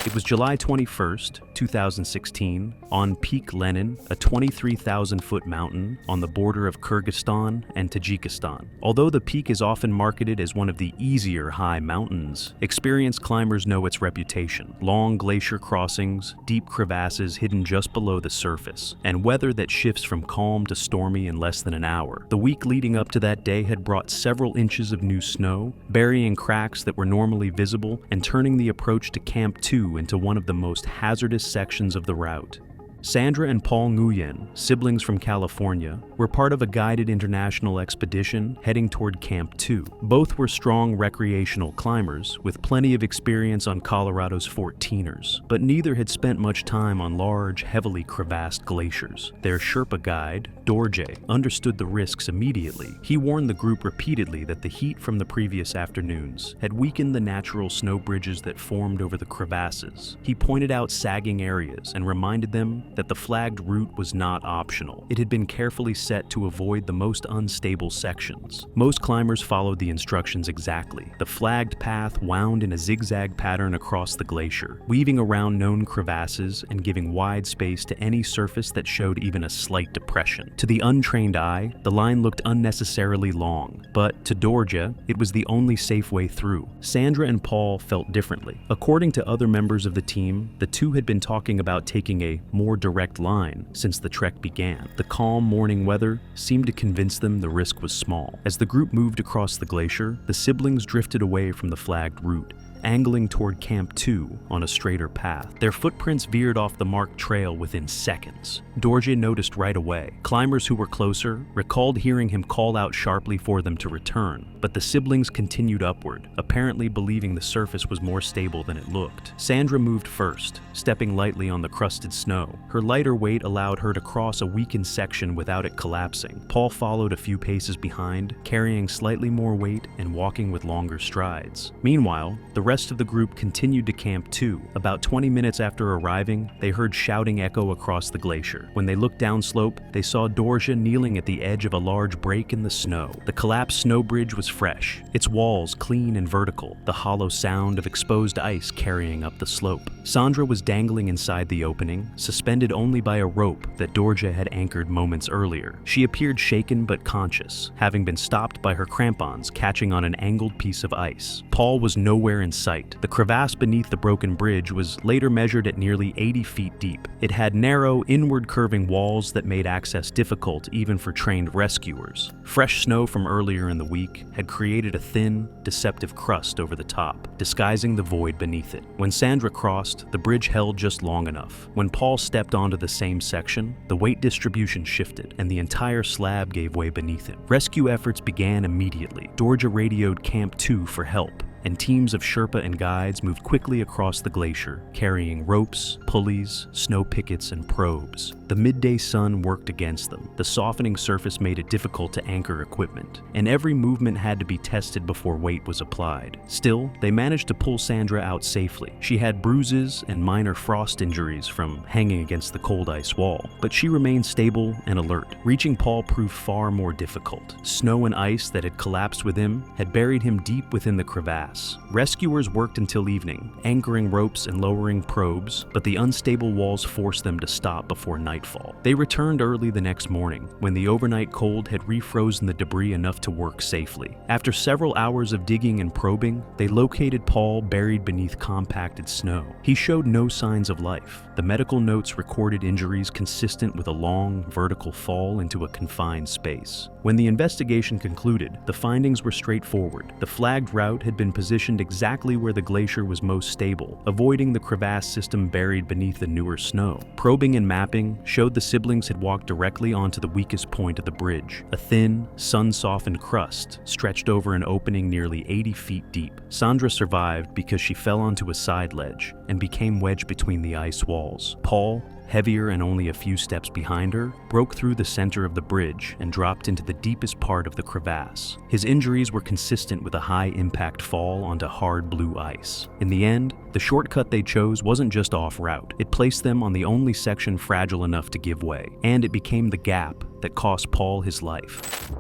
S1: It was July 21st, 2016, on Peak Lenin, a 23,000-foot mountain on the border of Kyrgyzstan and Tajikistan. Although the peak is often marketed as one of the easier high mountains, experienced climbers know its reputation. Long glacier crossings, deep crevasses hidden just below the surface, and weather that shifts from calm to stormy in less than an hour. The week leading up to that day had brought several inches of new snow, burying cracks that were normally visible and turning the approach to Camp 2 into one of the most hazardous sections of the route. Sandra and Paul Nguyen, siblings from California, were part of a guided international expedition heading toward Camp 2. Both were strong recreational climbers with plenty of experience on Colorado's 14ers, but neither had spent much time on large, heavily crevassed glaciers. Their Sherpa guide, Dorje, understood the risks immediately. He warned the group repeatedly that the heat from the previous afternoons had weakened the natural snow bridges that formed over the crevasses. He pointed out sagging areas and reminded them that the flagged route was not optional. It had been carefully set to avoid the most unstable sections. Most climbers followed the instructions exactly. The flagged path wound in a zigzag pattern across the glacier, weaving around known crevasses and giving wide space to any surface that showed even a slight depression. To the untrained eye, the line looked unnecessarily long, but to Dorje, it was the only safe way through. Sandra and Paul felt differently. According to other members of the team, the two had been talking about taking a more direct line since the trek began. The calm morning weather seemed to convince them the risk was small. As the group moved across the glacier, the siblings drifted away from the flagged route, angling toward Camp 2 on a straighter path. Their footprints veered off the marked trail within seconds. Dorje noticed right away. Climbers who were closer recalled hearing him call out sharply for them to return, but the siblings continued upward, apparently believing the surface was more stable than it looked. Sandra moved first, stepping lightly on the crusted snow. Her lighter weight allowed her to cross a weakened section without it collapsing. Paul followed a few paces behind, carrying slightly more weight and walking with longer strides. Meanwhile, the rest of the group continued to Camp 2. About 20 minutes after arriving, they heard shouting echo across the glacier. When they looked downslope, they saw Dorje kneeling at the edge of a large break in the snow. The collapsed snow bridge was fresh, its walls clean and vertical, the hollow sound of exposed ice carrying up the slope. Sandra was dangling inside the opening, suspended only by a rope that Dorje had anchored moments earlier. She appeared shaken but conscious, having been stopped by her crampons catching on an angled piece of ice. Paul was nowhere in sight. The crevasse beneath the broken bridge was later measured at nearly 80 feet deep. It had narrow, inward curving walls that made access difficult even for trained rescuers. Fresh snow from earlier in the week had created a thin, deceptive crust over the top, disguising the void beneath it. When Sandra crossed, the bridge held just long enough. When Paul stepped onto the same section, the weight distribution shifted, and the entire slab gave way beneath him. Rescue efforts began immediately. Dorje radioed Camp 2 for help, and teams of Sherpa and guides moved quickly across the glacier, carrying ropes, pulleys, snow pickets, and probes. The midday sun worked against them. The softening surface made it difficult to anchor equipment, and every movement had to be tested before weight was applied. Still, they managed to pull Sandra out safely. She had bruises and minor frost injuries from hanging against the cold ice wall, but she remained stable and alert. Reaching Paul proved far more difficult. Snow and ice that had collapsed with him had buried him deep within the crevasse. Rescuers worked until evening, anchoring ropes and lowering probes, but the unstable walls forced them to stop before nightfall. They returned early the next morning, when the overnight cold had refrozen the debris enough to work safely. After several hours of digging and probing, they located Paul buried beneath compacted snow. He showed no signs of life. The medical notes recorded injuries consistent with a long, vertical fall into a confined space. When the investigation concluded, the findings were straightforward. The flagged route had been positioned exactly where the glacier was most stable, avoiding the crevasse system buried beneath the newer snow. Probing and mapping showed the siblings had walked directly onto the weakest point of the bridge, a thin, sun-softened crust stretched over an opening nearly 80 feet deep. Sandra survived because she fell onto a side ledge and became wedged between the ice walls. Paul, heavier and only a few steps behind her, broke through the center of the bridge and dropped into the deepest part of the crevasse. His injuries were consistent with a high-impact fall onto hard blue ice. In the end, the shortcut they chose wasn't just off-route. It placed them on the only section fragile enough to give way, and it became the gap that cost Paul his life.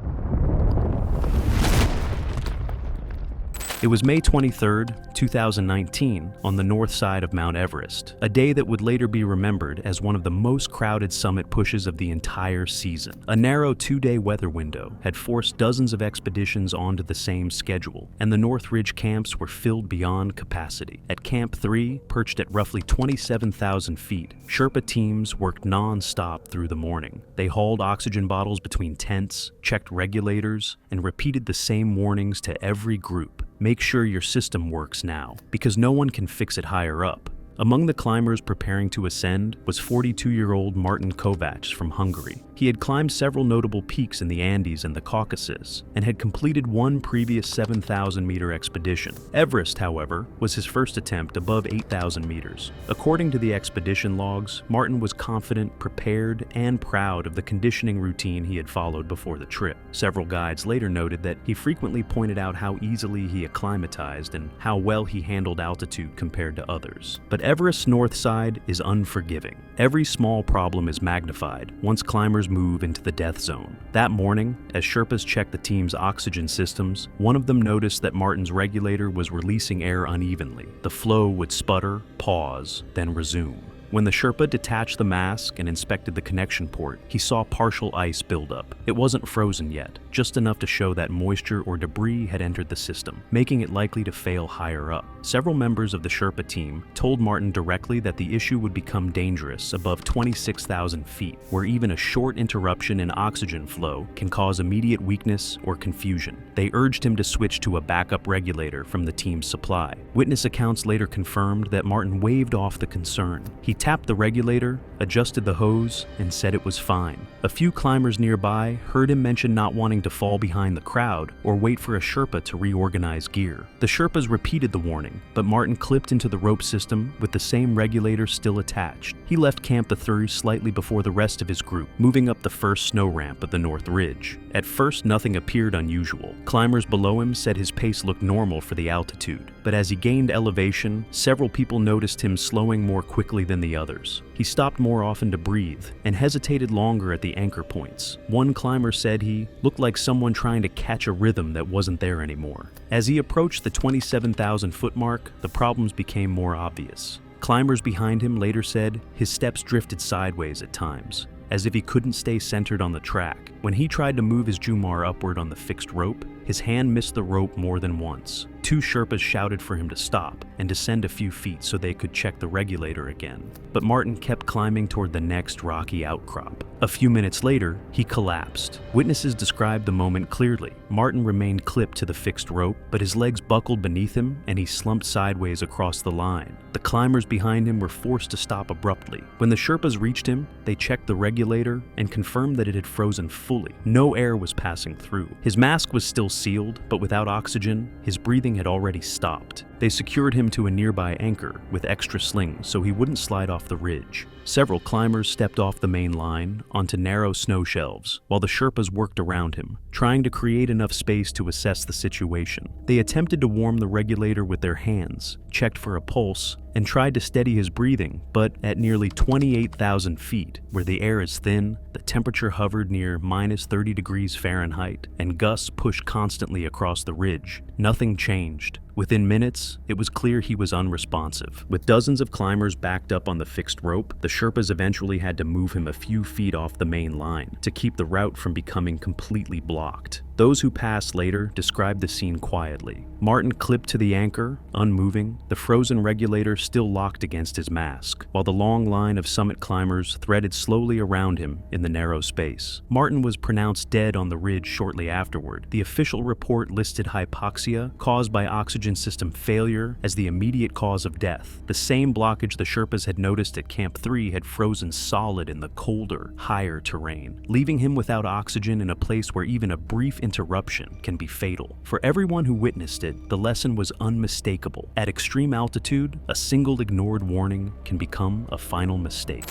S1: It was May 23, 2019, on the north side of Mount Everest, a day that would later be remembered as one of the most crowded summit pushes of the entire season. A narrow 2-day weather window had forced dozens of expeditions onto the same schedule, and the North Ridge camps were filled beyond capacity. At Camp 3, perched at roughly 27,000 feet, Sherpa teams worked non-stop through the morning. They hauled oxygen bottles between tents, checked regulators, and repeated the same warnings to every group. Make sure your system works now, because no one can fix it higher up. Among the climbers preparing to ascend was 42-year-old Martin Kovacs from Hungary. He had climbed several notable peaks in the Andes and the Caucasus, and had completed one previous 7,000-meter expedition. Everest, however, was his first attempt above 8,000 meters. According to the expedition logs, Martin was confident, prepared, and proud of the conditioning routine he had followed before the trip. Several guides later noted that he frequently pointed out how easily he acclimatized and how well he handled altitude compared to others. But Everest's north side is unforgiving. Every small problem is magnified once climbers move into the death zone. That morning, as Sherpas checked the team's oxygen systems, one of them noticed that Martin's regulator was releasing air unevenly. The flow would sputter, pause, then resume. When the Sherpa detached the mask and inspected the connection port, he saw partial ice buildup. It wasn't frozen yet, just enough to show that moisture or debris had entered the system, making it likely to fail higher up. Several members of the Sherpa team told Martin directly that the issue would become dangerous above 26,000 feet, where even a short interruption in oxygen flow can cause immediate weakness or confusion. They urged him to switch to a backup regulator from the team's supply. Witness accounts later confirmed that Martin waved off the concern. He tapped the regulator, adjusted the hose, and said it was fine. A few climbers nearby heard him mention not wanting to fall behind the crowd or wait for a Sherpa to reorganize gear. The Sherpas repeated the warning, but Martin clipped into the rope system with the same regulator still attached. He left Camp 3 slightly before the rest of his group, moving up the first snow ramp of the North Ridge. At first, nothing appeared unusual. Climbers below him said his pace looked normal for the altitude, but as he gained elevation, several people noticed him slowing more quickly than the others. He stopped more often to breathe and hesitated longer at the anchor points. One climber said he looked like someone trying to catch a rhythm that wasn't there anymore. As he approached the 27,000-foot mark, the problems became more obvious. Climbers behind him later said his steps drifted sideways at times, as if he couldn't stay centered on the track. When he tried to move his Jumar upward on the fixed rope, his hand missed the rope more than once. Two Sherpas shouted for him to stop and descend a few feet so they could check the regulator again. But Martin kept climbing toward the next rocky outcrop. A few minutes later, he collapsed. Witnesses described the moment clearly. Martin remained clipped to the fixed rope, but his legs buckled beneath him and he slumped sideways across the line. The climbers behind him were forced to stop abruptly. When the Sherpas reached him, they checked the regulator and confirmed that it had frozen fully. No air was passing through. His mask was still sealed, but without oxygen, his breathing had already stopped. They secured him to a nearby anchor with extra slings so he wouldn't slide off the ridge. Several climbers stepped off the main line onto narrow snow shelves, while the Sherpas worked around him, trying to create enough space to assess the situation. They attempted to warm the regulator with their hands, checked for a pulse, and tried to steady his breathing, but at nearly 28,000 feet, where the air is thin, the temperature hovered near minus 30 degrees Fahrenheit, and gusts pushed constantly across the ridge. Nothing changed. Within minutes, it was clear he was unresponsive. With dozens of climbers backed up on the fixed rope, the Sherpas eventually had to move him a few feet off the main line to keep the route from becoming completely blocked. Those who passed later described the scene quietly. Martin clipped to the anchor, unmoving, the frozen regulator still locked against his mask, while the long line of summit climbers threaded slowly around him in the narrow space. Martin was pronounced dead on the ridge shortly afterward. The official report listed hypoxia caused by oxygen system failure as the immediate cause of death. The same blockage the Sherpas had noticed at Camp 3 had frozen solid in the colder, higher terrain, leaving him without oxygen in a place where even a brief interruption can be fatal. For everyone who witnessed it, the lesson was unmistakable. At extreme altitude, a single ignored warning can become a final mistake.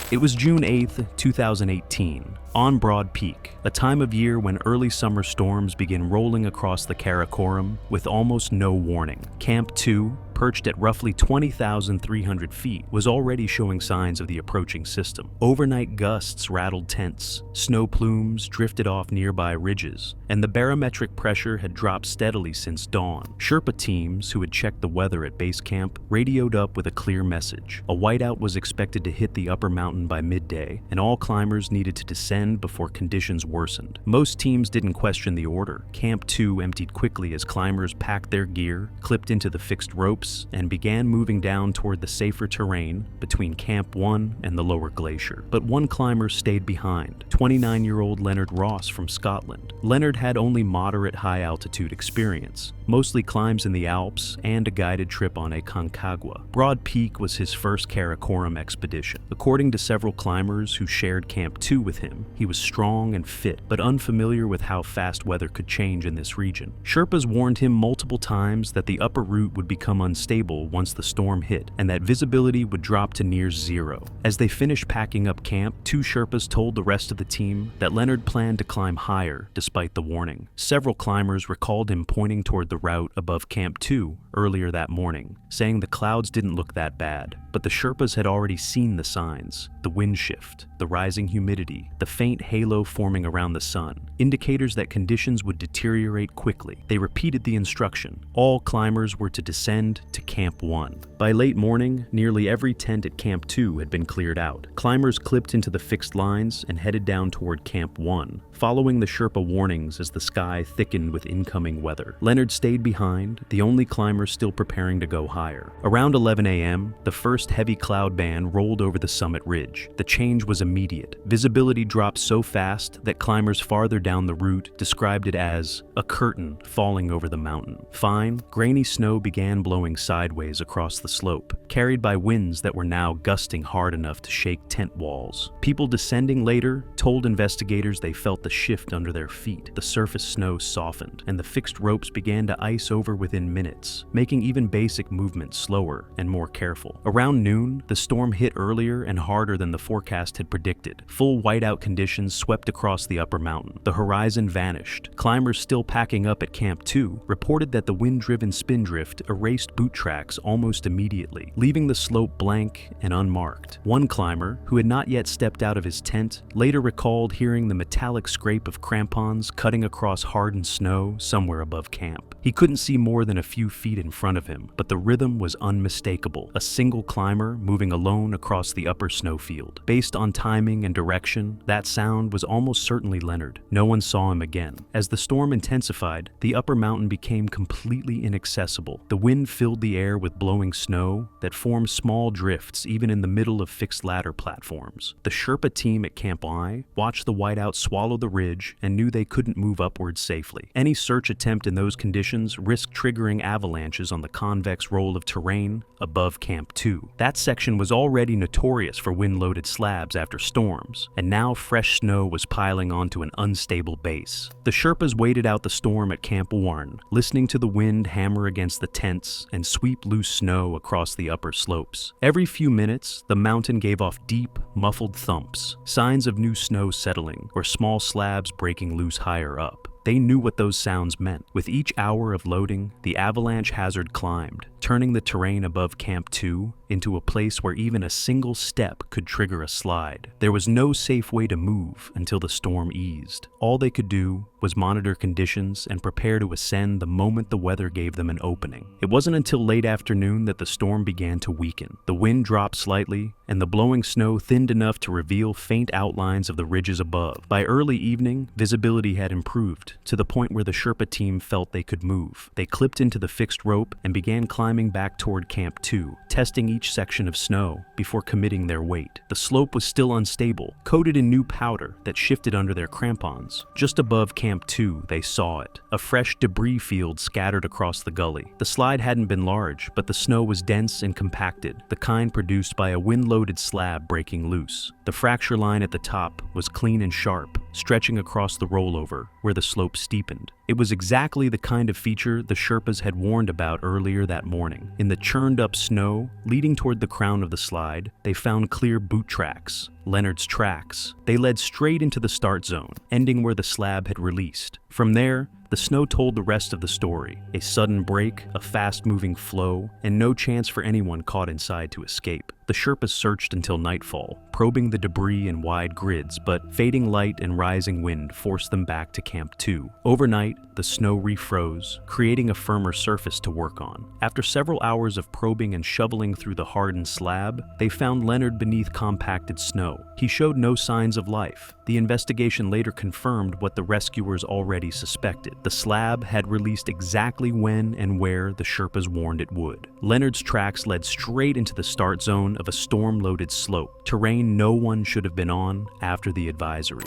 S1: It was June 8th, 2018, on Broad Peak, a time of year when early summer storms begin rolling across the Karakoram with almost no warning. Camp 2, perched at roughly 20,300 feet, was already showing signs of the approaching system. Overnight gusts rattled tents, snow plumes drifted off nearby ridges, and the barometric pressure had dropped steadily since dawn. Sherpa teams who had checked the weather at base camp radioed up with a clear message. A whiteout was expected to hit the upper mountain by midday, and all climbers needed to descend before conditions worsened. Most teams didn't question the order. Camp 2 emptied quickly as climbers packed their gear, clipped into the fixed ropes, and began moving down toward the safer terrain between Camp 1 and the lower glacier. But one climber stayed behind, 29-year-old Leonard Ross from Scotland. Leonard had only moderate high-altitude experience, mostly climbs in the Alps and a guided trip on a Concagua. Broad Peak was his first Karakoram expedition. According to several climbers who shared Camp 2 with him, he was strong and fit, but unfamiliar with how fast weather could change in this region. Sherpas warned him multiple times that the upper route would become unstable once the storm hit, and that visibility would drop to near zero. As they finished packing up camp, two Sherpas told the rest of the team that Leonard planned to climb higher despite the warning. Several climbers recalled him pointing toward the route above Camp 2 earlier that morning, saying the clouds didn't look that bad, but the Sherpas had already seen the signs: the wind shift, the rising humidity, the faint halo forming around the sun, indicators that conditions would deteriorate quickly. They repeated the instruction. All climbers were to descend to Camp 1. By late morning, nearly every tent at Camp 2 had been cleared out. Climbers clipped into the fixed lines and headed down toward Camp 1, following the Sherpa warnings as the sky thickened with incoming weather. Leonard stayed behind, the only climber still preparing to go higher. Around 11 a.m., the first heavy cloud band rolled over the summit ridge. The change was immediate. Visibility dropped so fast that climbers farther down the route described it as a curtain falling over the mountain. Fine, grainy snow began blowing sideways across the slope, carried by winds that were now gusting hard enough to shake tent walls. People descending later told investigators they felt the shift under their feet. The surface snow softened, and the fixed ropes began to ice over within minutes, making even basic movement slower and more careful. Around noon, the storm hit earlier and harder than the forecast had predicted. Full whiteout conditions swept across the upper mountain. The horizon vanished. Climbers still packing up at Camp 2 reported that the wind-driven spindrift erased boot tracks almost immediately, leaving the slope blank and unmarked. One climber, who had not yet stepped out of his tent, later recalled hearing the metallic scrape of crampons cutting across hardened snow somewhere above camp. He couldn't see more than a few feet in front of him, but the rhythm was unmistakable. A single climber moving alone across the upper snowfield. Based on timing and direction, that sound was almost certainly Leonard. No one saw him again. As the storm intensified, the upper mountain became completely inaccessible. The wind filled the air with blowing snow that formed small drifts even in the middle of fixed ladder platforms. The Sherpa team at Camp I watched the whiteout swallow the ridge and knew they couldn't move upwards safely. Any search attempt in those conditions risked triggering avalanches on the convex roll of terrain above Camp 2. That section was already notorious for wind-loaded slabs after storms, and now fresh snow was piling onto an unstable base. The Sherpas waited out the storm at Camp 1, listening to the wind hammer against the tents and sweep loose snow across the upper slopes. Every few minutes, the mountain gave off deep, muffled thumps, signs of new snow settling or small slabs breaking loose higher up. They knew what those sounds meant. With each hour of loading, the avalanche hazard climbed, turning the terrain above Camp 2 into a place where even a single step could trigger a slide. There was no safe way to move until the storm eased. All they could do was monitor conditions and prepare to ascend the moment the weather gave them an opening. It wasn't until late afternoon that the storm began to weaken. The wind dropped slightly, and the blowing snow thinned enough to reveal faint outlines of the ridges above. By early evening, visibility had improved, to the point where the Sherpa team felt they could move. They clipped into the fixed rope and began climbing back toward Camp 2, testing each section of snow before committing their weight. The slope was still unstable, coated in new powder that shifted under their crampons. Just above Camp 2, they saw it, a fresh debris field scattered across the gully. The slide hadn't been large, but the snow was dense and compacted, the kind produced by a wind-loaded slab breaking loose. The fracture line at the top was clean and sharp, stretching across the rollover where the slope steepened. It was exactly the kind of feature the Sherpas had warned about earlier that morning. In the churned-up snow leading toward the crown of the slide, they found clear boot tracks, Leonard's tracks. They led straight into the start zone, ending where the slab had released. From there, The snow told the rest of the story: a sudden break, a fast-moving flow, and no chance for anyone caught inside to escape. The Sherpas searched until nightfall, probing the debris in wide grids, but fading light and rising wind forced them back to Camp 2. Overnight, the snow refroze, creating a firmer surface to work on. After several hours of probing and shoveling through the hardened slab, they found Leonard beneath compacted snow. He showed no signs of life. The investigation later confirmed what the rescuers already suspected. The slab had released exactly when and where the Sherpas warned it would. Leonard's tracks led straight into the start zone of a storm-loaded slope, terrain no one should have been on after the advisory.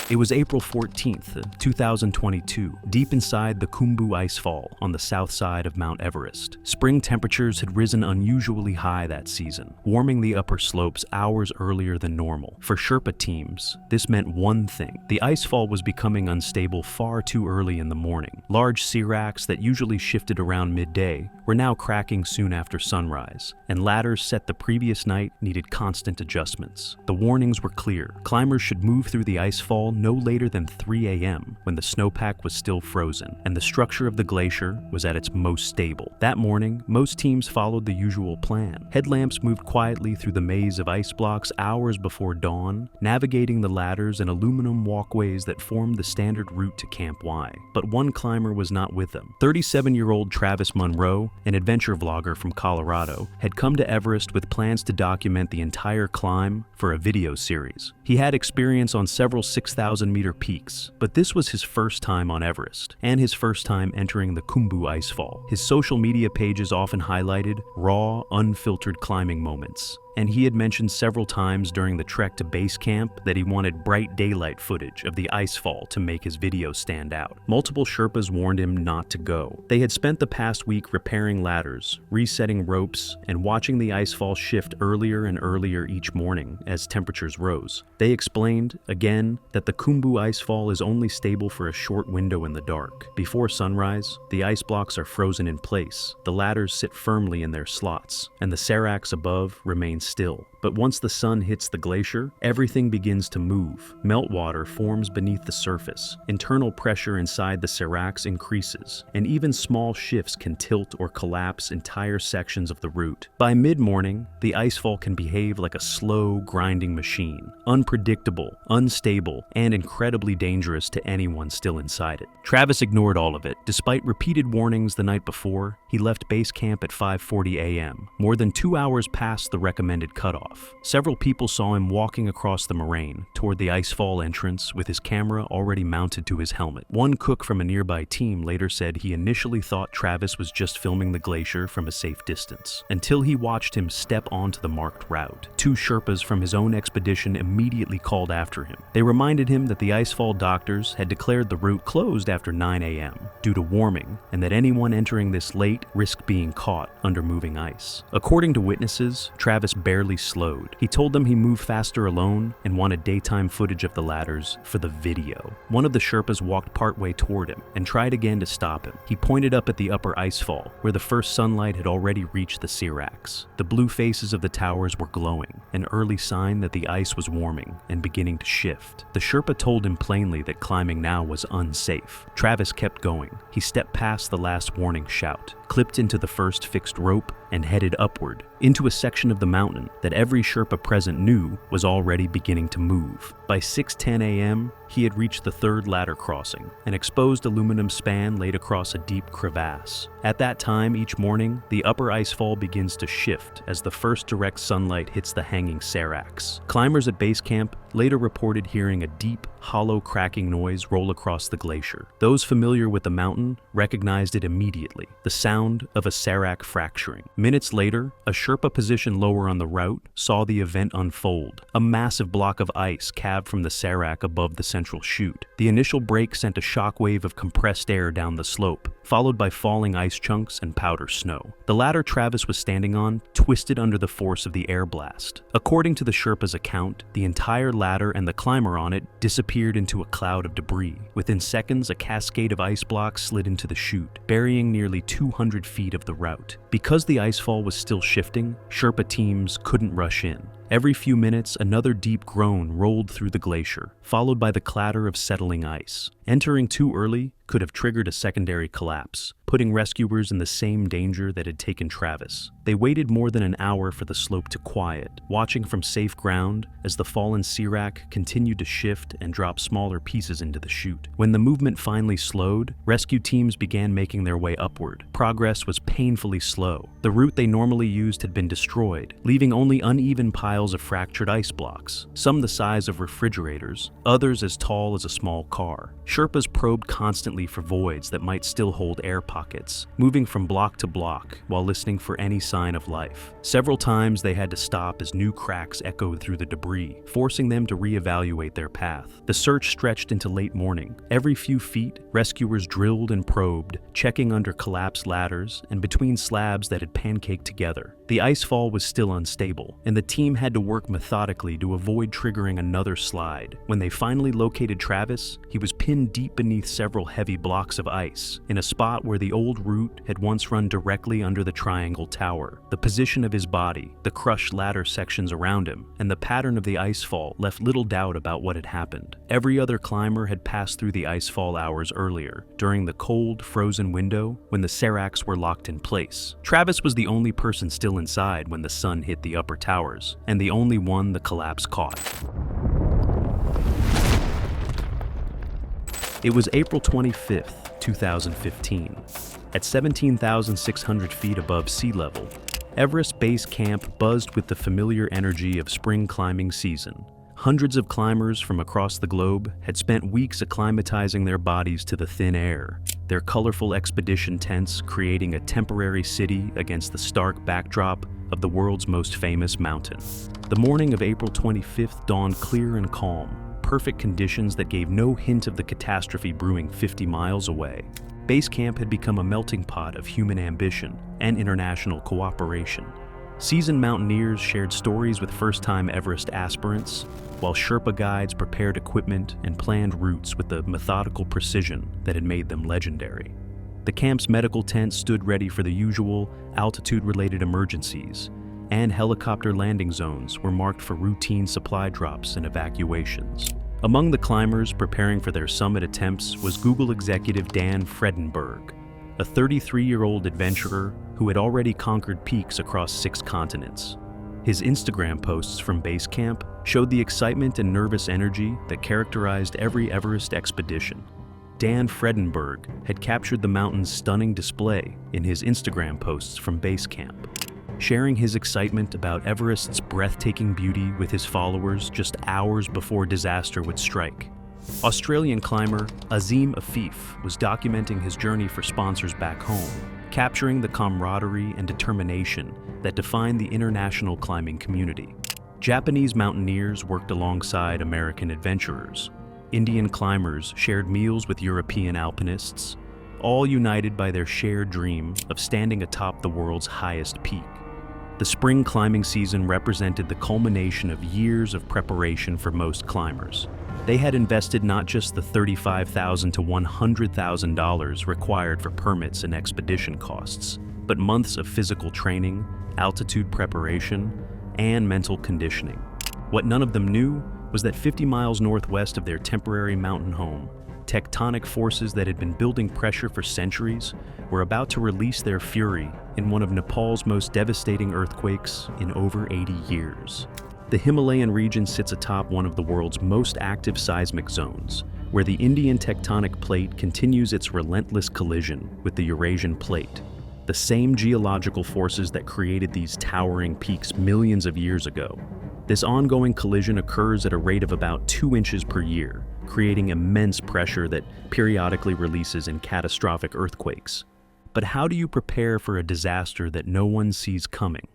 S1: It was April 14th, 2022, deep inside the Khumbu icefall on the south side of Mount Everest. Spring temperatures had risen unusually high that season, warming the upper slopes hours earlier than normal. For Sherpa teams, this meant one thing: the icefall was becoming unstable far too early in the morning. Large seracs that usually shifted around midday were now cracking soon after sunrise, and ladders set the previous night needed constant adjustments. The warnings were clear: climbers should move through the icefall no later than 3 a.m. when the snowpack was still frozen, and the structure of the glacier was at its most stable. That morning, most teams followed the usual plan. Headlamps moved quietly through the maze of ice blocks hours before dawn, navigating the ladders and aluminum walkways that formed the standard route to Camp Y. But one climber was not with them. 37-year-old Travis Monroe, an adventure vlogger from Colorado, had come to Everest with plans to document the entire climb for a video series. He had experience on several 6,000-meter peaks, but this was his first time on Everest, and his first time entering the Khumbu icefall. His social media pages often highlighted raw, unfiltered climbing moments, and he had mentioned several times during the trek to base camp that he wanted bright daylight footage of the icefall to make his video stand out. Multiple Sherpas warned him not to go. They had spent the past week repairing ladders, resetting ropes, and watching the icefall shift earlier and earlier each morning as temperatures rose. They explained, again, that the Khumbu icefall is only stable for a short window in the dark. Before sunrise, the ice blocks are frozen in place, the ladders sit firmly in their slots, and the seracs above remain still. But once the sun hits the glacier, everything begins to move. Meltwater forms beneath the surface. Internal pressure inside the seracs increases, and even small shifts can tilt or collapse entire sections of the route. By mid-morning, the icefall can behave like a slow, grinding machine, unpredictable, unstable, and incredibly dangerous to anyone still inside it. Travis ignored all of it. Despite repeated warnings the night before, he left base camp at 5:40 a.m., more than 2 hours past the recommended cutoff. Several people saw him walking across the moraine toward the icefall entrance with his camera already mounted to his helmet. One cook from a nearby team later said he initially thought Travis was just filming the glacier from a safe distance, until he watched him step onto the marked route. 2 Sherpas from his own expedition immediately called after him. They reminded him that the icefall doctors had declared the route closed after 9 a.m. due to warming, and that anyone entering this late risked being caught under moving ice. According to witnesses, Travis barely slowed. He told them he moved faster alone and wanted daytime footage of the ladders for the video. One of the Sherpas walked partway toward him and tried again to stop him. He pointed up at the upper icefall, where the first sunlight had already reached the seracs. The blue faces of the towers were glowing, an early sign that the ice was warming and beginning to shift. The Sherpa told him plainly that climbing now was unsafe. Travis kept going. He stepped past the last warning shout, clipped into the first fixed rope, and headed upward, into a section of the mountain that every Sherpa present knew was already beginning to move. By 6:10 a.m., he had reached the third ladder crossing, an exposed aluminum span laid across a deep crevasse. At that time each morning, the upper icefall begins to shift as the first direct sunlight hits the hanging seracs. Climbers at base camp later reported hearing a deep, hollow cracking noise roll across the glacier. Those familiar with the mountain recognized it immediately, the sound of a serac fracturing. Minutes later, a Sherpa position lower on the route saw the event unfold. A massive block of ice calved from the serac above the central chute. The initial break sent a shockwave of compressed air down the slope, followed by falling ice chunks and powder snow. The ladder Travis was standing on twisted under the force of the air blast. According to the Sherpa's account, the entire ladder and the climber on it disappeared into a cloud of debris. Within seconds, a cascade of ice blocks slid into the chute, burying nearly 200 feet of the route. Because the icefall was still shifting, Sherpa teams couldn't rush in. Every few minutes, another deep groan rolled through the glacier, followed by the clatter of settling ice. Entering too early could have triggered a secondary collapse, putting rescuers in the same danger that had taken Travis. They waited more than an hour for the slope to quiet, watching from safe ground as the fallen serac continued to shift and drop smaller pieces into the chute. When the movement finally slowed, rescue teams began making their way upward. Progress was painfully slow. The route they normally used had been destroyed, leaving only uneven piles of fractured ice blocks, some the size of refrigerators, others as tall as a small car. Sherpas probed constantly for voids that might still hold air pockets, moving from block to block while listening for any sign of life. Several times they had to stop as new cracks echoed through the debris, forcing them to reevaluate their path. The search stretched into late morning. Every few feet, rescuers drilled and probed, checking under collapsed ladders and between slabs that had pancaked together. The icefall was still unstable, and the team had to work methodically to avoid triggering another slide. When they finally located Travis, he was pinned deep beneath several heavy blocks of ice, in a spot where the old route had once run directly under the triangle tower. The position of his body, the crushed ladder sections around him, and the pattern of the icefall left little doubt about what had happened. Every other climber had passed through the icefall hours earlier, during the cold, frozen window when the seracs were locked in place. Travis was the only person still inside when the sun hit the upper towers, and the only one the collapse caught. It was April 25th, 2015. At 17,600 feet above sea level, Everest Base Camp buzzed with the familiar energy of spring climbing season. Hundreds of climbers from across the globe had spent weeks acclimatizing their bodies to the thin air, their colorful expedition tents creating a temporary city against the stark backdrop of the world's most famous mountain. The morning of April 25th dawned clear and calm, perfect conditions that gave no hint of the catastrophe brewing 50 miles away. Base Camp had become a melting pot of human ambition and international cooperation. Seasoned mountaineers shared stories with first-time Everest aspirants, while Sherpa guides prepared equipment and planned routes with the methodical precision that had made them legendary. The camp's medical tent stood ready for the usual altitude-related emergencies, and helicopter landing zones were marked for routine supply drops and evacuations. Among the climbers preparing for their summit attempts was Google executive Dan Fredenberg, a 33-year-old adventurer who had already conquered peaks across 6 continents. His Instagram posts from Base Camp showed the excitement and nervous energy that characterized every Everest expedition. Dan Fredenberg had captured the mountain's stunning display in his Instagram posts from Base Camp, sharing his excitement about Everest's breathtaking beauty with his followers just hours before disaster would strike. Australian climber Azim Afif was documenting his journey for sponsors back home, capturing the camaraderie and determination that define the international climbing community. Japanese mountaineers worked alongside American adventurers. Indian climbers shared meals with European alpinists, all united by their shared dream of standing atop the world's highest peak. The spring climbing season represented the culmination of years of preparation for most climbers. They had invested not just the $35,000 to $100,000 required for permits and expedition costs, but months of physical training, altitude preparation, and mental conditioning. What none of them knew was that 50 miles northwest of their temporary mountain home, tectonic forces that had been building pressure for centuries were about to release their fury in one of Nepal's most devastating earthquakes in over 80 years. The Himalayan region sits atop one of the world's most active seismic zones, where the Indian tectonic plate continues its relentless collision with the Eurasian plate. The same geological forces that created these towering peaks millions of years ago. This ongoing collision occurs at a rate of about 2 inches per year, creating immense pressure that periodically releases in catastrophic earthquakes. But how do you prepare for a disaster that no one sees coming?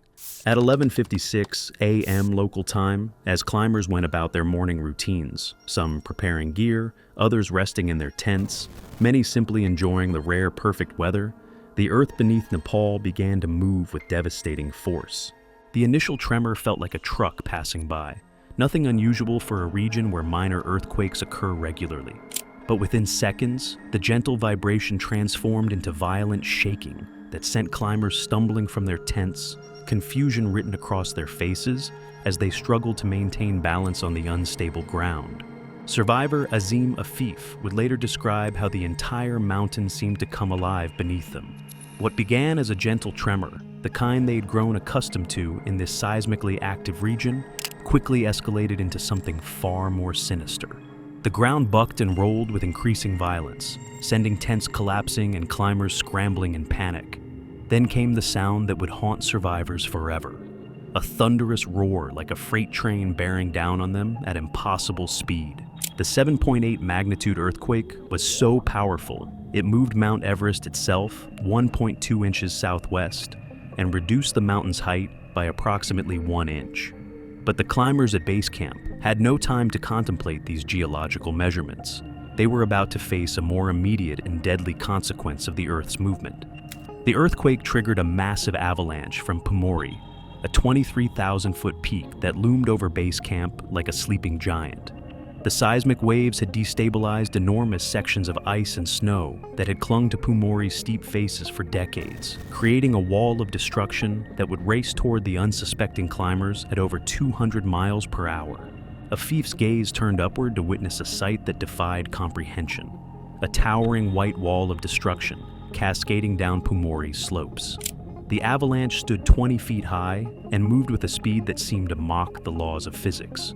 S1: At 11:56 a.m. local time, as climbers went about their morning routines, some preparing gear, others resting in their tents, many simply enjoying the rare perfect weather, the earth beneath Nepal began to move with devastating force. The initial tremor felt like a truck passing by, nothing unusual for a region where minor earthquakes occur regularly. But within seconds, the gentle vibration transformed into violent shaking that sent climbers stumbling from their tents, confusion written across their faces as they struggled to maintain balance on the unstable ground. Survivor Azim Afif would later describe how the entire mountain seemed to come alive beneath them. What began as a gentle tremor, the kind they'd grown accustomed to in this seismically active region, quickly escalated into something far more sinister. The ground bucked and rolled with increasing violence, sending tents collapsing and climbers scrambling in panic. Then came the sound that would haunt survivors forever. A thunderous roar like a freight train bearing down on them at impossible speed. The 7.8 magnitude earthquake was so powerful, it moved Mount Everest itself 1.2 inches southwest and reduced the mountain's height by approximately 1 inch. But the climbers at base camp had no time to contemplate these geological measurements. They were about to face a more immediate and deadly consequence of the Earth's movement. The earthquake triggered a massive avalanche from Pumori, a 23,000-foot peak that loomed over base camp like a sleeping giant. The seismic waves had destabilized enormous sections of ice and snow that had clung to Pumori's steep faces for decades, creating a wall of destruction that would race toward the unsuspecting climbers at over 200 miles per hour. Afif's gaze turned upward to witness a sight that defied comprehension. A towering white wall of destruction cascading down Pumori's slopes. The avalanche stood 20 feet high and moved with a speed that seemed to mock the laws of physics.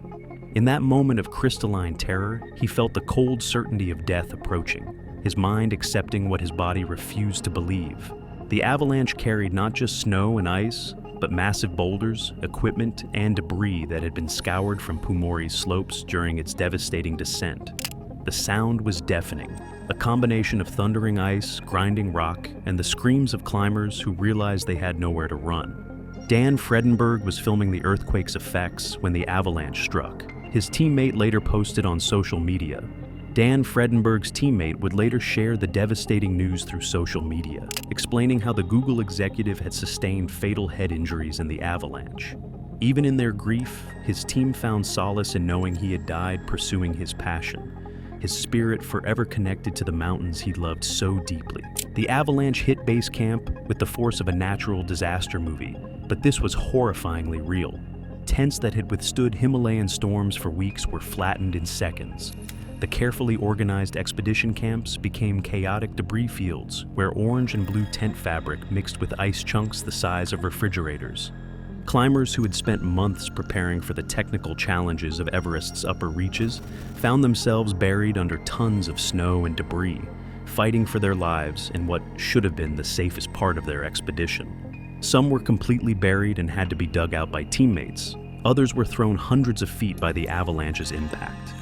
S1: In that moment of crystalline terror, he felt the cold certainty of death approaching, his mind accepting what his body refused to believe. The avalanche carried not just snow and ice, but massive boulders, equipment, and debris that had been scoured from Pumori's slopes during its devastating descent. The sound was deafening, a combination of thundering ice, grinding rock, and the screams of climbers who realized they had nowhere to run. Dan Fredenberg was filming the earthquake's effects when the avalanche struck. His teammate later posted on social media. Dan Fredenberg's teammate would later share the devastating news through social media, explaining how the Google executive had sustained fatal head injuries in the avalanche. Even in their grief, his team found solace in knowing he had died pursuing his passion, his spirit forever connected to the mountains he loved so deeply. The avalanche hit base camp with the force of a natural disaster movie, but this was horrifyingly real. Tents that had withstood Himalayan storms for weeks were flattened in seconds. The carefully organized expedition camps became chaotic debris fields where orange and blue tent fabric mixed with ice chunks the size of refrigerators. Climbers who had spent months preparing for the technical challenges of Everest's upper reaches found themselves buried under tons of snow and debris, fighting for their lives in what should have been the safest part of their expedition. Some were completely buried and had to be dug out by teammates. Others were thrown hundreds of feet by the avalanche's impact.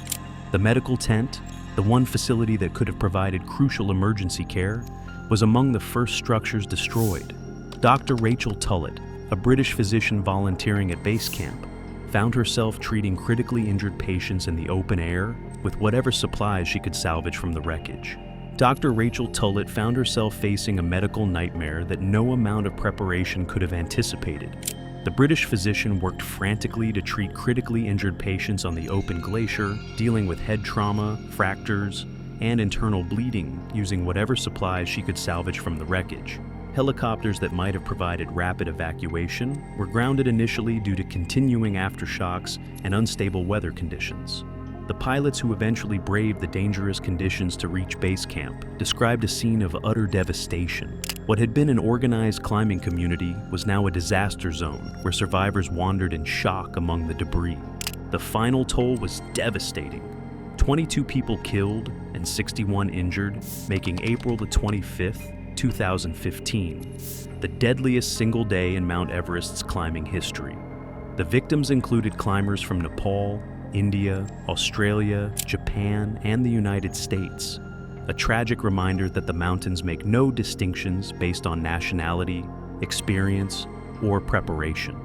S1: The medical tent, the one facility that could have provided crucial emergency care, was among the first structures destroyed. Dr. Rachel Tullett, a British physician volunteering at base camp, found herself treating critically injured patients in the open air with whatever supplies she could salvage from the wreckage. Dr. Rachel Tullett found herself facing a medical nightmare that no amount of preparation could have anticipated. The British physician worked frantically to treat critically injured patients on the open glacier, dealing with head trauma, fractures, and internal bleeding using whatever supplies she could salvage from the wreckage. Helicopters that might have provided rapid evacuation were grounded initially due to continuing aftershocks and unstable weather conditions. The pilots who eventually braved the dangerous conditions to reach base camp described a scene of utter devastation. What had been an organized climbing community was now a disaster zone where survivors wandered in shock among the debris. The final toll was devastating. 22 people killed and 61 injured, making April the 25th, 2015, the deadliest single day in Mount Everest's climbing history. The victims included climbers from Nepal, India, Australia, Japan, and the United States. A tragic reminder that the mountains make no distinctions based on nationality, experience, or preparation.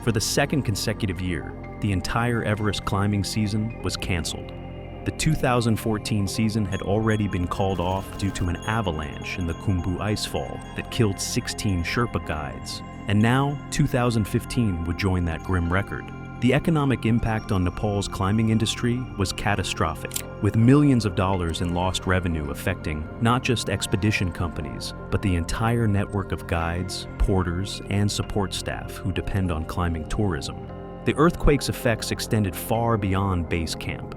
S1: For the second consecutive year, the entire Everest climbing season was canceled. The 2014 season had already been called off due to an avalanche in the Khumbu icefall that killed 16 Sherpa guides, and now 2015 would join that grim record. The economic impact on Nepal's climbing industry was catastrophic, with millions of dollars in lost revenue affecting not just expedition companies, but the entire network of guides, porters, and support staff who depend on climbing tourism. The earthquake's effects extended far beyond base camp.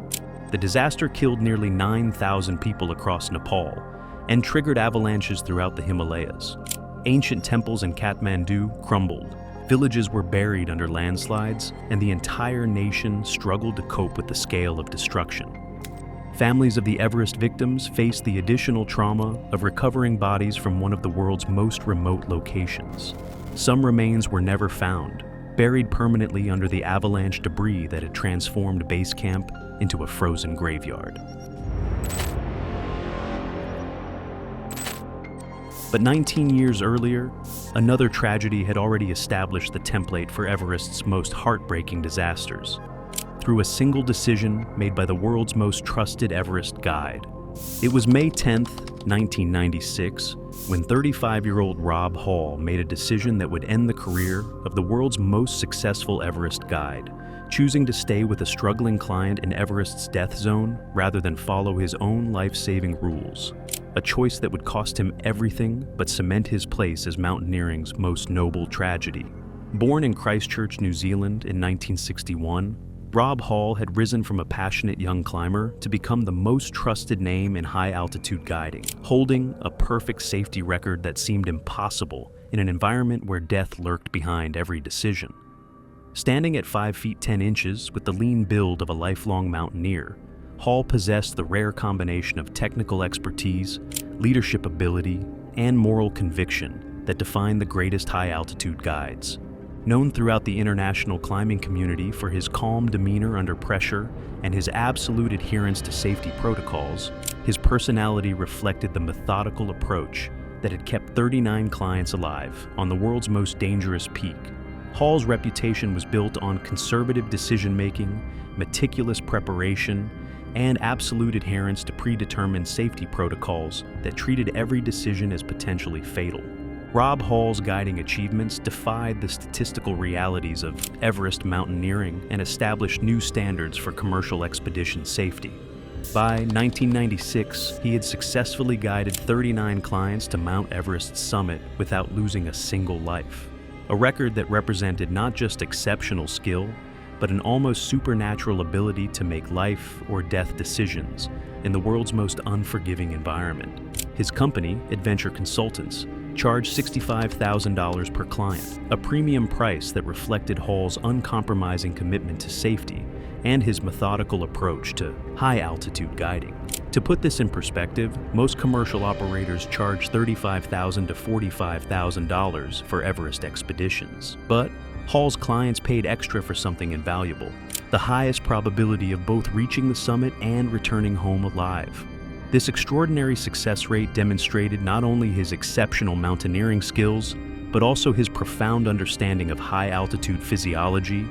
S1: The disaster killed nearly 9,000 people across Nepal and triggered avalanches throughout the Himalayas. Ancient temples in Kathmandu crumbled. Villages were buried under landslides, and the entire nation struggled to cope with the scale of destruction. Families of the Everest victims faced the additional trauma of recovering bodies from one of the world's most remote locations. Some remains were never found, buried permanently under the avalanche debris that had transformed base camp into a frozen graveyard. But 19 years earlier, another tragedy had already established the template for Everest's most heartbreaking disasters, through a single decision made by the world's most trusted Everest guide. It was May 10, 1996, when 35-year-old Rob Hall made a decision that would end the career of the world's most successful Everest guide, choosing to stay with a struggling client in Everest's death zone rather than follow his own life-saving rules. A choice that would cost him everything but cement his place as mountaineering's most noble tragedy. Born in Christchurch, New Zealand in 1961, Rob Hall had risen from a passionate young climber to become the most trusted name in high-altitude guiding, holding a perfect safety record that seemed impossible in an environment where death lurked behind every decision. Standing at 5 feet 10 inches with the lean build of a lifelong mountaineer, Hall possessed the rare combination of technical expertise, leadership ability, and moral conviction that define the greatest high-altitude guides. Known throughout the international climbing community for his calm demeanor under pressure and his absolute adherence to safety protocols, his personality reflected the methodical approach that had kept 39 clients alive on the world's most dangerous peak. Hall's reputation was built on conservative decision-making, meticulous preparation, and absolute adherence to predetermined safety protocols that treated every decision as potentially fatal. Rob Hall's guiding achievements defied the statistical realities of Everest mountaineering and established new standards for commercial expedition safety. By 1996, he had successfully guided 39 clients to Mount Everest's summit without losing a single life, a record that represented not just exceptional skill, but an almost supernatural ability to make life or death decisions in the world's most unforgiving environment. His company, Adventure Consultants, charged $65,000 per client, a premium price that reflected Hall's uncompromising commitment to safety and his methodical approach to high-altitude guiding. To put this in perspective, most commercial operators charge $35,000 to $45,000 for Everest expeditions. But Hall's clients paid extra for something invaluable: the highest probability of both reaching the summit and returning home alive. This extraordinary success rate demonstrated not only his exceptional mountaineering skills, but also his profound understanding of high-altitude physiology,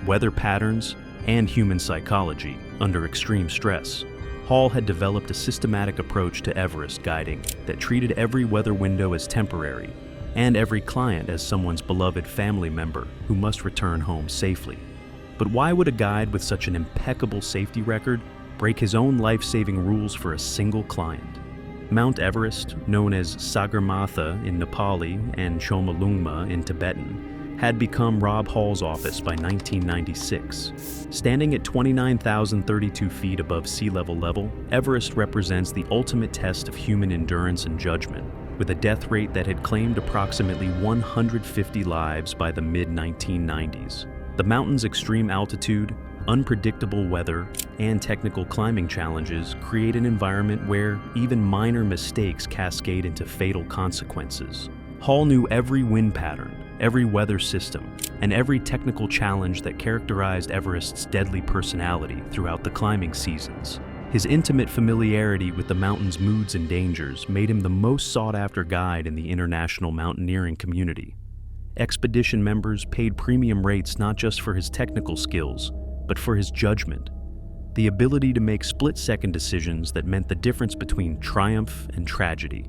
S1: weather patterns, and human psychology under extreme stress. Hall had developed a systematic approach to Everest guiding that treated every weather window as temporary, and every client as someone's beloved family member who must return home safely. But why would a guide with such an impeccable safety record break his own life-saving rules for a single client? Mount Everest, known as Sagarmatha in Nepali and Chomolungma in Tibetan, had become Rob Hall's office by 1996. Standing at 29,032 feet above sea level, Everest represents the ultimate test of human endurance and judgment, with a death rate that had claimed approximately 150 lives by the mid-1990s. The mountain's extreme altitude, unpredictable weather, and technical climbing challenges create an environment where even minor mistakes cascade into fatal consequences. Hall knew every wind pattern, every weather system, and every technical challenge that characterized Everest's deadly personality throughout the climbing seasons. His intimate familiarity with the mountain's moods and dangers made him the most sought-after guide in the international mountaineering community. Expedition members paid premium rates not just for his technical skills, but for his judgment, the ability to make split-second decisions that meant the difference between triumph and tragedy.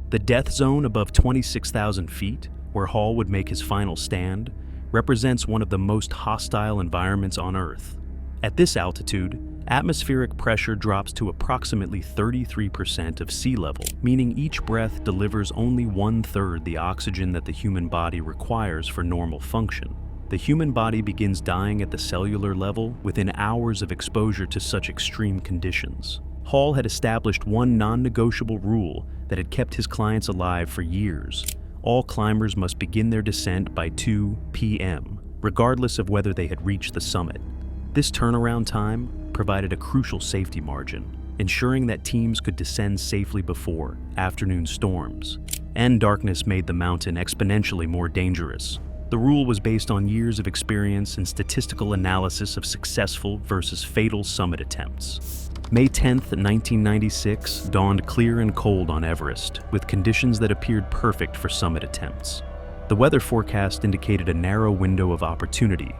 S1: The death zone above 26,000 feet, where Hall would make his final stand, represents one of the most hostile environments on Earth. At this altitude, atmospheric pressure drops to approximately 33% of sea level, meaning each breath delivers only 1/3 the oxygen that the human body requires for normal function. The human body begins dying at the cellular level within hours of exposure to such extreme conditions. Hall had established one non-negotiable rule that had kept his clients alive for years. All climbers must begin their descent by 2 p.m., regardless of whether they had reached the summit. This turnaround time provided a crucial safety margin, ensuring that teams could descend safely before afternoon storms. And darkness made the mountain exponentially more dangerous. The rule was based on years of experience and statistical analysis of successful versus fatal summit attempts. May 10, 1996 dawned clear and cold on Everest, with conditions that appeared perfect for summit attempts. The weather forecast indicated a narrow window of opportunity,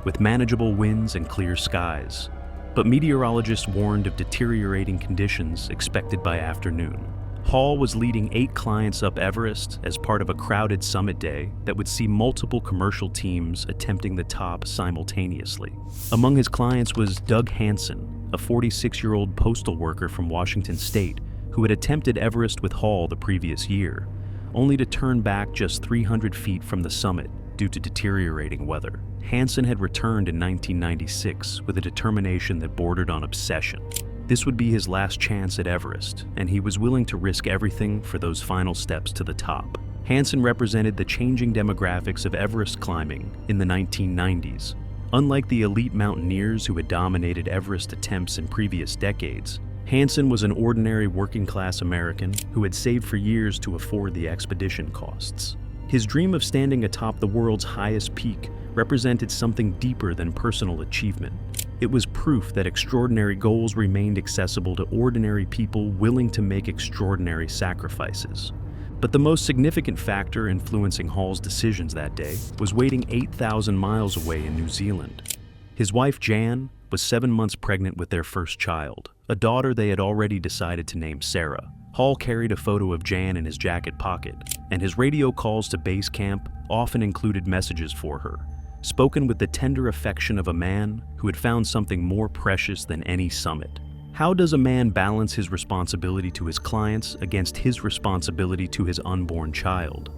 S1: with manageable winds and clear skies. But meteorologists warned of deteriorating conditions expected by afternoon. Hall was leading 8 clients up Everest as part of a crowded summit day that would see multiple commercial teams attempting the top simultaneously. Among his clients was Doug Hansen, a 46-year-old postal worker from Washington State who had attempted Everest with Hall the previous year, only to turn back just 300 feet from the summit due to deteriorating weather. Hansen had returned in 1996 with a determination that bordered on obsession. This would be his last chance at Everest, and he was willing to risk everything for those final steps to the top. Hansen represented the changing demographics of Everest climbing in the 1990s. Unlike the elite mountaineers who had dominated Everest attempts in previous decades, Hansen was an ordinary working-class American who had saved for years to afford the expedition costs. His dream of standing atop the world's highest peak represented something deeper than personal achievement. It was proof that extraordinary goals remained accessible to ordinary people willing to make extraordinary sacrifices. But the most significant factor influencing Hall's decisions that day was waiting 8,000 miles away in New Zealand. His wife, Jan, was 7 months pregnant with their first child, a daughter they had already decided to name Sarah. Hall carried a photo of Jan in his jacket pocket, and his radio calls to base camp often included messages for her, spoken with the tender affection of a man who had found something more precious than any summit. How does a man balance his responsibility to his clients against his responsibility to his unborn child?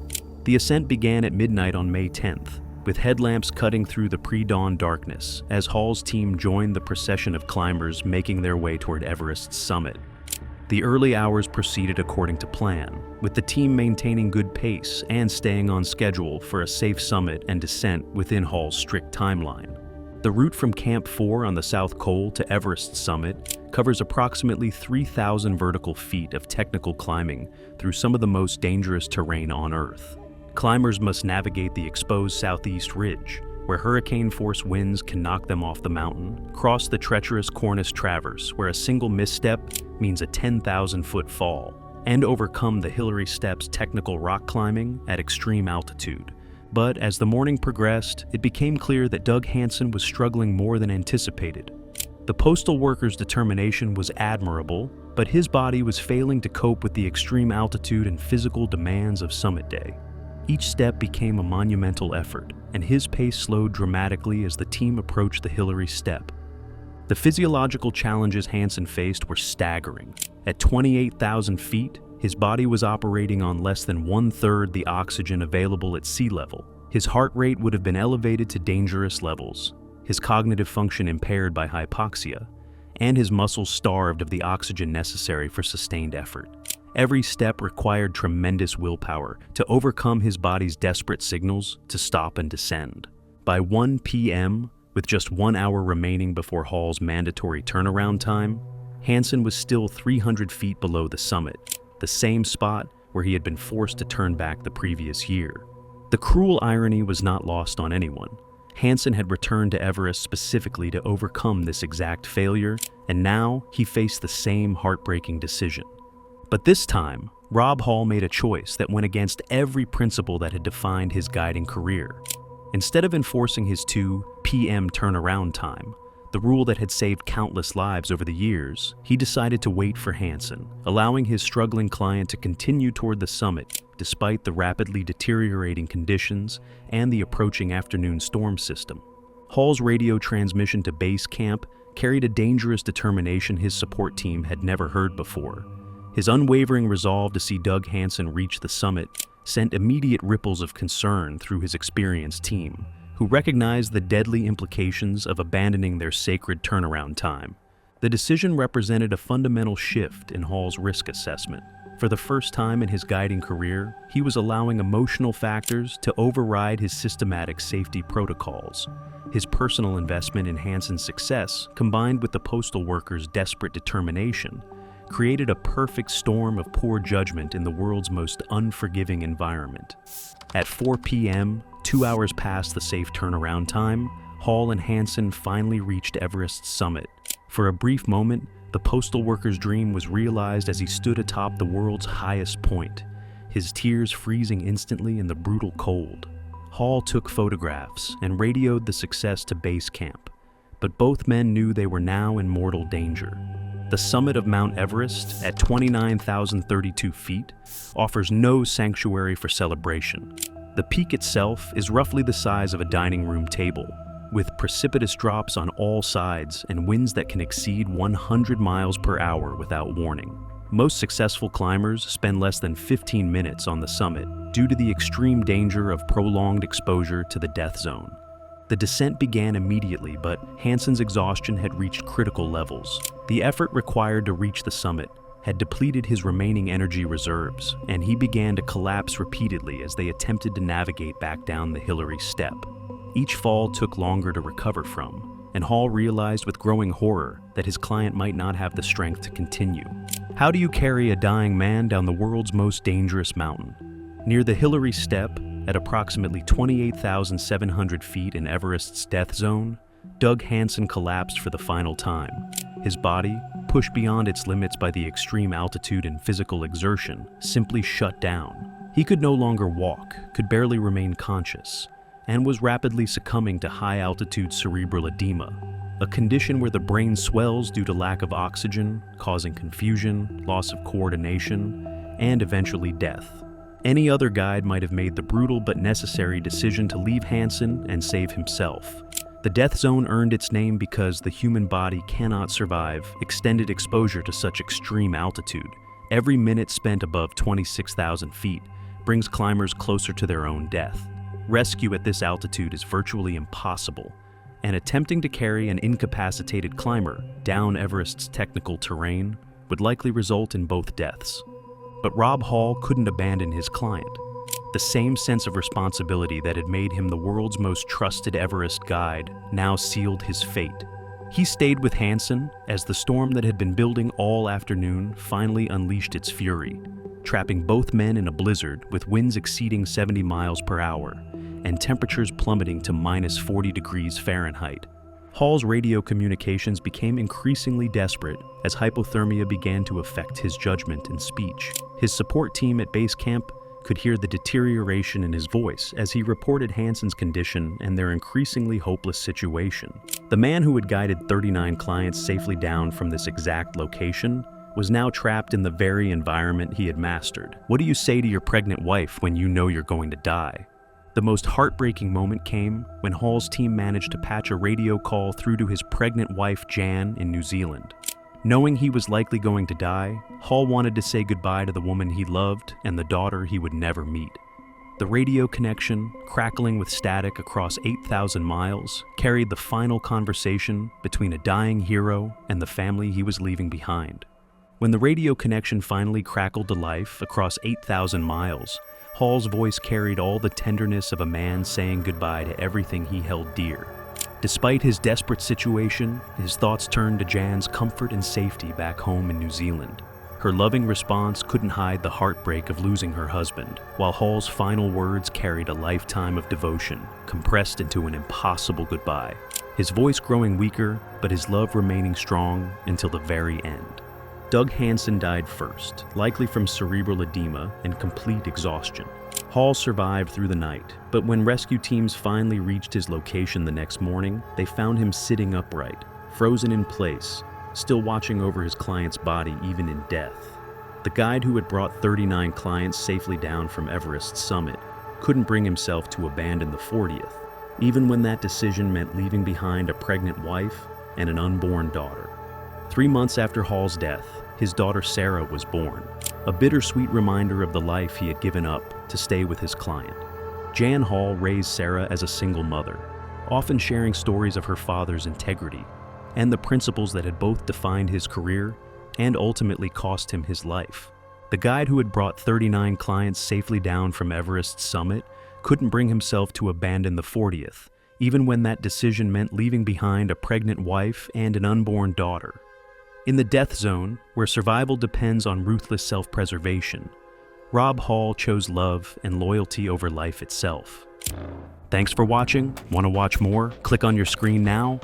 S1: The ascent began at midnight on May 10th, with headlamps cutting through the pre-dawn darkness as Hall's team joined the procession of climbers making their way toward Everest's summit. The early hours proceeded according to plan, with the team maintaining good pace and staying on schedule for a safe summit and descent within Hall's strict timeline. The route from Camp 4 on the South Col to Everest's summit covers approximately 3,000 vertical feet of technical climbing through some of the most dangerous terrain on Earth. Climbers must navigate the exposed southeast ridge, where hurricane-force winds can knock them off the mountain, cross the treacherous Cornice Traverse, where a single misstep means a 10,000-foot fall, and overcome the Hillary Steps technical rock climbing at extreme altitude. But as the morning progressed, it became clear that Doug Hansen was struggling more than anticipated. The postal worker's determination was admirable, but his body was failing to cope with the extreme altitude and physical demands of summit day. Each step became a monumental effort, and his pace slowed dramatically as the team approached the Hillary Step. The physiological challenges Hansen faced were staggering. At 28,000 feet, his body was operating on less than 1/3 the oxygen available at sea level. His heart rate would have been elevated to dangerous levels, his cognitive function impaired by hypoxia, and his muscles starved of the oxygen necessary for sustained effort. Every step required tremendous willpower to overcome his body's desperate signals to stop and descend. By 1 p.m., with just 1 hour remaining before Hall's mandatory turnaround time, Hansen was still 300 feet below the summit, the same spot where he had been forced to turn back the previous year. The cruel irony was not lost on anyone. Hansen had returned to Everest specifically to overcome this exact failure, and now he faced the same heartbreaking decision. But this time, Rob Hall made a choice that went against every principle that had defined his guiding career. Instead of enforcing his 2 p.m. turnaround time, the rule that had saved countless lives over the years, he decided to wait for Hansen, allowing his struggling client to continue toward the summit despite the rapidly deteriorating conditions and the approaching afternoon storm system. Hall's radio transmission to base camp carried a dangerous determination his support team had never heard before. His unwavering resolve to see Doug Hansen reach the summit sent immediate ripples of concern through his experienced team, who recognized the deadly implications of abandoning their sacred turnaround time. The decision represented a fundamental shift in Hall's risk assessment. For the first time in his guiding career, he was allowing emotional factors to override his systematic safety protocols. His personal investment in Hansen's success, combined with the postal workers' desperate determination, created a perfect storm of poor judgment in the world's most unforgiving environment. At 4 p.m., 2 hours past the safe turnaround time, Hall and Hansen finally reached Everest's summit. For a brief moment, the postal worker's dream was realized as he stood atop the world's highest point, his tears freezing instantly in the brutal cold. Hall took photographs and radioed the success to base camp, but both men knew they were now in mortal danger. The summit of Mount Everest, at 29,032 feet, offers no sanctuary for celebration. The peak itself is roughly the size of a dining room table, with precipitous drops on all sides and winds that can exceed 100 miles per hour without warning. Most successful climbers spend less than 15 minutes on the summit due to the extreme danger of prolonged exposure to the death zone. The descent began immediately, but Hansen's exhaustion had reached critical levels. The effort required to reach the summit had depleted his remaining energy reserves, and he began to collapse repeatedly as they attempted to navigate back down the Hillary step. Each fall took longer to recover from, and Hall realized with growing horror that his client might not have the strength to continue. How do you carry a dying man down the world's most dangerous mountain? Near the Hillary Step, at approximately 28,700 feet in Everest's death zone, Doug Hansen collapsed for the final time. His body, pushed beyond its limits by the extreme altitude and physical exertion, simply shut down. He could no longer walk, could barely remain conscious, and was rapidly succumbing to high-altitude cerebral edema, a condition where the brain swells due to lack of oxygen, causing confusion, loss of coordination, and eventually death. Any other guide might have made the brutal but necessary decision to leave Hansen and save himself. The death zone earned its name because the human body cannot survive extended exposure to such extreme altitude. Every minute spent above 26,000 feet brings climbers closer to their own death. Rescue at this altitude is virtually impossible, and attempting to carry an incapacitated climber down Everest's technical terrain would likely result in both deaths. But Rob Hall couldn't abandon his client. The same sense of responsibility that had made him the world's most trusted Everest guide now sealed his fate. He stayed with Hansen as the storm that had been building all afternoon finally unleashed its fury, trapping both men in a blizzard with winds exceeding 70 miles per hour and temperatures plummeting to minus 40 degrees Fahrenheit. Hall's radio communications became increasingly desperate as hypothermia began to affect his judgment and speech. His support team at base camp could hear the deterioration in his voice as he reported Hansen's condition and their increasingly hopeless situation. The man who had guided 39 clients safely down from this exact location was now trapped in the very environment he had mastered. What do you say to your pregnant wife when you know you're going to die? The most heartbreaking moment came when Hall's team managed to patch a radio call through to his pregnant wife, Jan, in New Zealand. Knowing he was likely going to die, Hall wanted to say goodbye to the woman he loved and the daughter he would never meet. The radio connection, crackling with static across 8,000 miles, carried the final conversation between a dying hero and the family he was leaving behind. When the radio connection finally crackled to life across 8,000 miles, Hall's voice carried all the tenderness of a man saying goodbye to everything he held dear. Despite his desperate situation, his thoughts turned to Jan's comfort and safety back home in New Zealand. Her loving response couldn't hide the heartbreak of losing her husband, while Hall's final words carried a lifetime of devotion, compressed into an impossible goodbye. His voice growing weaker, but his love remaining strong until the very end. Doug Hansen died first, likely from cerebral edema and complete exhaustion. Hall survived through the night, but when rescue teams finally reached his location the next morning, they found him sitting upright, frozen in place, still watching over his client's body even in death. The guide who had brought 39 clients safely down from Everest's summit couldn't bring himself to abandon the 40th, even when that decision meant leaving behind a pregnant wife and an unborn daughter. 3 months after Hall's death, his daughter Sarah was born, a bittersweet reminder of the life he had given up to stay with his client. Jan Hall raised Sarah as a single mother, often sharing stories of her father's integrity and the principles that had both defined his career and ultimately cost him his life. The guide who had brought 39 clients safely down from Everest's summit couldn't bring himself to abandon the 40th, even when that decision meant leaving behind a pregnant wife and an unborn daughter. In the death zone, where survival depends on ruthless self-preservation, Rob Hall chose love and loyalty over life itself. Thanks for watching. Want to watch more? Click on your screen now